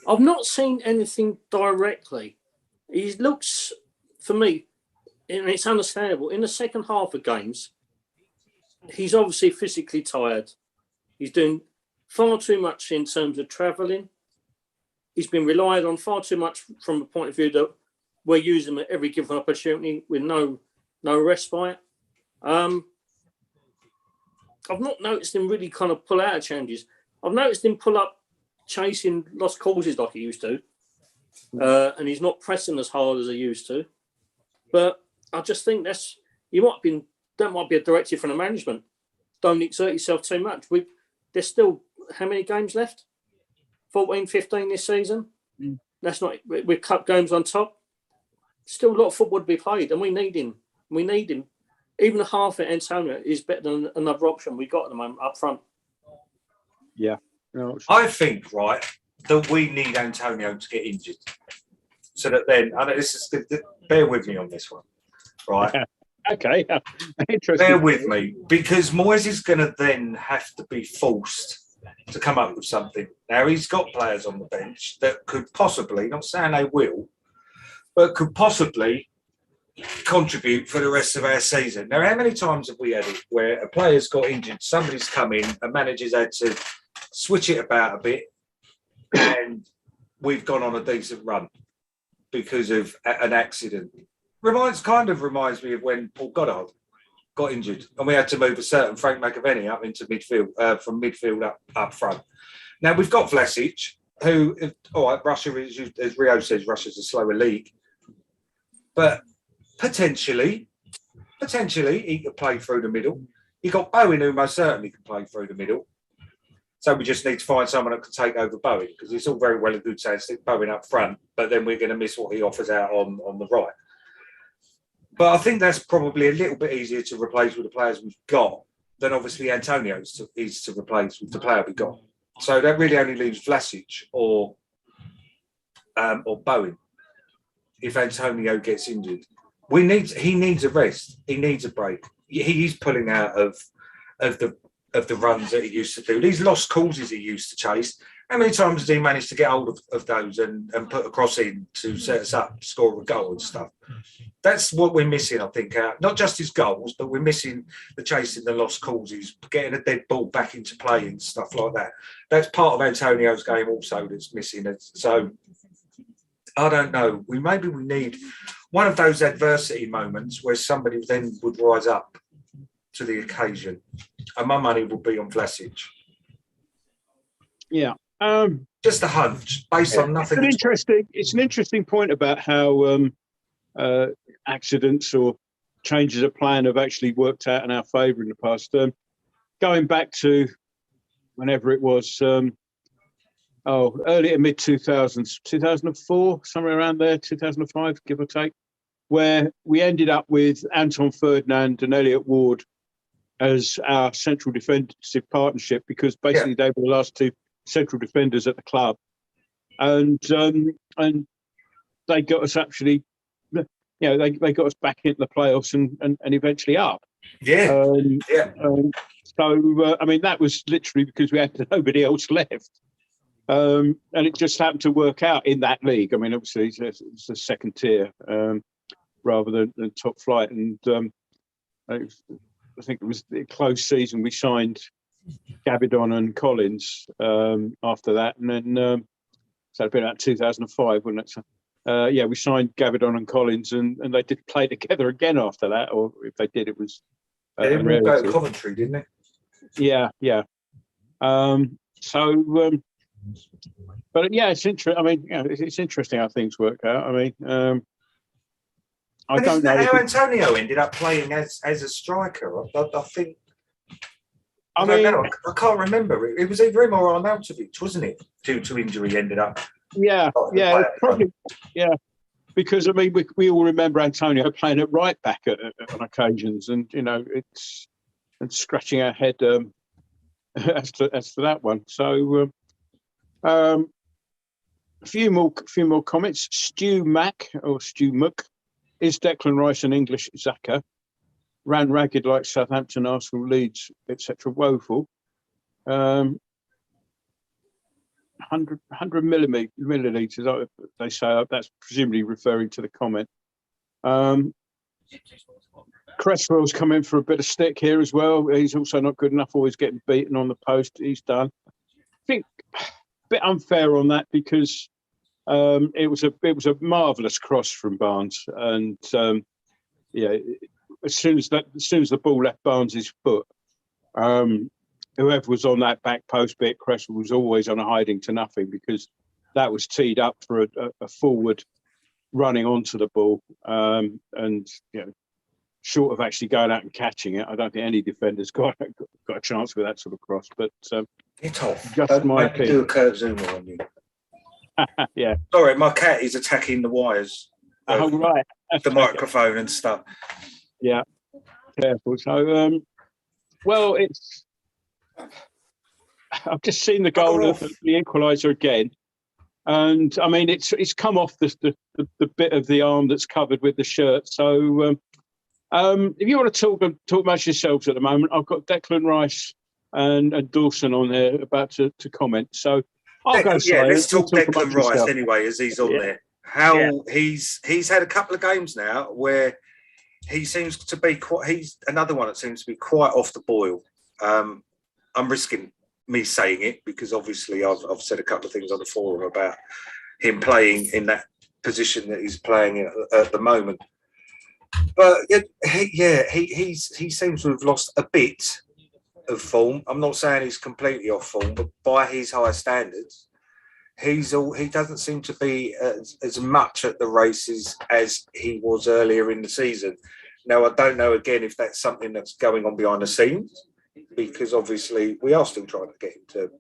I've not seen anything directly. He looks, for me, and it's understandable, in the second half of games, he's obviously physically tired. He's doing far too much in terms of travelling. He's been relied on far too much from the point of view that we're using him at every given opportunity with no respite. I've not noticed him really kind of pull out of changes. I've noticed him pull up chasing lost causes like he used to. And he's not pressing as hard as he used to. But I just think that might be a directive from the management. Don't exert yourself too much. There's still how many games left? 14, 15 this season. That's not with cup games on top. Still a lot of football to be played, and we need him. Even a half at Antonio is better than another option we got at the moment up front. Yeah. No, I think, right, that we need Antonio to get injured. So that then, I know this is, bear with me on this one, right? Okay. Interesting. Bear with me, because Moyes is going to then have to be forced to come up with something. Now, he's got players on the bench that could possibly, not saying they will, but could possibly contribute for the rest of our season. Now, how many times have we had it where a player's got injured, somebody's come in, a manager's had to switch it about a bit, and we've gone on a decent run because of an accident? Reminds me of when Paul Goddard got injured and we had to move a certain Frank McAvenny up into midfield, from midfield up front. Now, we've got Vlasic, who, all right, Russia is, as Rio says, Russia's a slower league, but potentially he could play through the middle. You got Bowen, who most certainly can play through the middle. So we just need to find someone that can take over Bowen, because it's all very well and good saying stick Bowen up front, but then we're going to miss what he offers out on the right. But I think that's probably a little bit easier to replace with the players we've got than obviously Antonio is to replace with the player we've got. So that really only leaves Vlasic or Bowen if Antonio gets injured. He needs a rest. He needs a break. He's pulling out of the runs that he used to do. These lost causes he used to chase, How many times has he managed to get hold of those and put a cross in to set us up, score a goal and stuff? That's what we're missing, I think. Not just his goals, but we're missing the chasing the lost causes, getting a dead ball back into play and stuff like that. That's part of Antonio's game also that's missing. So I don't know. Maybe we need one of those adversity moments where somebody then would rise up to the occasion. And my money would be on Vlasic. Yeah. Just a hunch based on nothing. It's an interesting point about how accidents or changes of plan have actually worked out in our favour in the past. Going back to whenever it was, early to mid 2000s, 2004, somewhere around there, 2005, give or take, where we ended up with Anton Ferdinand and Elliot Ward as our central defensive partnership, because basically they were the last two central defenders at the club, and they got us actually, they got us back into the playoffs and eventually up. So I mean, that was literally because we had nobody else left, and it just happened to work out in that league. I mean, obviously it's a second tier rather than top flight, and I think it was a close season. We signed Gavidon and Collins after that, and then so it'd been about 2005, wasn't it? So, we signed Gavidon and Collins, and they did play together again after that, or if they did, it was. They didn't go to Coventry, didn't they? Yeah. But it's interesting. I mean, it's interesting how things work out. I mean, I don't know how Antonio ended up playing as a striker. I think. I can't remember. It was either him or Arnautovic, wasn't it? Due to injury, ended up. Probably. Yeah, because I mean, we all remember Antonio playing at right back on occasions, and it's scratching our head as to that one. So, a few more comments. Stu Mack or Stu Muck, is Declan Rice an English Xhaka? Ran ragged like Southampton, Arsenal, Leeds, etc. Woeful. 100 millilitres, they say. That's presumably referring to the comment. Cresswell's come in for a bit of stick here as well. He's also not good enough, always getting beaten on the post. He's done. I think a bit unfair on that, because it was a marvellous cross from Barnes, and as soon as the ball left Barnes's foot, whoever was on that back post bit, Cresswell was always on a hiding to nothing, because that was teed up for a forward running onto the ball, and short of actually going out and catching it, I don't think any defender's got a chance with that sort of cross. But get off! Just my opinion. Do a Kurt Zouma on you. Yeah. Sorry, my cat is attacking the wires. Oh, right. The microphone and stuff. Yeah. Careful. So, I've just seen the goal of the equaliser again, and I mean it's come off the bit of the arm that's covered with the shirt. So, if you want to talk much yourselves at the moment, I've got Declan Rice and Dawson on there about to comment. So. Let's talk Declan Rice anyway, as he's on there. He's had a couple of games now where he seems to be he's another one that seems to be quite off the boil. I'm risking me saying it because obviously I've said a couple of things on the forum about him playing in that position that he's playing in at the moment. But he seems to have lost a bit of form. I'm not saying he's completely off form, but by his high standards, he doesn't seem to be as much at the races as he was earlier in the season. Now, I don't know again if that's something that's going on behind the scenes, because obviously we are still trying to get him to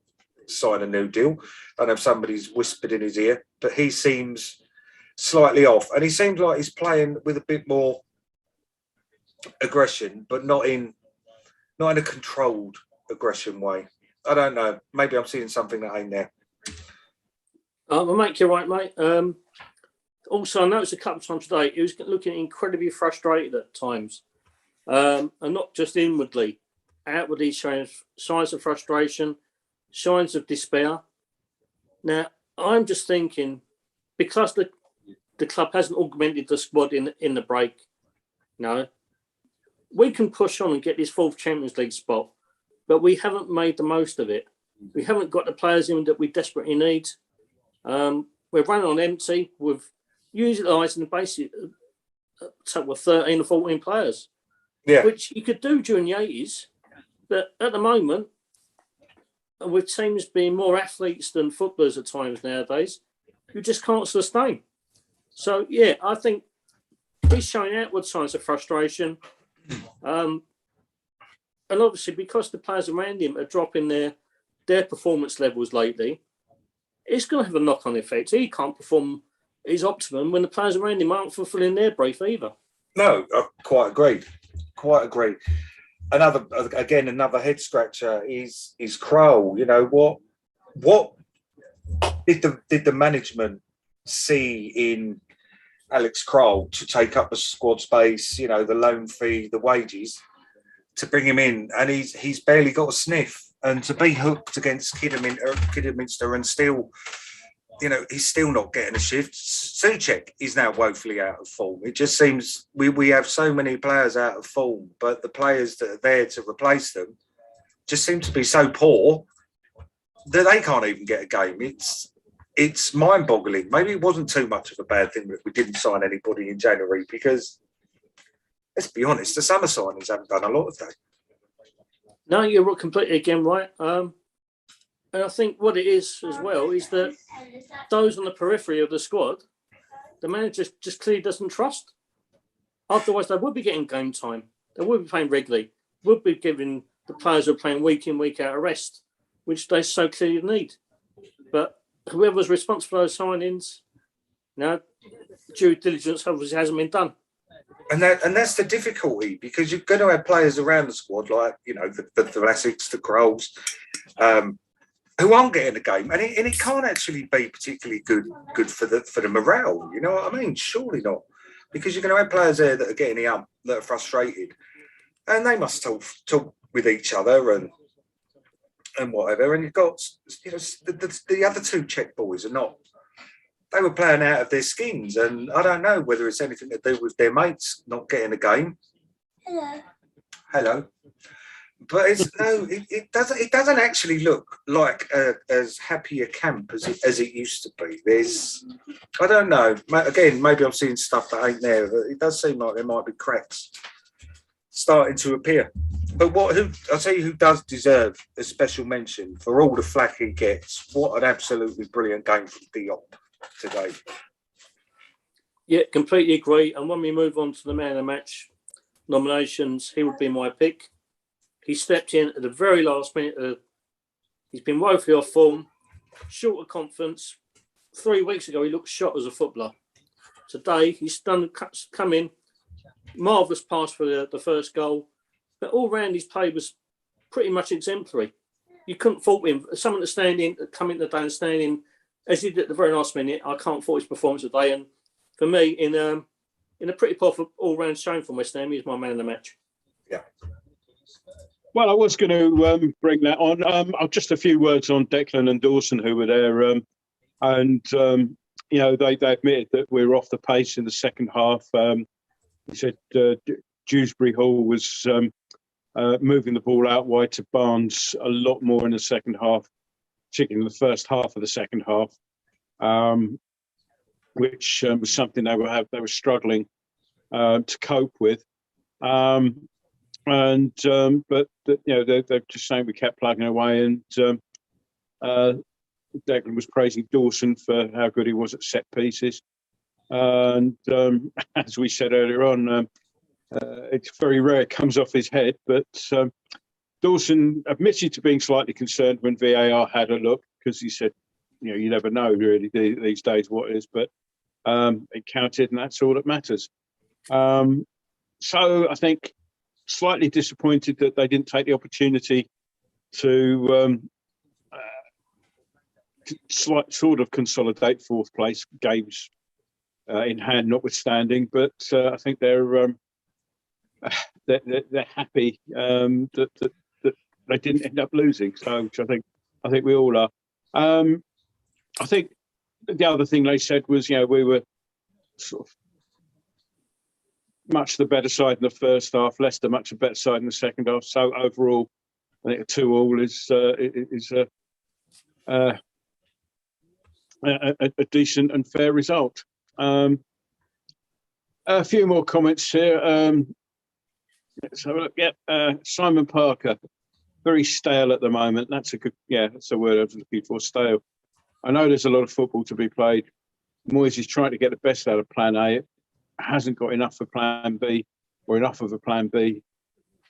sign a new deal. I don't know if somebody's whispered in his ear, but he seems slightly off, and he seems like he's playing with a bit more aggression, but not in a controlled aggression way. I don't know. Maybe I'm seeing something that ain't there. Mate, you're right, mate. Also, I noticed a couple of times today, he was looking incredibly frustrated at times. And not just inwardly. Outwardly showing signs of frustration, signs of despair. Now, I'm just thinking, because the club hasn't augmented the squad in the break, we can push on and get this fourth Champions League spot, but we haven't made the most of it. We haven't got the players in that we desperately need. We're running on empty. We've utilising the basic total of 13 or 14 players, which you could do during the 80s, but at the moment, with teams being more athletes than footballers at times nowadays, you just can't sustain. So, yeah, I think he's showing outward signs of frustration. And obviously, because the players around him are dropping their performance levels lately, it's going to have a knock-on effect. He can't perform his optimum when the players around him aren't fulfilling their brief either. No, I quite agree. Quite agree. Another head scratcher is Kroll. You know, what did the management see in Alex Kroll to take up the squad space, you know, the loan fee, the wages, to bring him in, and he's barely got a sniff, and to be hooked against Kidderminster and still, you know, he's still not getting a shift. Souček is now woefully out of form. It just seems we have so many players out of form, but the players that are there to replace them just seem to be so poor that they can't even get a game. It's mind-boggling. Maybe it wasn't too much of a bad thing that we didn't sign anybody in January, because, let's be honest, the summer signings haven't done a lot of that. No, you're completely again right. And I think what it is as well is that those on the periphery of the squad, the manager just clearly doesn't trust. Otherwise, they would be getting game time. They would be playing regularly. Would be giving the players who are playing week in, week out a rest, which they so clearly need. But whoever's responsible for those signings, due diligence obviously hasn't been done. And that's the difficulty, because you're going to have players around the squad like, you know, the Vlasics, the Krolls, who aren't getting a game, and it can't actually be particularly good for the morale. You know what I mean? Surely not, because you're going to have players there that are getting the ump, that are frustrated, and they must talk with each other and whatever. And you've got, you know, the other two Czech boys are not. They were playing out of their skins, and I don't know whether it's anything to do with their mates not getting a game. Hello. But it doesn't actually look like as happy a camp as it used to be. I don't know. Again, maybe I'm seeing stuff that ain't there, but it does seem like there might be cracks starting to appear. But I'll tell you who does deserve a special mention for all the flack he gets. What an absolutely brilliant game from Diop today. Yeah, completely agree. And when we move on to the man of the match nominations, he would be my pick. He stepped in at the very last minute. He's been woefully off form, short of confidence. 3 weeks ago, he looked shot as a footballer. Today, he's come in, marvellous pass for the first goal. But all round, his play was pretty much exemplary. You couldn't fault him. Someone that's coming today and standing, as he did at the very last minute, I can't fault his performance today. And for me, in a pretty poor all-round showing from West Ham, he's my man of the match. Yeah. Well, I was going to bring that on. Just a few words on Declan and Dawson, who were there. You know, they admitted that we were off the pace in the second half. He said Dewsbury Hall was moving the ball out wide to Barnes a lot more in the second half, particularly in the first half of the second half, which was something they were struggling to cope with. But you know, they're just saying we kept plugging away, and Declan was praising Dawson for how good he was at set pieces. And as we said earlier on, it's very rare it comes off his head, but Dawson admitted to being slightly concerned when VAR had a look, because he said, you know, you never know really these days what is, but it counted, and that's all that matters. So I think slightly disappointed that they didn't take the opportunity to sort of consolidate fourth place, games in hand notwithstanding. But I think they're happy that they didn't end up losing. So, which I think we all are. I think the other thing they said was, we were sort of much the better side in the first half, Leicester much the better side in the second half. So overall, I think a 2-2 is a decent and fair result. A few more comments here. Let's have a look. Simon Parker, very stale at the moment. That's a word I was looking for, stale. I know there's a lot of football to be played. Moyes is trying to get the best out of Plan A. It hasn't got enough for Plan B, or enough of a Plan B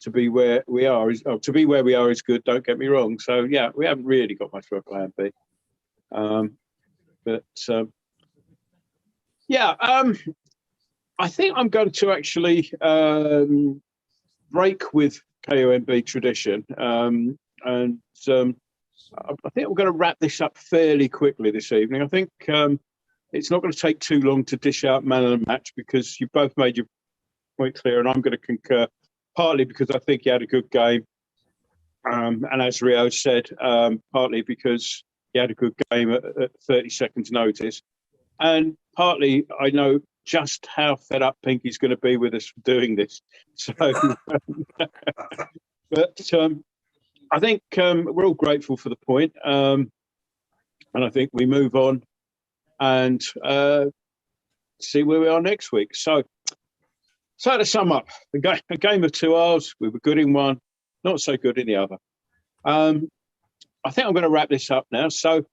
to be where we are. To be where we are is good. Don't get me wrong. So we haven't really got much for a Plan B. I think I'm going to actually break with KOMB tradition, and I think we're going to wrap this up fairly quickly this evening. I think it's not going to take too long to dish out man of the match, because you both made your point clear, and I'm going to concur, partly because I think he had a good game, and as Rio said, partly because he had a good game at 30 seconds notice, and partly I know just how fed up Pinky's going to be with us doing this. So, but I think we're all grateful for the point, and I think we move on and see where we are next week. So to sum up, a game of 2 hours. We were good in one, not so good in the other. I think I'm going to wrap this up now. So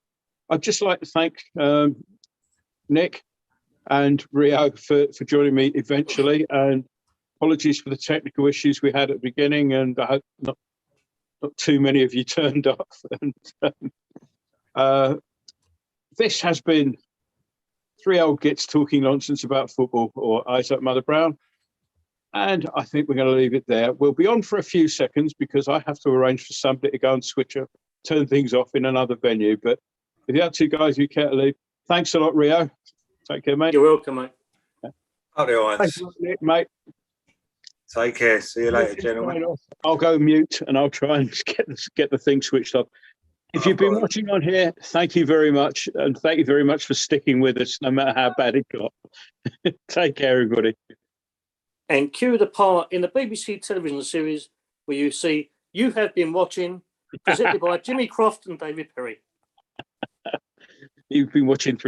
I'd just like to thank Nick and Rio for joining me eventually, and apologies for the technical issues we had at the beginning, and I hope not too many of you turned off. And this has been 3 old gits talking nonsense about football, or Isaac Mother Brown, and I think we're going to leave it there. We'll be on for a few seconds because I have to arrange for somebody to go and turn things off in another venue. But if you have two guys who care to leave, thanks a lot, Rio. Take care, mate. You're welcome, mate. Thanks, mate. Take care. See you later, gentlemen. I'll go mute and I'll try and get the thing switched off. If you've been watching on here, thank you very much. And thank you very much for sticking with us, no matter how bad it got. Take care, everybody. And cue the part in the BBC television series where you see You Have Been Watching, presented by Jimmy Croft and David Perry. You've been watching.